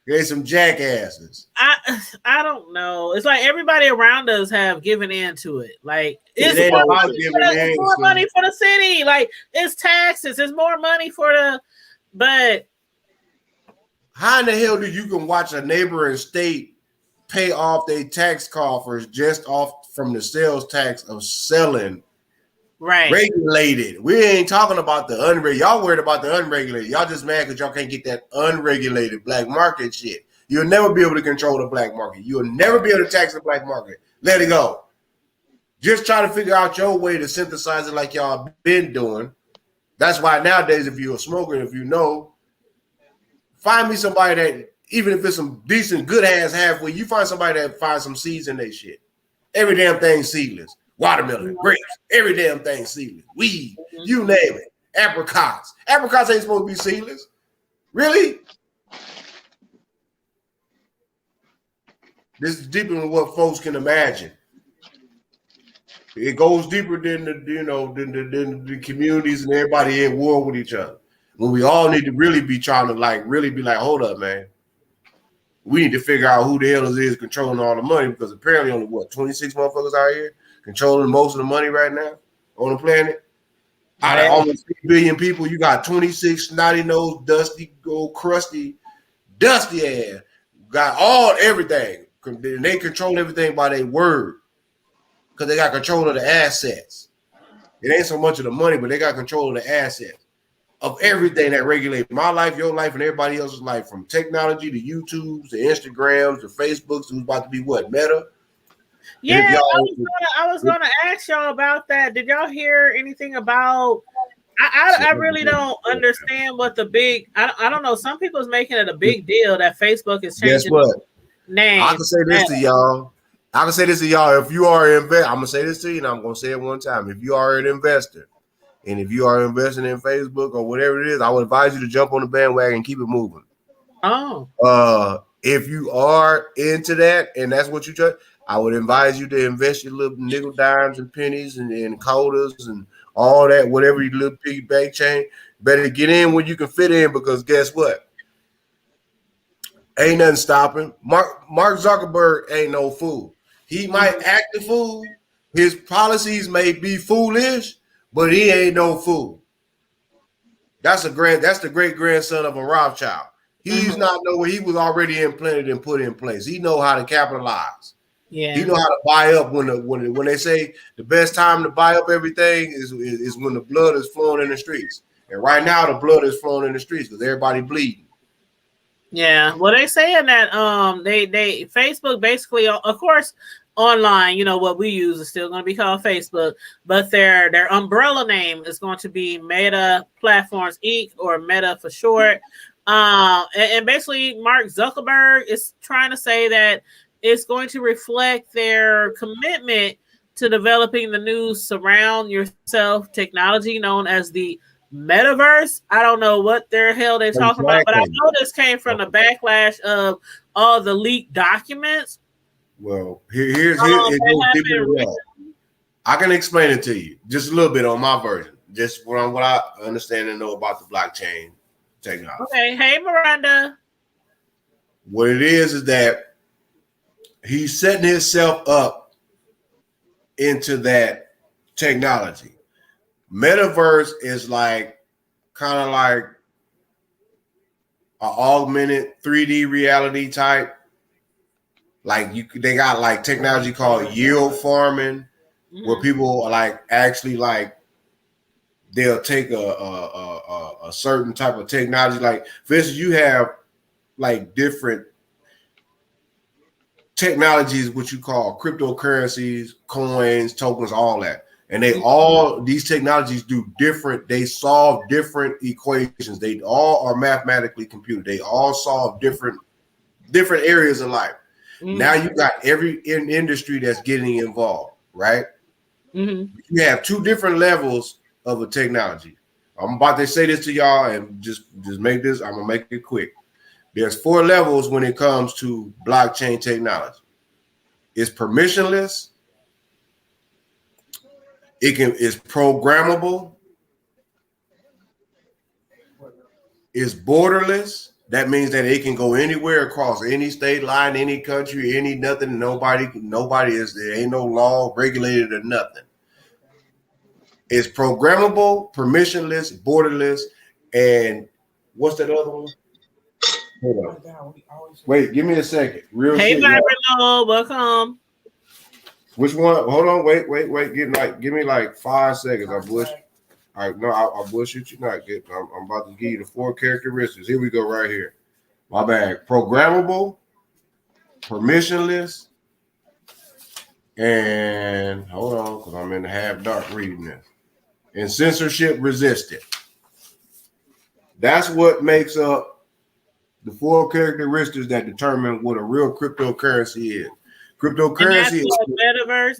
There's some jackasses. I don't know. It's like everybody around us have given in to it. Like it's It more, ain't money for, giving in, more so. money for the city. Like it's taxes. It's more money for the. But how in the hell do you can watch a neighboring state pay off their tax coffers just off from the sales tax of selling? Right. Regulated. We ain't talking about the unregulated. Y'all worried about the unregulated. Y'all just mad because y'all can't get that unregulated black market shit. You'll never be able to control the black market. You'll never be able to tax the black market. Let it go. Just try to figure out your way to synthesize it like y'all been doing. That's why nowadays, if you're a smoker, if you know, find me somebody that, even if it's some decent, good ass halfway, you find somebody that finds some seeds in their shit. Every damn thing seedless. Watermelon, grapes, every damn thing seedless. Weed, you name it. Apricots. Apricots ain't supposed to be seedless. Really? This is deeper than what folks can imagine. It goes deeper than than the communities and everybody at war with each other. When we all need to really be trying to really be like, hold up, man. We need to figure out who the hell is controlling all the money, because apparently only 26 motherfuckers out here controlling most of the money right now on the planet. Out of almost 3 billion people, you got 26 snotty-nosed, dusty, gold, crusty, dusty ass. Got everything. And they control everything by their word, because they got control of the assets. It ain't so much of the money, but they got control of the assets of everything that regulates my life, your life, and everybody else's life, from technology to YouTubes to Instagrams to Facebooks, who's about to be what, Meta? Yeah, I was gonna ask y'all about that. Did y'all hear anything about? I really don't understand what the big. I don't know. Some people's making it a big deal that Facebook is changing. Guess what? Name. I can say this to y'all. If you are an investor, I'm gonna say this to you, and I'm gonna say it one time. If you are an investor, and if you are investing in Facebook or whatever it is, I would advise you to jump on the bandwagon and keep it moving. Oh. If you are into that and that's what you try, I would advise you to invest your little nickel, dimes, and pennies and quarters and all that, whatever your little piggy bank chain. Better get in when you can fit in, because guess what? Ain't nothing stopping. Mark Zuckerberg ain't no fool. He might act a fool. His policies may be foolish, but he ain't no fool. That's the great grandson of a Rothschild. He's not nowhere. He was already implanted and put in place. He know how to capitalize. Yeah. He know how to buy up when they say the best time to buy up everything is when the blood is flowing in the streets. And right now the blood is flowing in the streets because everybody bleeding. Yeah. Well, they saying that they Facebook basically, of course, online, what we use is still going to be called Facebook, but their umbrella name is going to be Meta Platforms Inc., or Meta for short. And basically, Mark Zuckerberg is trying to say that it's going to reflect their commitment to developing the new surround yourself technology known as the metaverse. I don't know what the hell they're talking about, but I know this came from the backlash of all the leaked documents. Well, here's I can explain it to you just a little bit on my version, just what I understand and know about the blockchain technology. Okay, hey Miranda. What it is that he's setting himself up into that technology. Metaverse is kind of like an augmented 3D reality type. They got technology called yield farming, where people actually they'll take a certain type of technology. For instance, you have different technologies, what you call cryptocurrencies, coins, tokens, all that. And these technologies they solve different equations. They all are mathematically computed. They all solve different areas of life. Mm-hmm. Now you got every industry that's getting involved, right? Mm-hmm. You have two different levels of a technology. I'm about to say this to y'all, and just make this. I'm gonna make it quick. There's 4 levels when it comes to blockchain technology. It's permissionless. It's programmable. It's borderless. That means that it can go anywhere across any state line, any country, any nothing. Nobody there ain't no law regulated or nothing. It's programmable, permissionless, borderless, and what's that other one? Hold on. Wait, give me a second. Hey, Marlo, welcome. Which one? Hold on. Wait. Give me 5 seconds. I bullshit you not. I'm about to give you the 4 characteristics. Here we go right here. My bad. Programmable, permissionless, and hold on, because I'm in the half dark reading this. And censorship resistant. That's what makes up the 4 characteristics that determine what a real cryptocurrency is. Cryptocurrency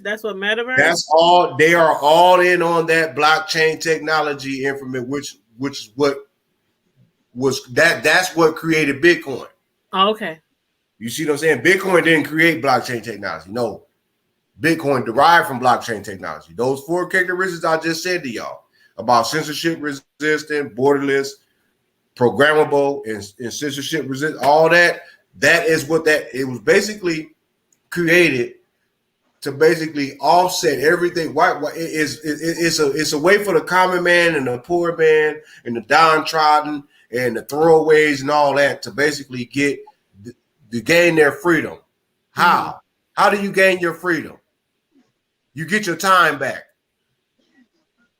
That's what metaverse. That's all. They are all in on that blockchain technology information, which is what was that. That's what created Bitcoin. Oh, okay. You see what I'm saying? Bitcoin didn't create blockchain technology. No, Bitcoin derived from blockchain technology. Those 4 characteristics I just said to y'all about censorship resistant, borderless, programmable, and censorship resistant, all that is what it was basically created to basically offset everything. It's a way for the common man and the poor man and the downtrodden and the throwaways and all that to basically get to gain their freedom. How? How do you gain your freedom? You get your time back.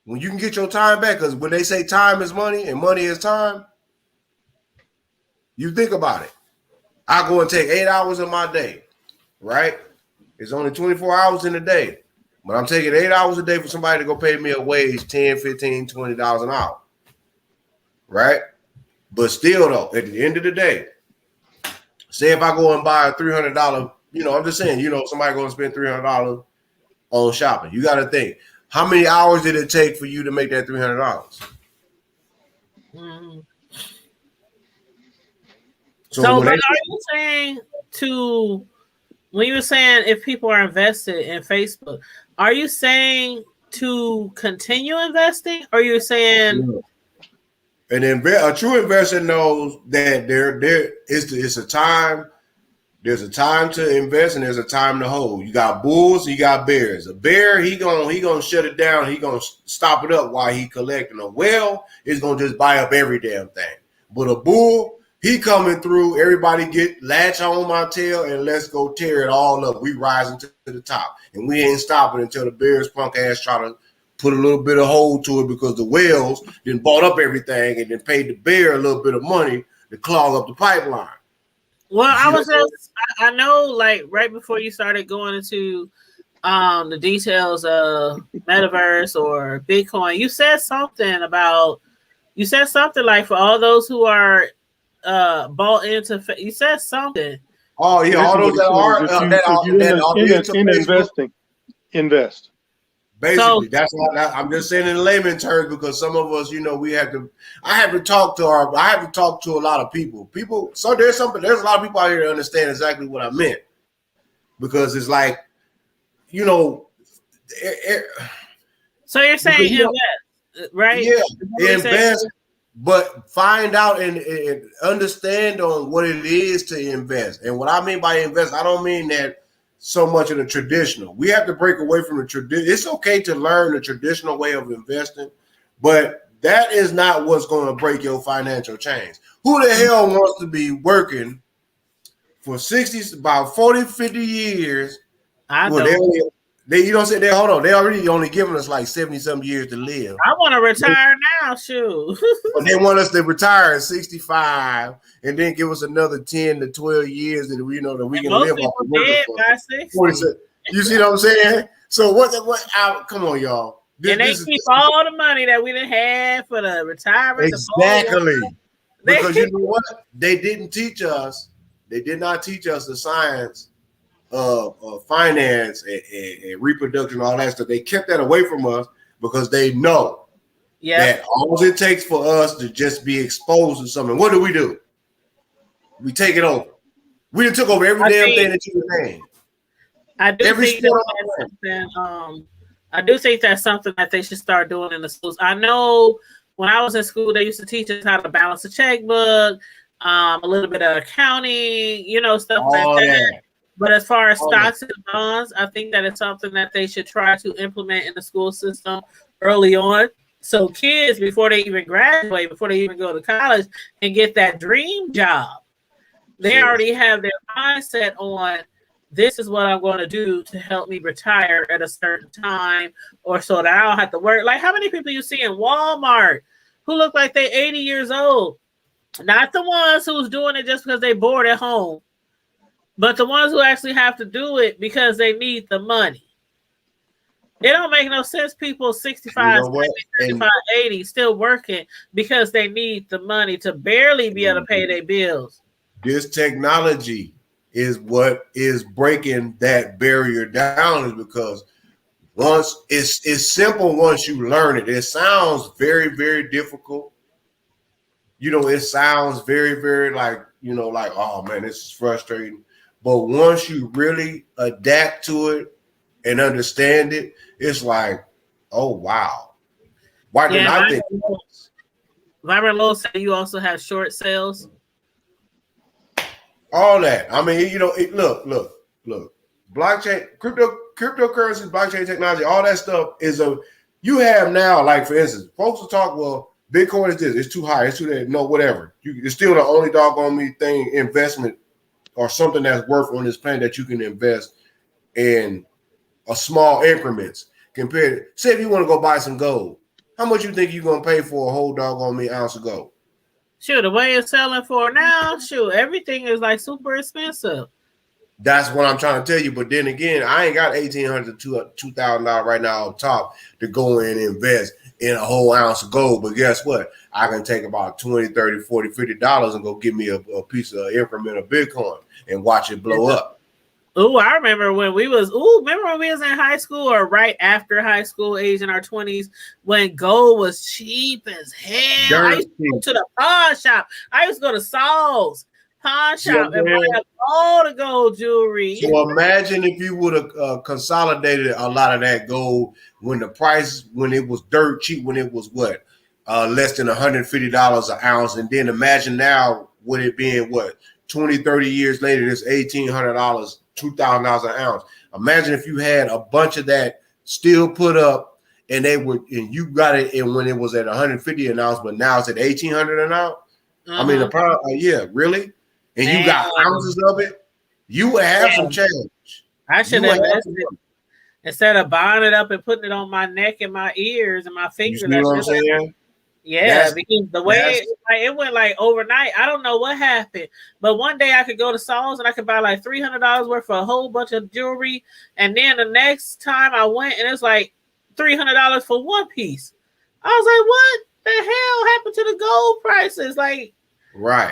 When you can get your time back, because when they say time is money and money is time, you think about it. I go and take 8 hours of my day, right? It's only 24 hours in a day, but I'm taking 8 hours a day for somebody to go pay me a wage, $10, $15, $20 an hour, right? But still, though, at the end of the day, say if I go and buy a $300, I'm just saying, somebody going to spend $300 on shopping. You got to think, how many hours did it take for you to make that $300? So but are you saying when you were saying if people are invested in Facebook, are you saying to continue investing, or you're saying a true investor knows that it's a time. There's a time to invest and there's a time to hold. You got bulls, you got bears. A bear, he gonna shut it down. He gonna stop it up while he collecting. A whale is gonna just buy up every damn thing. But a bull, he coming through. Everybody get latch on my tail and let's go tear it all up. We rising to the top, and we ain't stopping until the bear's punk ass try to put a little bit of hold to it because the whales then bought up everything and then paid the bear a little bit of money to clog up the pipeline. Well, I know, like right before you started going into the details of metaverse or Bitcoin, you said something like for all those who are bought into, you said something. Oh yeah, all those that are in investing, invest. Basically, that's what I'm just saying in layman terms, because some of us, I have to talk to a lot of people. There's a lot of people out here that understand exactly what I meant, because it's like, so you're saying invest, right? Yeah, invest, but find out and understand on what it is to invest. And what I mean by invest, I don't mean that so much in the traditional. We have to break away from the tradition. It's okay to learn the traditional way of investing, but that is not what's going to break your financial chains. Who the hell wants to be working for about 40, 50 years? They hold on. They already only giving us like 70-something years to live. I want to retire now, shoot. They want us to retire at 65 and then give us another 10 to 12 years that we know that we can live off. You see what I'm saying? So come on, y'all. They keep all the money that we didn't have for the retirement. Exactly. Because you know what? They didn't teach us. They did not teach us the science of finance and reproduction, all that stuff. They kept that away from us because they know that all it takes for us to just be exposed to something. What do? We take it over. We done took over every damn thing that you were saying. I do think that's something that they should start doing in the schools. I know when I was in school, they used to teach us how to balance a checkbook, a little bit of accounting, stuff like that. But as far as stocks and bonds, I think that it's something that they should try to implement in the school system early on. So kids, before they even graduate, before they even go to college and get that dream job, they already have their mindset on, this is what I'm going to do to help me retire at a certain time, or so that I don't have to work. Like, how many people you see in Walmart who look like they're 80 years old? Not the ones who's doing it just because they bored at home, but the ones who actually have to do it because they need the money. It don't make no sense. People 65, 70, 75, 80 still working because they need the money to barely be able to pay their bills. This technology is what is breaking that barrier down, is because once it's simple once you learn it. It sounds very, very difficult. It sounds very, very like, oh man, this is frustrating. But once you really adapt to it and understand it, it's like, oh wow. Why didn't I think? Vibrant Low said you also have short sales. All that. I mean, you know, look. Blockchain, cryptocurrency, blockchain technology, all that stuff is you have now, like for instance, folks will talk, well, Bitcoin is this, it's too high, it's too that, no, whatever. It's still the only doggone me thing, investment or something that's worth on this planet that you can invest in a small increments compared. Say if you want to go buy some gold, how much you think you're gonna pay for a whole doggone me ounce of gold? Shoot, the way it's selling for now, shoot, everything is like super expensive. That's what I'm trying to tell you. But then again, I ain't got $1,800 to $2,000 right now on top to go in and invest in a whole ounce of gold. But guess what? I can take about $20, $30, $40, $50 and go give me a piece of increment of Bitcoin and watch it blow up. Ooh, I remember when we was in high school or right after high school age in our 20s when gold was cheap as hell. I used to go to the pawn shop. I used to go to Saul's pawn shop and buy up all the gold jewelry. So imagine if you would have consolidated a lot of that gold when the price, when it was dirt cheap, when it was what? Less than $150 an ounce. And then imagine now with it being what? 20, 30 years later, it's $1,800, $2,000 an ounce. Imagine if you had a bunch of that still put up and you got it in when it was at $150 an ounce, but now it's at $1,800 an ounce. I mean, the pound, yeah, really? And you got ounces of it, you would have some change. I should have invested instead of buying it up and putting it on my neck and my ears and my fingers. You see what I'm saying? Yeah, because the way it went like overnight, I don't know what happened, but one day I could go to Saul's and I could buy like $300 worth of a whole bunch of jewelry, and then the next time I went and it's like $300 for one piece. I was like, what the hell happened to the gold prices? Like, right?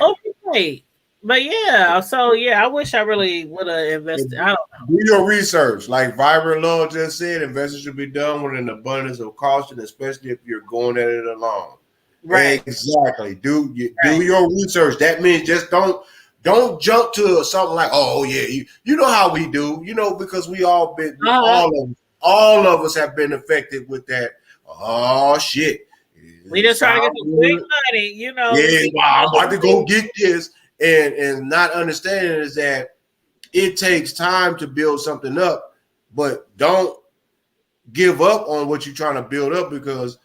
Okay, but yeah, so yeah, I wish I really would have invested. I don't know. Do your research, like Vibrant Love just said. Investment should be done with an abundance of caution, especially if you're going at it alone. Right. Exactly. Do your research. That means just don't jump to something like, oh yeah, you know how we do, you know, because we all been all of us have been affected with that. Oh shit. We just trying to get the quick money, you know. Yeah, I'm about to go get this. And not understanding is that it takes time to build something up, but don't give up on what you're trying to build up because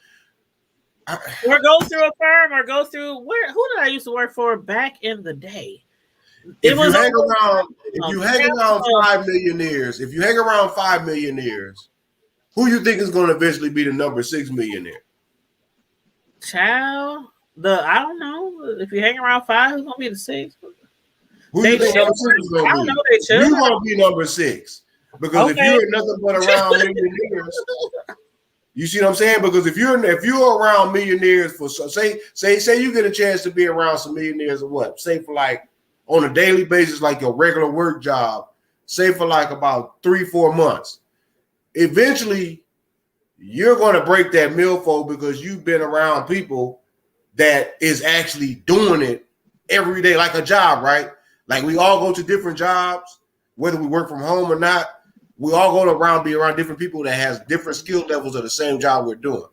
or go through a firm or go through who did I used to work for back in the day? If you hang around 5 millionaires, who you think is going to eventually be the number 6 millionaire? Child, I don't know. If you hang around 5, who's gonna be the 6? Who you think number 6 is going to be? You're going to be number 6 because if you're nothing but around millionaires. You see what I'm saying? Because if you're around millionaires for say you get a chance to be around some millionaires or what? Say for like on a daily basis, like your regular work job, say for like about 3-4 months. Eventually, you're going to break that millfold because you've been around people that is actually doing it every day, like a job, right? Like we all go to different jobs, whether we work from home or not. We all go be around different people that has different skill levels of the same job we're doing.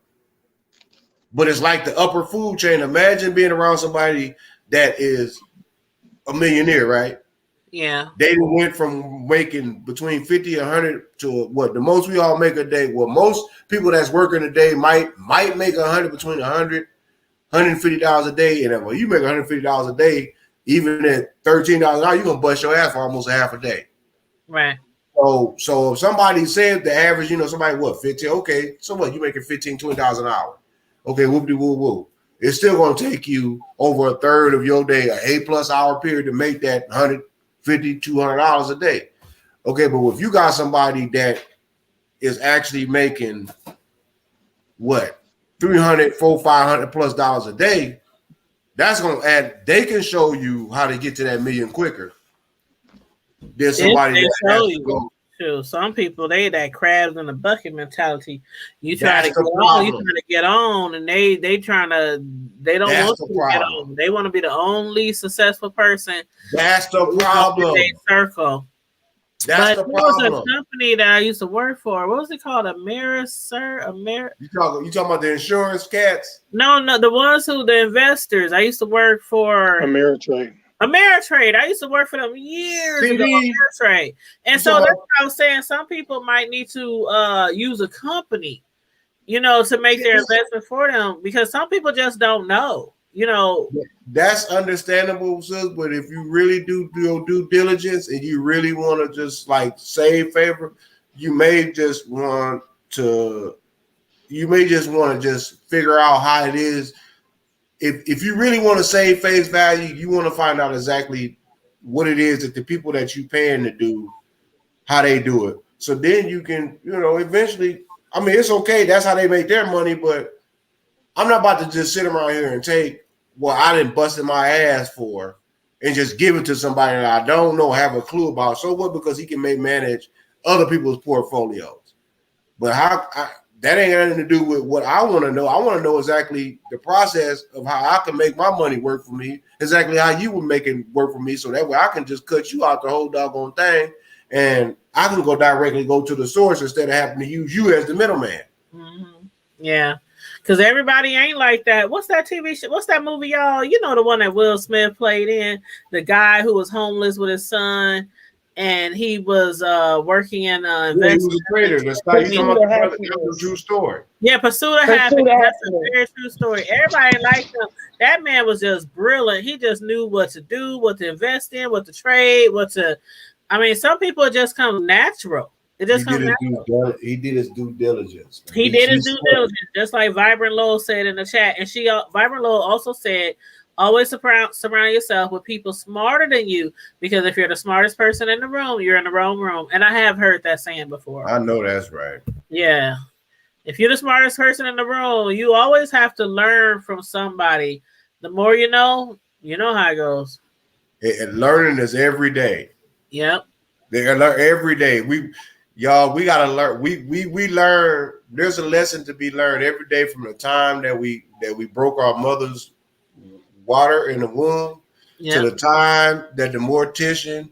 But it's like the upper food chain. Imagine being around somebody that is a millionaire, right? Yeah. They went from making between 50 and 100 to what the most we all make a day. Well, most people that's working a day might make between $100, $150 a day. And when you make $150 a day, even at $13 an hour, you're gonna bust your ass for almost a half a day. Right. So if somebody said the average, you know, somebody 15, okay, so what, you making $15, $20 an hour. Okay, whoop-de-woo-woo. It's still gonna take you over a third of your day, an 8+ hour period to make that $150, $200 a day. Okay, but if you got somebody that is actually making what, $300, $400, $500+ a day, that's gonna add, they can show you how to get to that million quicker. There's somebody that has to go. Too. Some people, they that crabs in the bucket mentality. You try to get on, and they don't want to get on. They want to be the only successful person. That's the problem. Circle. That's the there was a problem. company that I used to work for. What was it called? Amerisur. You talking about the insurance cats? No, the ones the investors. I used to work for Ameritrade. I used to work for them years ago. Ameritrade. And so that's what I was saying. Some people might need to use a company, to make their investment for them, because some people just don't know. That's understandable, sis. But if you really do your due diligence and you really want to just like save favor, you may just want to just figure out how it is. If you really want to save face value, you want to find out exactly what it is that the people that you paying to do, how they do it. So then you can, eventually. I mean, it's okay. That's how they make their money, but I'm not about to just sit around here and take what I didn't busted my ass for and just give it to somebody that I don't know, have a clue about. So what? Because he can manage other people's portfolios. But that ain't got anything to do with what I want to know. I want to know exactly the process of how I can make my money work for me, exactly how you would make it work for me, so that way I can just cut you out the whole doggone thing, and I can go to the source instead of having to use you as the middleman. Mm-hmm. Yeah. Because everybody ain't like that. What's that TV show? What's that movie, y'all? You know, the one that Will Smith played in, the guy who was homeless with his son, and he was working in he was a trader. That's a true story. Yeah, Pursuit of Happiness. That's a very true story. Everybody liked him. That man was just brilliant. He just knew what to do, what to invest in, what to trade, some people just come natural. It just comes natural. He did his due diligence. He did his due diligence, just like Vibrant Lowell said in the chat. And Vibrant Lowell also said, always surround yourself with people smarter than you, because if you're the smartest person in the room, you're in the wrong room. And I have heard that saying before. I know that's right. Yeah. If you're the smartest person in the room, you always have to learn from somebody. The more you know how it goes. And learning is every day. Yep. They learn every day. We gotta learn. We learn. There's a lesson to be learned every day, from the time that we broke our mother's water in the womb to the time that the mortician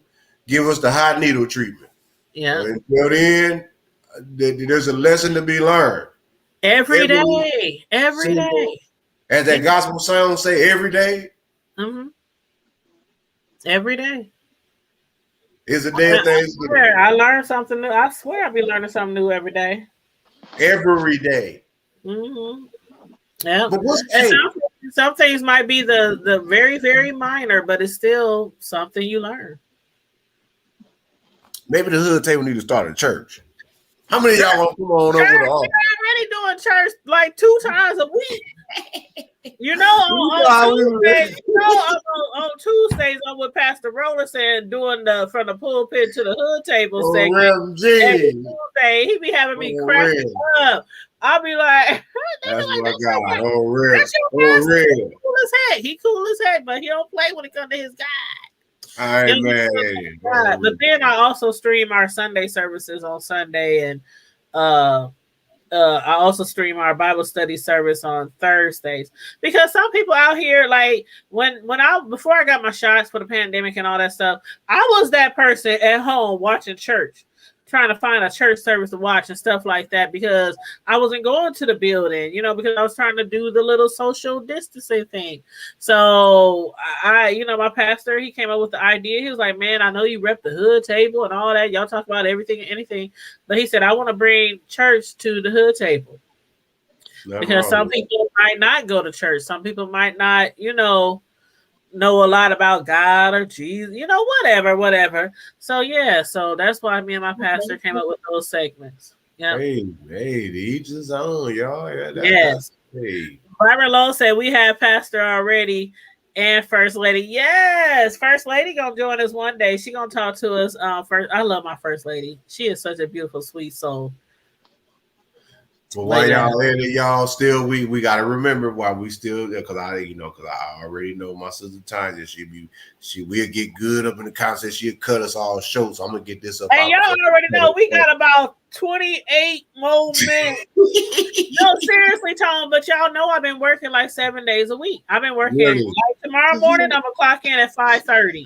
give us the hot needle treatment. Yeah. Until then, there's a lesson to be learned. Every day. Every day. As that gospel song say, every day. Mm-hmm. Every day. Is a damn thing. I learned something new. I swear I'll be learning something new every day. Every day. Mm-hmm. Yeah. But some things might be the very, very minor, but it's still something you learn. Maybe the hood table need to start a church. How many of y'all want to come on over to all? We're already doing church like 2 times a week. On Tuesdays, I'm with Pastor Rollerson doing from the pulpit to the hood table segment. Every Tuesday, he be having me cracking up. I'll be like, that's what I got. Oh, real. He cool as heck, but he don't play when it comes to his God. All right, man. But then I also stream our Sunday services on Sunday, and I also stream our Bible study service on Thursdays, because some people out here, like before I got my shots for the pandemic and all that stuff, I was that person at home watching church, trying to find a church service to watch and stuff like that, because I wasn't going to the building, because I was trying to do the little social distancing thing. So my pastor, he came up with the idea. He was like, man, I know you rep the hood table and all that. Y'all talk about everything and anything. But he said, I want to bring church to the hood table. Because some people might not go to church. Some people might not, know a lot about God or Jesus, whatever. So so that's why me and my pastor came up with those segments. Yeah. Hey, to each his own, y'all. Yes. Byron Lowe said we have pastor already and First Lady. Yes, First Lady gonna join us one day. She gonna talk to us. First, I love my First Lady. She is such a beautiful, sweet soul. But why y'all still we gotta remember why we still, because I already know my sister Tanya, we'll get good up in the concept, she'll cut us all short. So I'm gonna get this up. Hey, y'all already know we got about 28 more minutes. No, seriously, Tom, but y'all know I've been working like 7 days a week. I've been working like tomorrow morning, I'm gonna clock in at 5:30.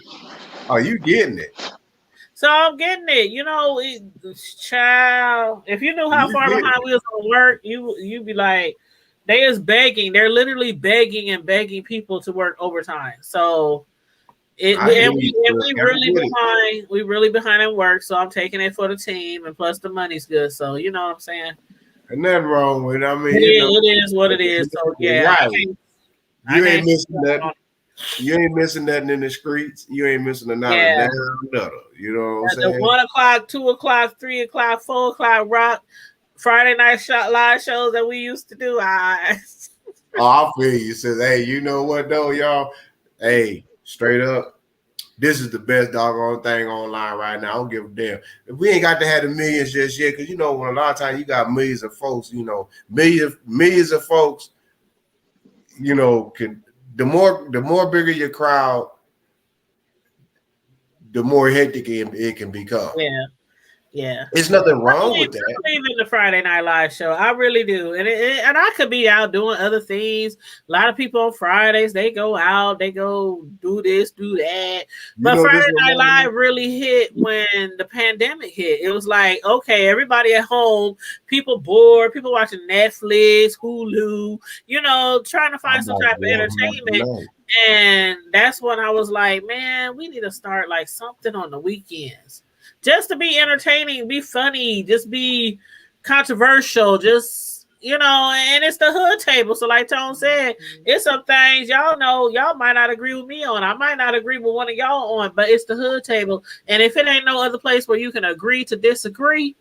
Oh, you getting it? So I'm getting it. You know, child, if you knew how far behind we was on work, you'd be like, they is begging. They're literally begging and begging people to work overtime. So we really behind. We really behind at work. So I'm taking it for the team, and plus the money's good. So you know what I'm saying. And nothing wrong with it. I mean, yeah, it is what it is. So yeah, right. You ain't missing nothing. You ain't missing nothing in the streets. You ain't missing another damn nutter. You know what I'm saying? The 1 o'clock, 2 o'clock, 3 o'clock, 4 o'clock rock Friday night live shows that we used to do. Oh, I feel you. Says, hey, you know what though, y'all? Hey, straight up, this is the best doggone thing online right now. I don't give a damn. If we ain't got to have the millions just yet, because you know, when a lot of times you got millions of folks, you know, millions of folks, you know, can. The more bigger your crowd, the more hectic it can become. Yeah. There's nothing wrong with that. I believe in the Friday Night Live show. I really do. And and I could be out doing other things. A lot of people on Fridays, they go out, they go do this, do that. But Friday Night Live really hit when the pandemic hit. It was like, okay, everybody at home, people bored, people watching Netflix, Hulu, you know, trying to find some type of entertainment. And that's when I was like, man, we need to start like something on the weekends. Just to be entertaining, be funny, just be controversial, just, you know, and it's the hood table. So like Tone said, it's some things y'all know y'all might not agree with me on. I might not agree with one of y'all on, but it's the hood table. And if it ain't no other place where you can agree to disagree,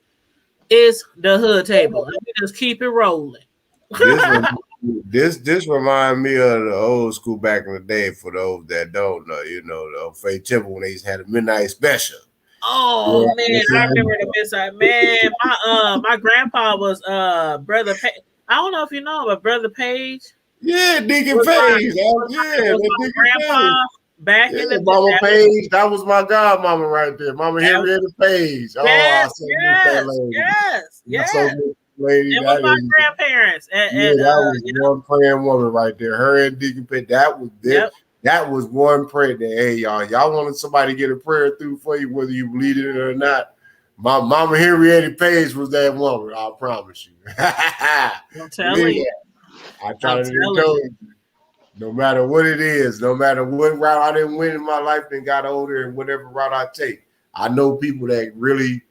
it's the hood table. And we just keep it rolling. This remind me of the old school back in the day for those that don't know, you know, the Faith Temple when they used to have a midnight special. Oh man, I remember the midnight. Man, my grandpa was Brother Page. I don't know if you know him, but Brother Page. Yeah, Deacon Page. My grandpa back in the Mama Page. That was my godmama right there, Mama Henrietta Page. Oh, yes. Lady, it was my grandparents. That was one praying woman right there. Her and Deacon Page. That was That was one prayer that, hey, y'all wanted somebody to get a prayer through for you, whether you believe it or not. My Mama Henrietta Page was that woman, I promise you. I'm telling you. I try to tell you, no matter what it is, no matter what route I didn't win in my life and got older and whatever route I take, I know people that really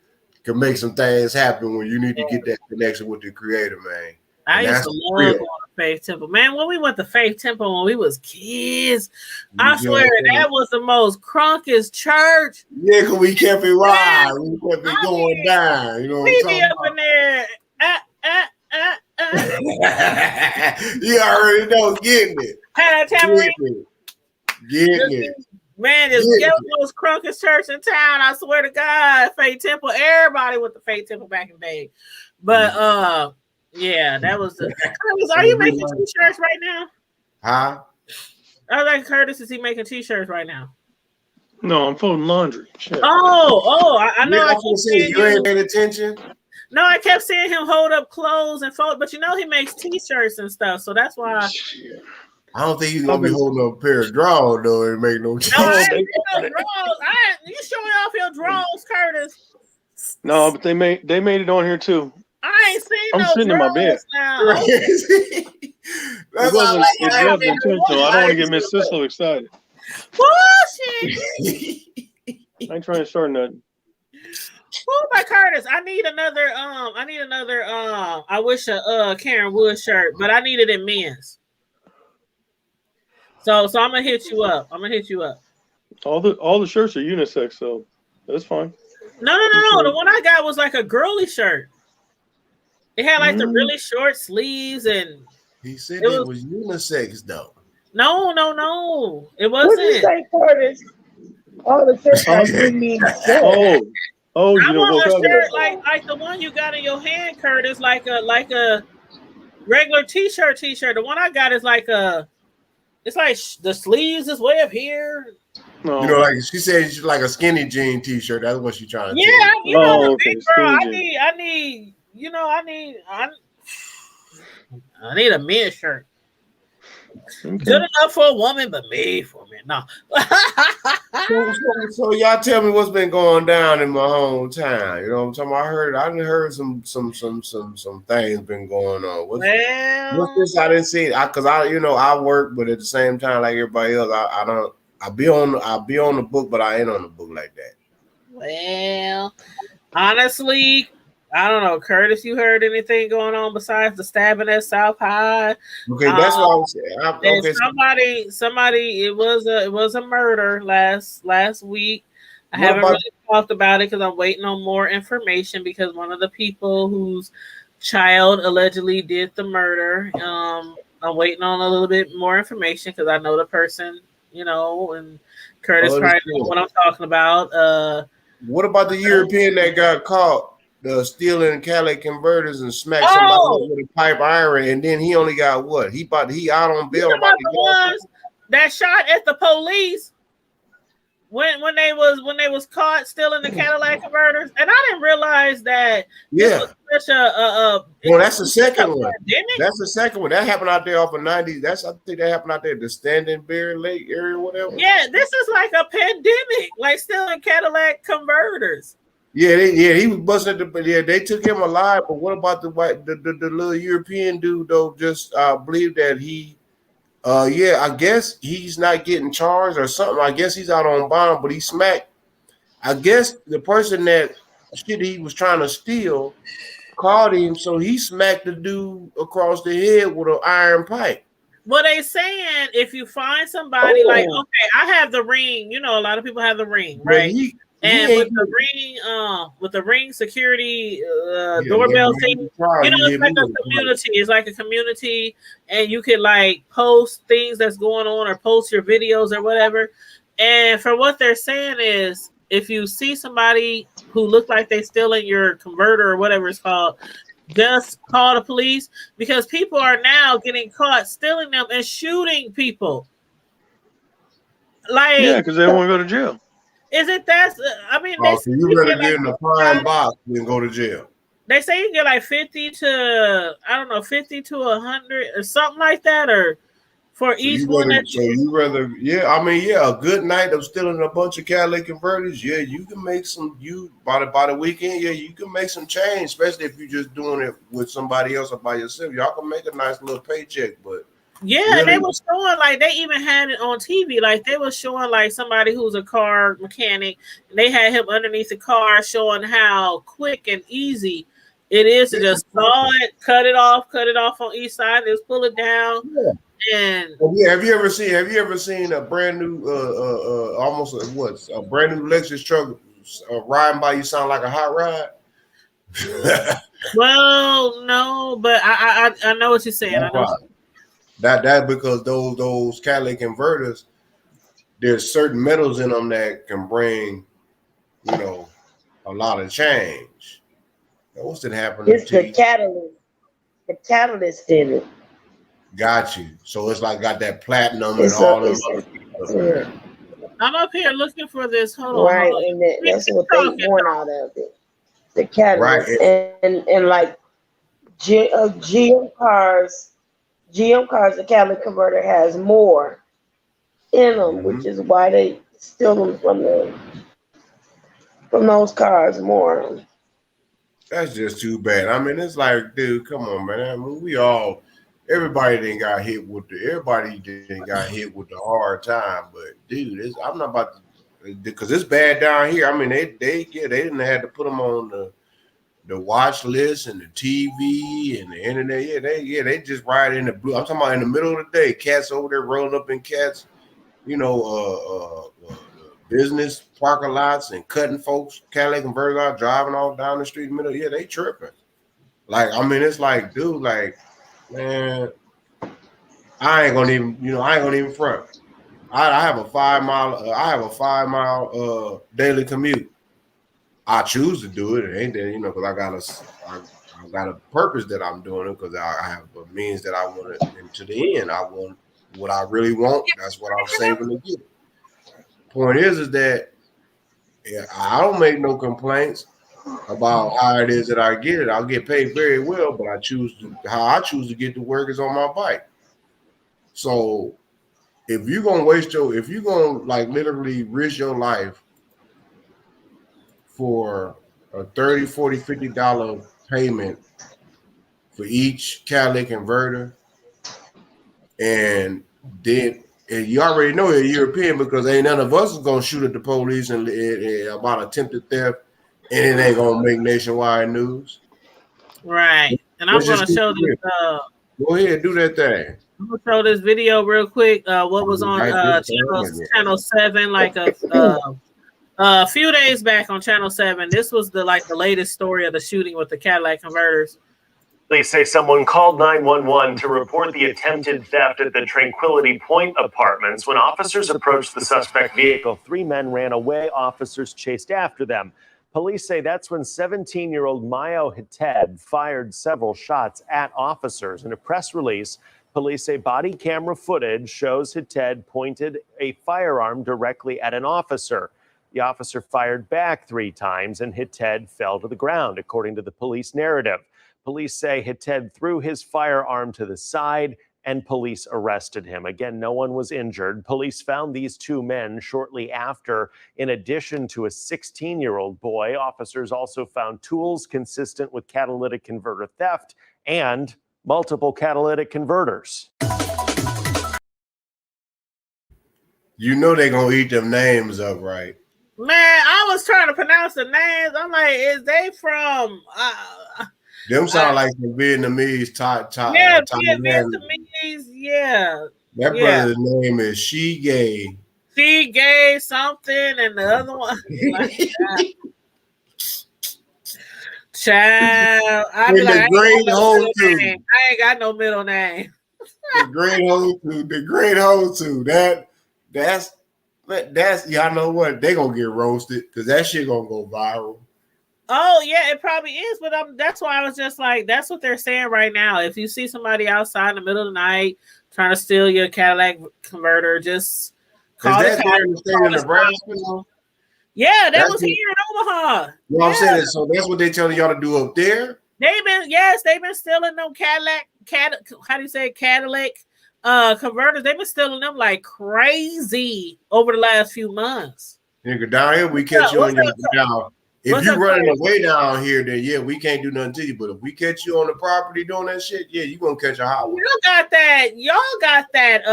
can make some things happen when you need to get that connection with the Creator, man. I used to love going to Faith Temple. Man, when we went to Faith Temple when we was kids, I swear that was the most crunkest church. Yeah, because we kept it right. We kept it going down. You know what I'm talking about? We be up in there. You already know, getting it. Getting it. Man, it's the most crunkest church in town. I swear to God, Faith Temple. Everybody went to Faith Temple back in the day. But yeah, that was the. Are you making t-shirts right now? Huh? I like Curtis. Is he making t-shirts right now? No, I'm folding laundry. Shit. I know. I kept seeing you ain't paying attention. No, I kept seeing him hold up clothes and fold, but you know he makes t-shirts and stuff, so that's why. I don't think he's gonna be holding up a pair of drawers though. It make no sense. No, I ain't no drawers. You showing off your drawers, Curtis? No, but they made it on here too. I ain't seen I'm sitting in my bed. Now. It wasn't intentional. I don't want to get Miss Sissel excited. Bullshit. I ain't trying to start nothing. Oh my Curtis, I need another I wish a Karen Wood shirt, but I need it in men's. So I'm gonna hit you up. All the shirts are unisex, so that's fine. No. The one I got was like a girly shirt. It had like the really short sleeves, and he said it was unisex though. No, it wasn't. What did you say, Curtis? All the shirts are mean. Oh, you I know want a what shirt like the one you got in your hand, Curtis, like a regular t-shirt. The one I got is like it's like the sleeves is way up here. No. You know, like she said, she's like a skinny jean t-shirt. That's what she's trying to tell you. Yeah, big girl. I need a men's shirt. Okay. Good enough for a woman, but made for me. friend. No. So y'all tell me what's been going down in my hometown. You know what I'm talking about? I done heard some things been going on. What's this? I didn't see it because I work, but at the same time, like everybody else, I'll be on the book, but I ain't on the book like that. Well, honestly, I don't know, Curtis. You heard anything going on besides the stabbing at South High? Okay, that's what I was saying. Somebody. It was a murder last week. I haven't really talked about it because I'm waiting on more information because one of the people whose child allegedly did the murder. I'm waiting on a little bit more information because I know the person, and Curtis probably knows what I'm talking about. What about the European that got caught stealing catalytic converters and smacked somebody with a pipe iron, and then he only got what? He out on bail. About the ones that shot at the police when they was caught stealing the Cadillac converters, and I didn't realize that. Yeah. Such a well, that's the second one. That's the second one. That happened out there off of 90. I think that happened out there at the Standing Lake area, or whatever. Yeah, this is like a pandemic, like stealing Cadillac converters. Yeah, he was busting they took him alive. But what about the little European dude though? Just believe that he, I guess he's not getting charged or something. I guess he's out on bond, but he smacked. I guess the person that he was trying to steal caught him, so he smacked the dude across the head with an iron pipe. Well, they saying if you find somebody like, okay, I have the ring. A lot of people have the ring, right? With the ring security doorbell thing, it's like a community. It's like a community, and you can like post things that's going on or post your videos or whatever. And for what they're saying is, if you see somebody who looks like they stealing your converter or whatever it's called, just call the police because people are now getting caught stealing them and shooting people. Because they don't want to go to jail. Is it that? I mean, so you better get in a prime box and go to jail. They say you can get like 50 to 100 or something like that, or for each one. A good night of stealing a bunch of catalytic converters. Yeah, you can make some. By the weekend, you can make some change, especially if you're just doing it with somebody else or by yourself. Y'all can make a nice little paycheck, but. Yeah, really? They were showing like they even had it on TV. Like they were showing like somebody who's a car mechanic. And they had him underneath the car showing how quick and easy it is to just saw it, cut it off on each side, just pull it down. Yeah. And have you ever seen a brand new a brand new Lexus truck riding by you sound like a hot rod? Well, no, but I know what you're saying. I know. That because those catalytic converters, there's certain metals in them that can bring, a lot of change. What's that happening? It's the catalyst. The catalyst in it. Got you. So it's like got that platinum and all of that. I'm up here looking for this. Hold on. Right, and that's what they want out of it. The catalyst, right. and like GM cars, the catalytic converter has more in them, which is why they steal them from those cars more. That's just too bad. I mean, it's like, dude, come on, man. I mean, everybody didn't got hit with the hard time, but dude, I'm not about to, because it's bad down here. I mean, they didn't have to put them on the watch list and the TV and the internet. They just ride in the blue. I'm talking about in the middle of the day, cats over there rolling up in cats, business parking lots and cutting folks, Cadillac and Virgo driving all down the street in the middle. Yeah, they tripping. Like, I mean, it's like, dude, like, man, I ain't gonna even front. I have a 5 mile daily commute. I choose to do it. It ain't that, because I got a purpose that I'm doing it, because I have a means that I want it, and to the end, I want what I really want. That's what I'm saving to get. Point is that I don't make no complaints about how it is that I get it. I'll get paid very well, but how I choose to get to work is on my bike. So if you're gonna like literally risk your life for a $30, $40, $50 payment for each catalytic converter, and you already know you're European because ain't none of us is gonna shoot at the police and about attempted theft, and it ain't gonna make nationwide news. Right. And I'm gonna show this. Go ahead, do that thing. I'm gonna show this video real quick. What was on channel 7 like a few days back on channel 7. This was the latest story of the shooting with the Cadillac converters. Police say someone called 911 to report the attempted theft at the Tranquility Point apartments. When officers approached the suspect vehicle, 3 men ran away. Officers chased after them. Police say that's when 17-year-old Mayo Hited fired several shots at officers. In a press release, police say body camera footage shows Hited pointed a firearm directly at an officer. The officer fired back 3 times and Hited fell to the ground, according to the police narrative. Police say Hited threw his firearm to the side and police arrested him. Again, no one was injured. Police found these 2 men shortly after. In addition to a 16-year-old boy, officers also found tools consistent with catalytic converter theft and multiple catalytic converters. You know they're going to eat them names up, right? Man, I was trying to pronounce the names. I'm like, is they from... Them sound like some Vietnamese Vietnamese, yeah. That brother's name is Shigay. Shigay something, and the other one. Child, I be like, I ain't got no middle name. The great Hotu. That's y'all know what? They gonna get roasted because that shit gonna go viral. Oh yeah, it probably is, but that's why I was just like, that's what they're saying right now. If you see somebody outside in the middle of the night trying to steal your Cadillac converter, just call the cops. Yeah, that was here in Omaha. You know what I'm saying? So that's what they telling y'all to do up there. They've been stealing them Cadillac converters. They've been stealing them like crazy over the last few months. Nigga, down here we catch you on your down. If you running away down here, then yeah, we can't do nothing to you. But if we catch you on the property doing that shit, yeah, you gonna catch a hot one. Y'all got that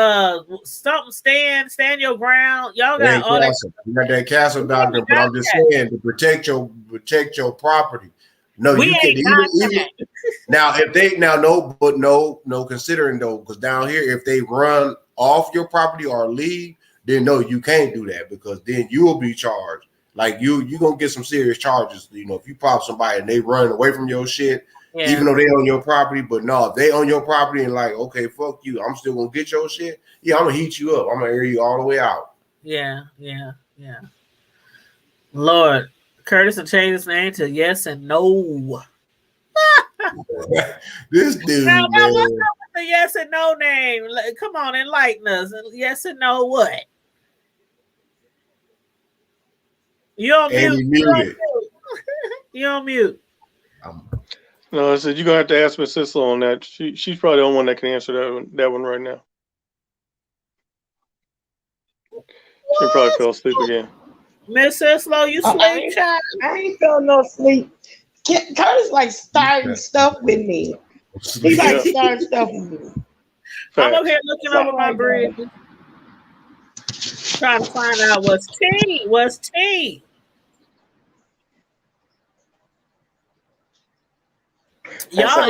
something stand your ground. Y'all got all that. You got that castle doctor, but I'm just saying to protect your property. No, you can even now if they no considering though, because down here if they run off your property or leave, then no, you can't do that because then you will be charged. Like you gonna get some serious charges. You know, if you pop somebody and they run away from your shit, even though they on your property, but no, if they on your property and like, okay, fuck you, I'm still gonna get your shit. Yeah, I'm gonna heat you up. I'm gonna air you all the way out. Yeah. Lord, Curtis will change his name to Yes and No. This dude, now what's up with the Yes and No name? Come on, enlighten us. Yes and No what? You on mute. You on mute. No, I said you're gonna have to ask Miss Sisla on that. She's probably the only one that can answer that one right now. She probably fell asleep again. Miss Sisla, you sleep, child? I ain't fell no sleep. Curtis like starting stuff with me. He like starting stuff with me. I'm up here looking over my bridge, trying to find out what's tea. Y'all.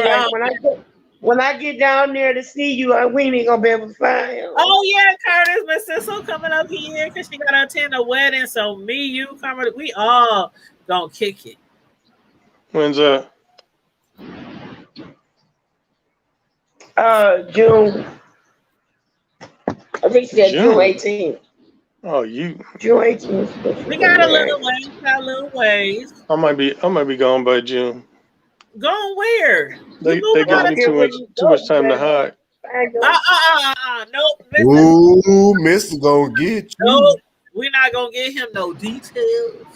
When I get down there to see you, we ain't gonna be able to find him. Oh yeah, Curtis, Miss Sissel coming up here because she gotta attend a wedding. So me, you, Carmen, we all gonna kick it. When's that? June. I think that's June 18th. Oh, June 18th. We got a little ways. I might be gone by June. Going where? They give me too much time to hide. Nope. Ooh, Mr. gonna get you. Nope. We're not gonna get him no details,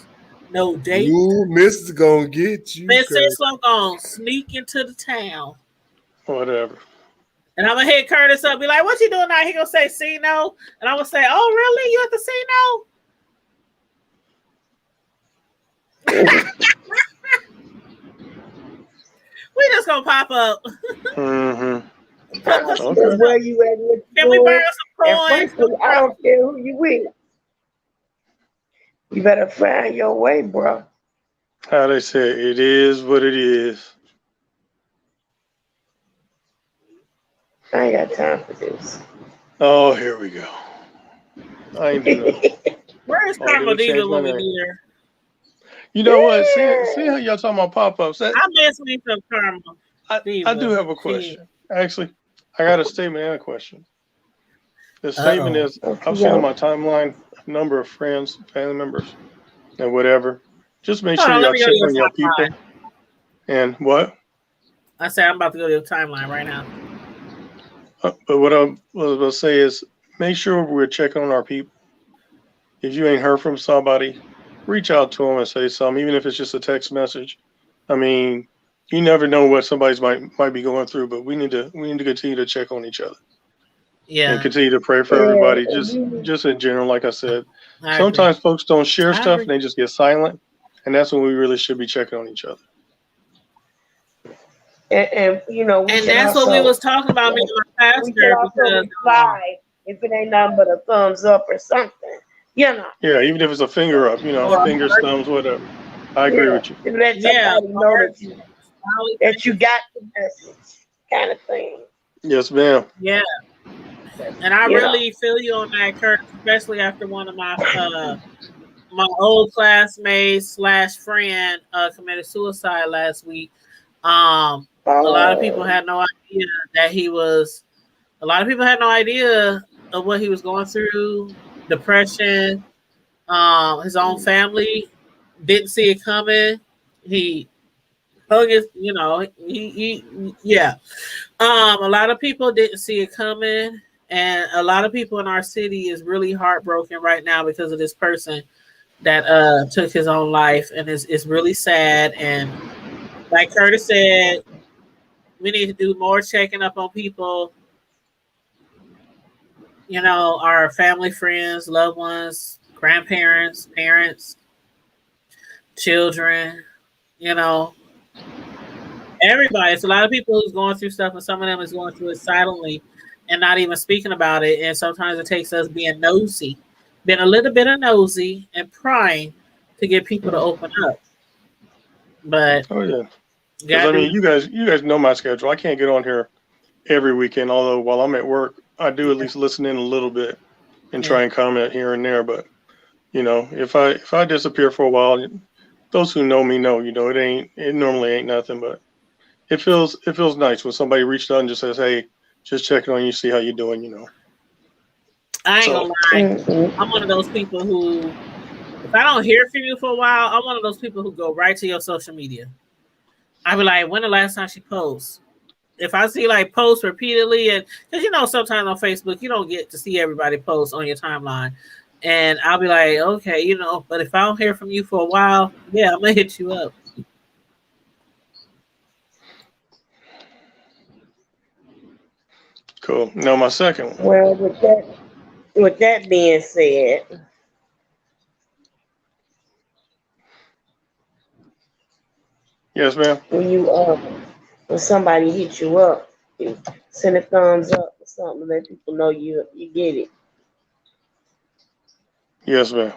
no dates. Ooh, Mr. gonna get you. Miss Sislo gonna sneak into the town. Whatever. And I'm gonna hit Curtis up, be like, "What you doing now?" He gonna say, "See no," and I'm gonna say, "Oh, really? You at the see no?" We just gonna pop up. Mm-hmm. Okay. Where you at? Can we borrow some And coins? frankly, I don't care who you with. You better find your way, bro. How they say, it is what it is. I ain't got time for this. Oh, here we go. I ain't doing it. Where is Oh, Karma did he change Diva my when we name? need her? You know what? See how y'all talking about pop-ups. I miss me some Karma. I do have a question. Actually, I got a statement and a question. The statement is, I've seen on my timeline a number of friends, family members, and whatever. Just make Hold sure on, let y'all me go check to your on your people. timeline. And what? I said I'm about to go to your timeline right now. But what I was about to say is, make sure we're checking on our people. If you ain't heard from somebody, reach out to them and say something, even if it's just a text message. I mean, you never know what somebody's might be going through, but we need to continue to check on each other. Yeah. And continue to pray for everybody, just in general, like I said. Sometimes folks don't share stuff and they just get silent, and that's when we really should be checking on each other. And you know, and that's what we was talking about, me and my we pastor, can also because reply if it ain't nothing but a thumbs up or something. You know. Yeah, even if it's a finger up, fingers, thumbs, whatever. I agree with you. To let somebody know that you got the message, kind of thing. Yes, ma'am. Yeah. And I You know. really feel you on that, Kurt, especially after one of my my old classmates / friend committed suicide last week. A lot of people had no idea that he was. A lot of people had no idea of what he was going through, depression. His own family didn't see it coming. He hung his, yeah. A lot of people didn't see it coming, and a lot of people in our city is really heartbroken right now because of this person that took his own life, and it's really sad. And like Curtis said, we need to do more checking up on people, our family, friends, loved ones, grandparents, parents, children, everybody. It's a lot of people who's going through stuff, and some of them is going through it silently and not even speaking about it. And sometimes it takes us being nosy, being a little bit of nosy and prying to get people to open up. But oh yeah, because I mean, you guys know my schedule. I can't get on here every weekend. Although while I'm at work, I do at least listen in a little bit and try and comment here and there. But if I disappear for a while, those who know me know. It normally ain't nothing, but it feels nice when somebody reached out and just says, "Hey, just checking on you, see how you doing." I ain't gonna lie. I'm one of those people who, if I don't hear from you for a while, I'm one of those people who go right to your social media. I be like, when the last time she posts? If I see like posts repeatedly, and because sometimes on Facebook you don't get to see everybody post on your timeline, and I'll be like, okay, but if I don't hear from you for a while, yeah, I'm gonna hit you up. Cool. Now my second one. Well, with that being said, yes, ma'am. When somebody hits you up, you send a thumbs up or something, let people know you get it. Yes, ma'am.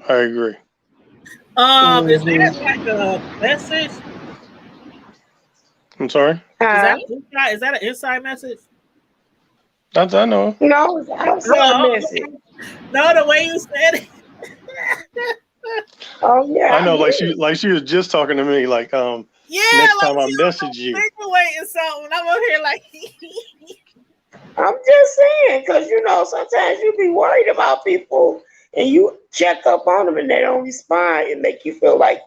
I agree. Is that like a message? I'm sorry. Is that an inside message? Not that I know. No, it's outside message. No, the way you said it. Oh yeah. I know, like she was just talking to me, like next time I message you. Waiting something. I'm over here like. I'm just saying, because sometimes you be worried about people and you check up on them and they don't respond and make you feel like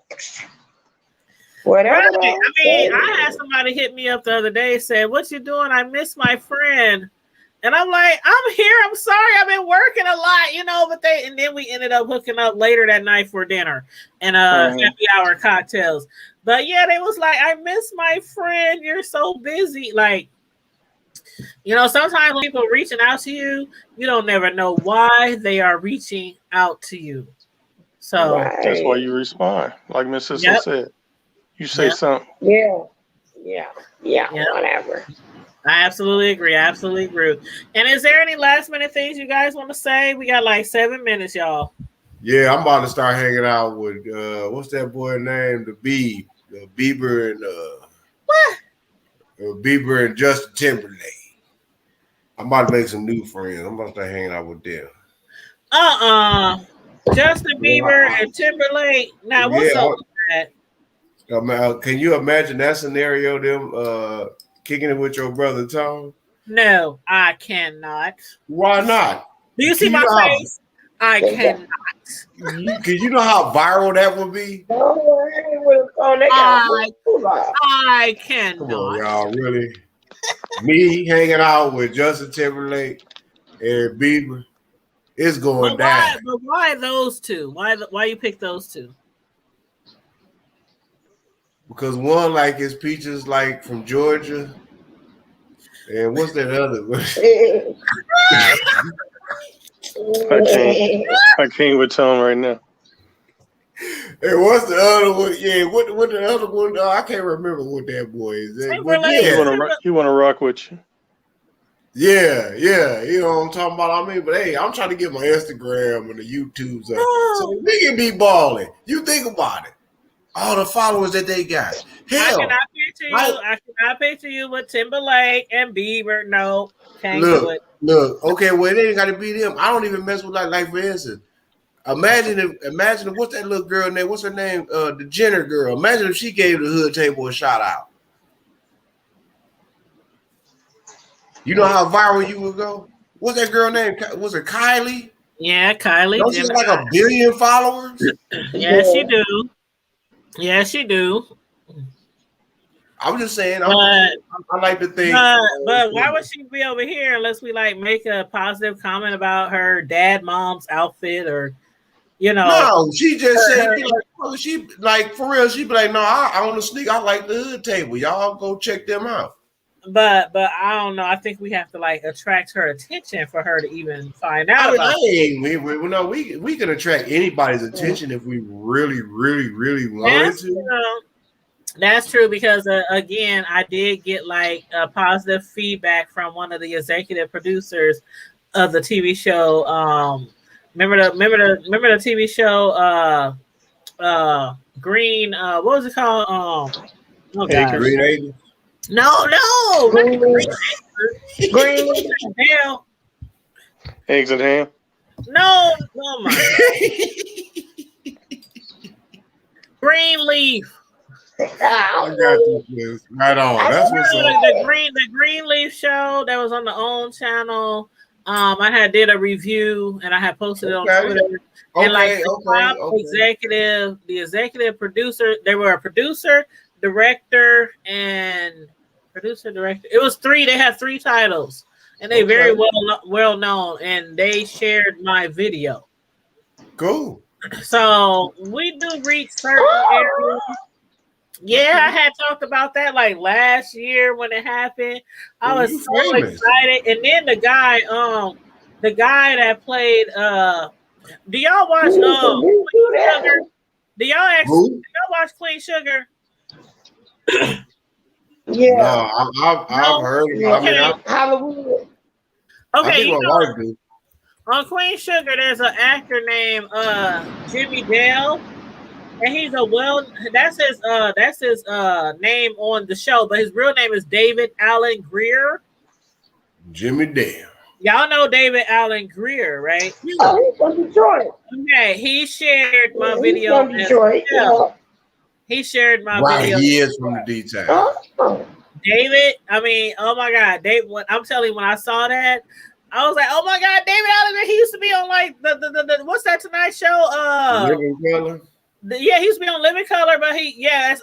whatever. Right. I mean, I had somebody hit me up the other day, said, "What you doing? I miss my friend." And I'm like, "I'm here. I'm sorry. I've been working a lot, but and then we ended up hooking up later that night for dinner and happy hour cocktails. But yeah, they was like, "I miss my friend. You're so busy." Like, You know, sometimes when people are reaching out to you, you don't never know why they are reaching out to you. So that's why you respond, like Miss Sissel said. You say something. Yeah, whatever. I absolutely agree. And is there any last minute things you guys want to say? We got like 7 minutes, y'all. Yeah, I'm about to start hanging out with what's that boy name? The Bieber and Bieber and Justin Timberlake. I'm about to make some new friends. I'm about to start hanging out with them. Justin Bieber and Timberlake. Now what's up with that? Can you imagine that scenario? Them kicking it with your brother Tom? No, I cannot. Why not? Do you see my face? I cannot. Cause you know how viral that would be. I cannot. Come on, y'all, really? Me hanging out with Justin Timberlake and Bieber, it's going down. But why those two? Why you pick those two? Because one like his peaches like from Georgia, and what's that other one? I can't with Tom right now. Hey, what's the other one? Yeah, what the other one? I can't remember what that boy is. He want to rock with you. Yeah, you know what I'm talking about. I mean, but hey, I'm trying to get my Instagram and the YouTubes up, so we can be balling. You think about it. All the followers that they got. Hell, I cannot picture you with Timberlake and Bieber. No, can't do it. Look. Okay, well, it ain't got to be them. I don't even mess with like for instance. Imagine if what's that little girl name? What's her name? The Jenner girl. Imagine if she gave the Hood Table a shout out. You know how viral you would go? What's that girl name? Was it Kylie? Yeah, Kylie. Don't she have like 1 billion followers? Yes, she do. Yes, you do. I'm just saying. I like to think. But why would she be over here unless we like make a positive comment about her mom's outfit or, you know? No, she just said she like for real. She be like, no, I own the sneak. I like the Hood Table. Y'all go check them out. But I don't know. I think we have to like attract her attention for her to even find out about it. We can attract anybody's attention if we really, really, really wanted to. That's true because again, I did get like a positive feedback from one of the executive producers of the TV show. Remember the TV show Green? What was it called? Green Acres. No, Green Ham. Eggs and ham. No, my Greenleaf. I got this. Right on. That's what's up. The Greenleaf show that was on the OWN channel. I did a review and I had posted it on Twitter. And the executive producer, they were a producer, director, and producer-director. It was 3. They had 3 titles, and they very well known. And they shared my video. Cool. So we do reach certain areas. Yeah, I had talked about that like last year when it happened. I was so excited. And then the guy that played. Do y'all watch Clean Sugar? Do y'all watch Clean Sugar? Yeah, no, I've heard. Hollywood. Okay, on Queen Sugar, there's an actor named Jimmy Dale, and he's that's his name on the show, but his real name is David Alan Grier. Jimmy Dale. Y'all know David Alan Grier, right? Oh, he's from Detroit. Okay, he shared my video. He's from Detroit. Yeah. He shared my video. He is from the detail. David, I mean, oh my God, David. I'm telling you, when I saw that, I was like, oh my God, David Allen. He used to be on like the what's that Tonight Show? Living Color. He used to be on Living Color, but that's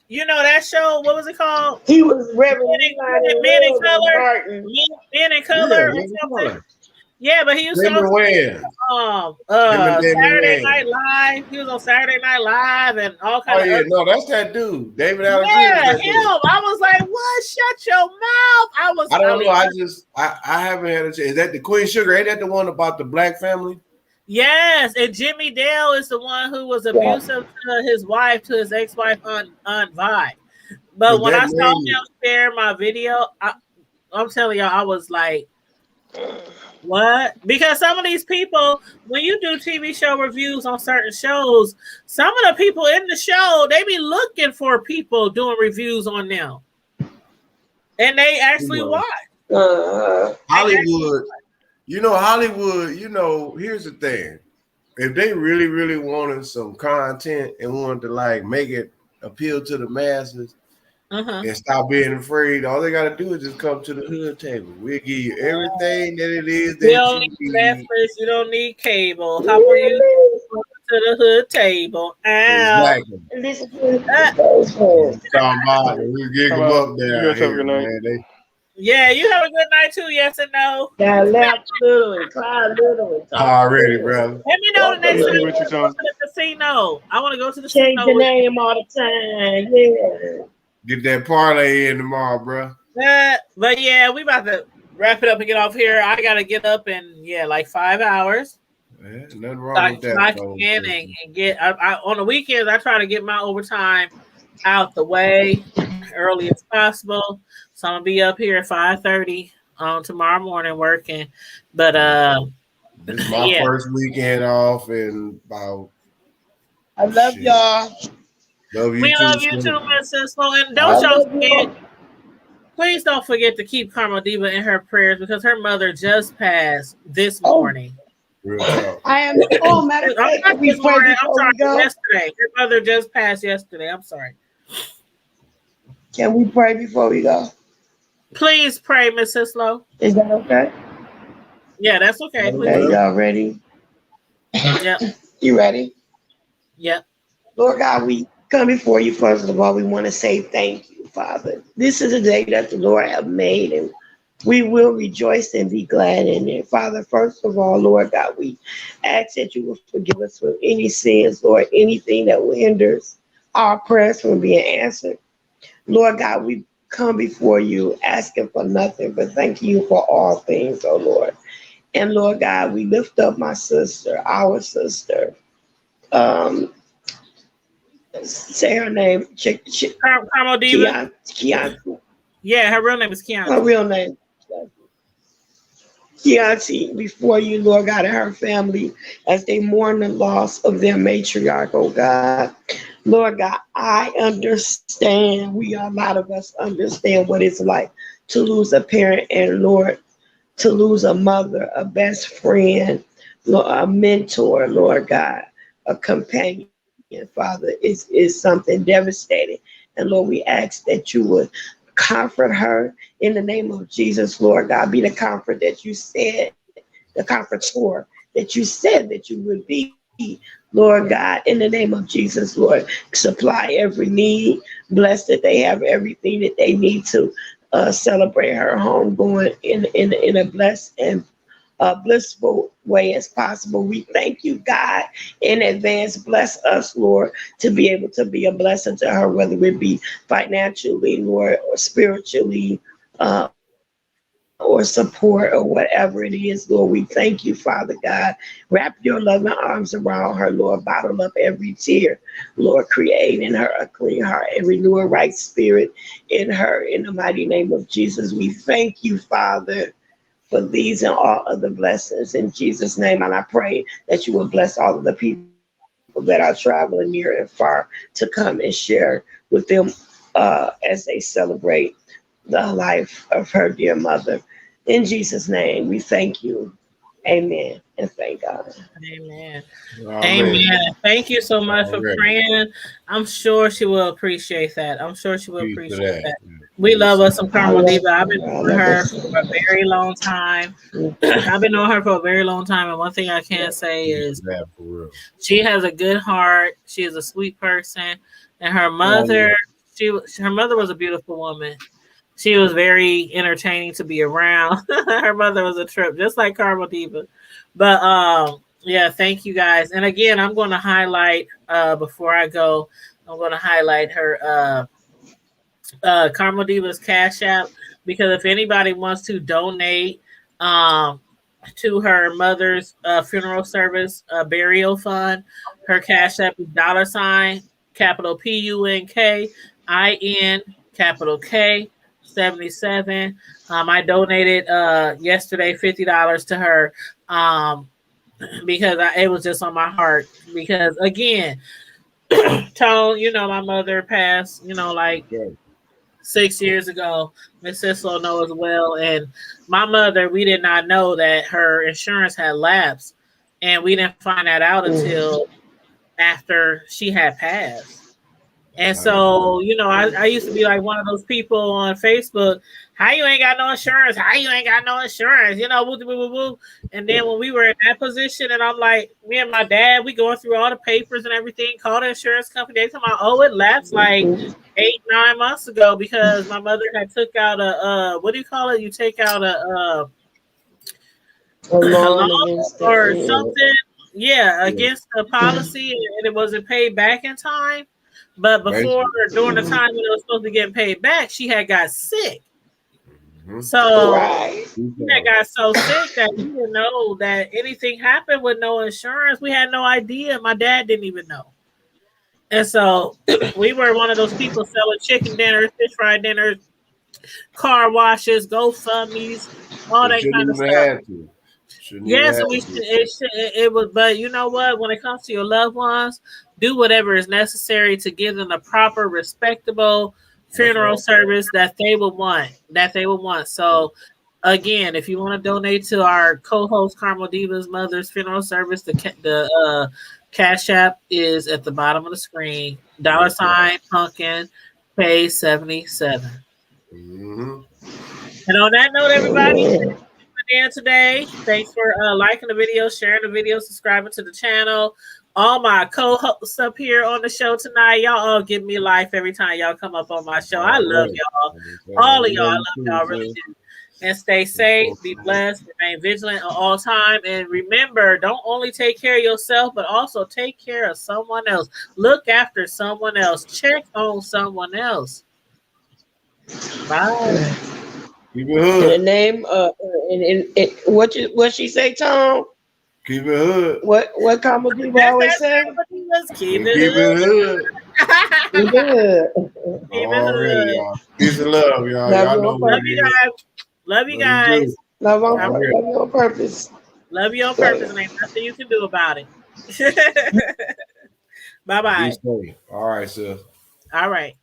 you know that show. What was it called? He was Reverend Men in Color. Men in Color. Yeah, but he used to David Night Live. He was on Saturday Night Live and all Oh kinds yeah, of no, that's that dude, David Allen. yeah, him. I was like, what? Shut your mouth. I don't know. I haven't had a chance. Is that the Queen Sugar? Ain't that the one about the black family? Yes, and Jimmy Dale is the one who was abusive to his wife, to his ex-wife on Vi. But when I saw him share my video, I'm telling y'all, I was like, what? Because some of these people, when you do TV show reviews on certain shows, some of the people in the show, they be looking for people doing reviews on them. And they actually watch. Hollywood, Hollywood, here's the thing. If they really, really wanted some content and wanted to like make it appeal to the masses and stop being afraid, all they got to do is just come to the hood table. We'll give you everything that it is that You don't need Netflix, you don't need cable. How about you to the hood table? Exactly. Talking about we gig them up there. Yeah, you have a good night too. Yes and no. Yeah, laugh little and cry little. Already, brother. Let me know the next time you want to go to the casino. I want to go to the Change casino. your name all the time. Yeah. Get that parlay in tomorrow, bro. But yeah, we about to wrap it up and get off here. I gotta get up in like 5 hours. Yeah, nothing wrong with that. I can and get. I on the weekends I try to get my overtime out the way early as possible. So I'm gonna be up here at 5:30 tomorrow morning working. But this is my first weekend off in about. I love y'all. Love you we too, love you too, Miss Cisco. And don't y'all forget. Please don't forget to keep Karma Diva in her prayers because her mother just passed this morning. I am. Oh, matter of fact, I'm sorry. Yesterday, her mother just passed yesterday. I'm sorry. Can we pray before we go? Please pray, Miss Cislo. Is that okay? Yeah, that's okay. Please. Okay, y'all ready? Yep. You ready? Yep. Lord God, we come before you. First of all, we want to say thank you, Father. This is a day that the Lord have made, and we will rejoice and be glad in it. Father, first of all, Lord God, we ask that you will forgive us for any sins, Lord, anything that will hinder our prayers from being answered. Lord God, we come before you asking for nothing, but thank you for all things, oh Lord. And Lord God, we lift up my sister, our sister. Say her name. Karma Diva. Kianti. Yeah, her real name is Kianti. Her real name. Kianti, before you, Lord God, and her family, as they mourn the loss of their matriarch, oh God. Lord God, I understand. A lot of us understand what it's like to lose a parent, and Lord, to lose a mother, a best friend, a mentor, Lord God, a companion, Father, is something devastating. And Lord, we ask that you would comfort her in the name of Jesus, Lord God. Be the comfort that you said, the comforter that you said that you would be, Lord God, in the name of Jesus, Lord. Supply every need. Bless that they have everything that they need to celebrate her home going in a blessed and blissful way as possible. We thank you, God, in advance. Bless us, Lord, to be able to be a blessing to her, whether it be financially, Lord, or spiritually, or support, or whatever it is, Lord. We thank you, Father God. Wrap your loving arms around her, Lord. Bottle up every tear, Lord. Create in her a clean heart and renew a right spirit in her. In the mighty name of Jesus, we thank you, Father, for these and all other blessings in Jesus' name. And I pray that you will bless all of the people that are traveling near and far to come and share with them as they celebrate the life of her dear mother. In Jesus' name, we thank you. Amen. And thank God. Amen. Amen. Thank you so much for praying. I'm sure she will appreciate that. We love us some Karma Diva. I've been knowing her for a very long time. And one thing I can say is she has a good heart. She is a sweet person. And her mother, her mother was a beautiful woman. She was very entertaining to be around. Her mother was a trip, just like Karma Diva. But Yeah, thank you guys. And again, I'm going to highlight before I go. I'm going to highlight her Carmel Divas Cash App, because if anybody wants to donate to her mother's funeral service burial fund, her Cash App is $ capital PUNKIN capital K 77. I donated yesterday $50 to her because it was just on my heart. Because again, Tone, you know, my mother passed, you know, like 6 years ago. Miss Sislo knows as well. And my mother, we did not know that her insurance had lapsed. And we didn't find that out until after she had passed. And so, you know, I used to be like one of those people on Facebook, how you ain't got no insurance? How you ain't got no insurance? You know, woo, woo, woo, woo. And then when we were in that position, and I'm like, me and my dad, we going through all the papers and everything, called the insurance company. They told me, oh, it lapsed like 8-9 months ago because my mother had took out a, what do you call it? You take out a loan or something. Yeah, against the policy, and it wasn't paid back in time. But before, during the time when it was supposed to get paid back, she had got sick. So she had got so sick that we didn't know that anything happened with no insurance. We had no idea. My dad didn't even know. And so we were one of those people selling chicken dinners, fish fry dinners, car washes, GoFundMe's, all that kind of stuff. Yes, it was, but you know what? When it comes to your loved ones, do whatever is necessary to give them the proper, respectable funeral service that they would want. So, again, if you want to donate to our co-host Carmel Divas Mother's funeral service, the Cash App is at the bottom of the screen. $ pumpkin pay 77. And on that note, everybody. Today, thanks for liking the video, sharing the video, subscribing to the channel. All my co-hosts up here on the show tonight, y'all all give me life every time y'all come up on my show. I love y'all, all of y'all. I love y'all, really do. And stay safe, be blessed, remain vigilant at all time, and remember, don't only take care of yourself, but also take care of someone else. Look after someone else. Check on someone else. Bye. In the name of what she say, Tom? Keep it hood. What Carmel Diva always say? Keep it hood. Keep it hood. Already, y'all. Peace and love, y'all. Love you guys. Love you guys. Love you on purpose. Love you on purpose, and ain't nothing you can do about it. Bye bye. All right, sir. All right.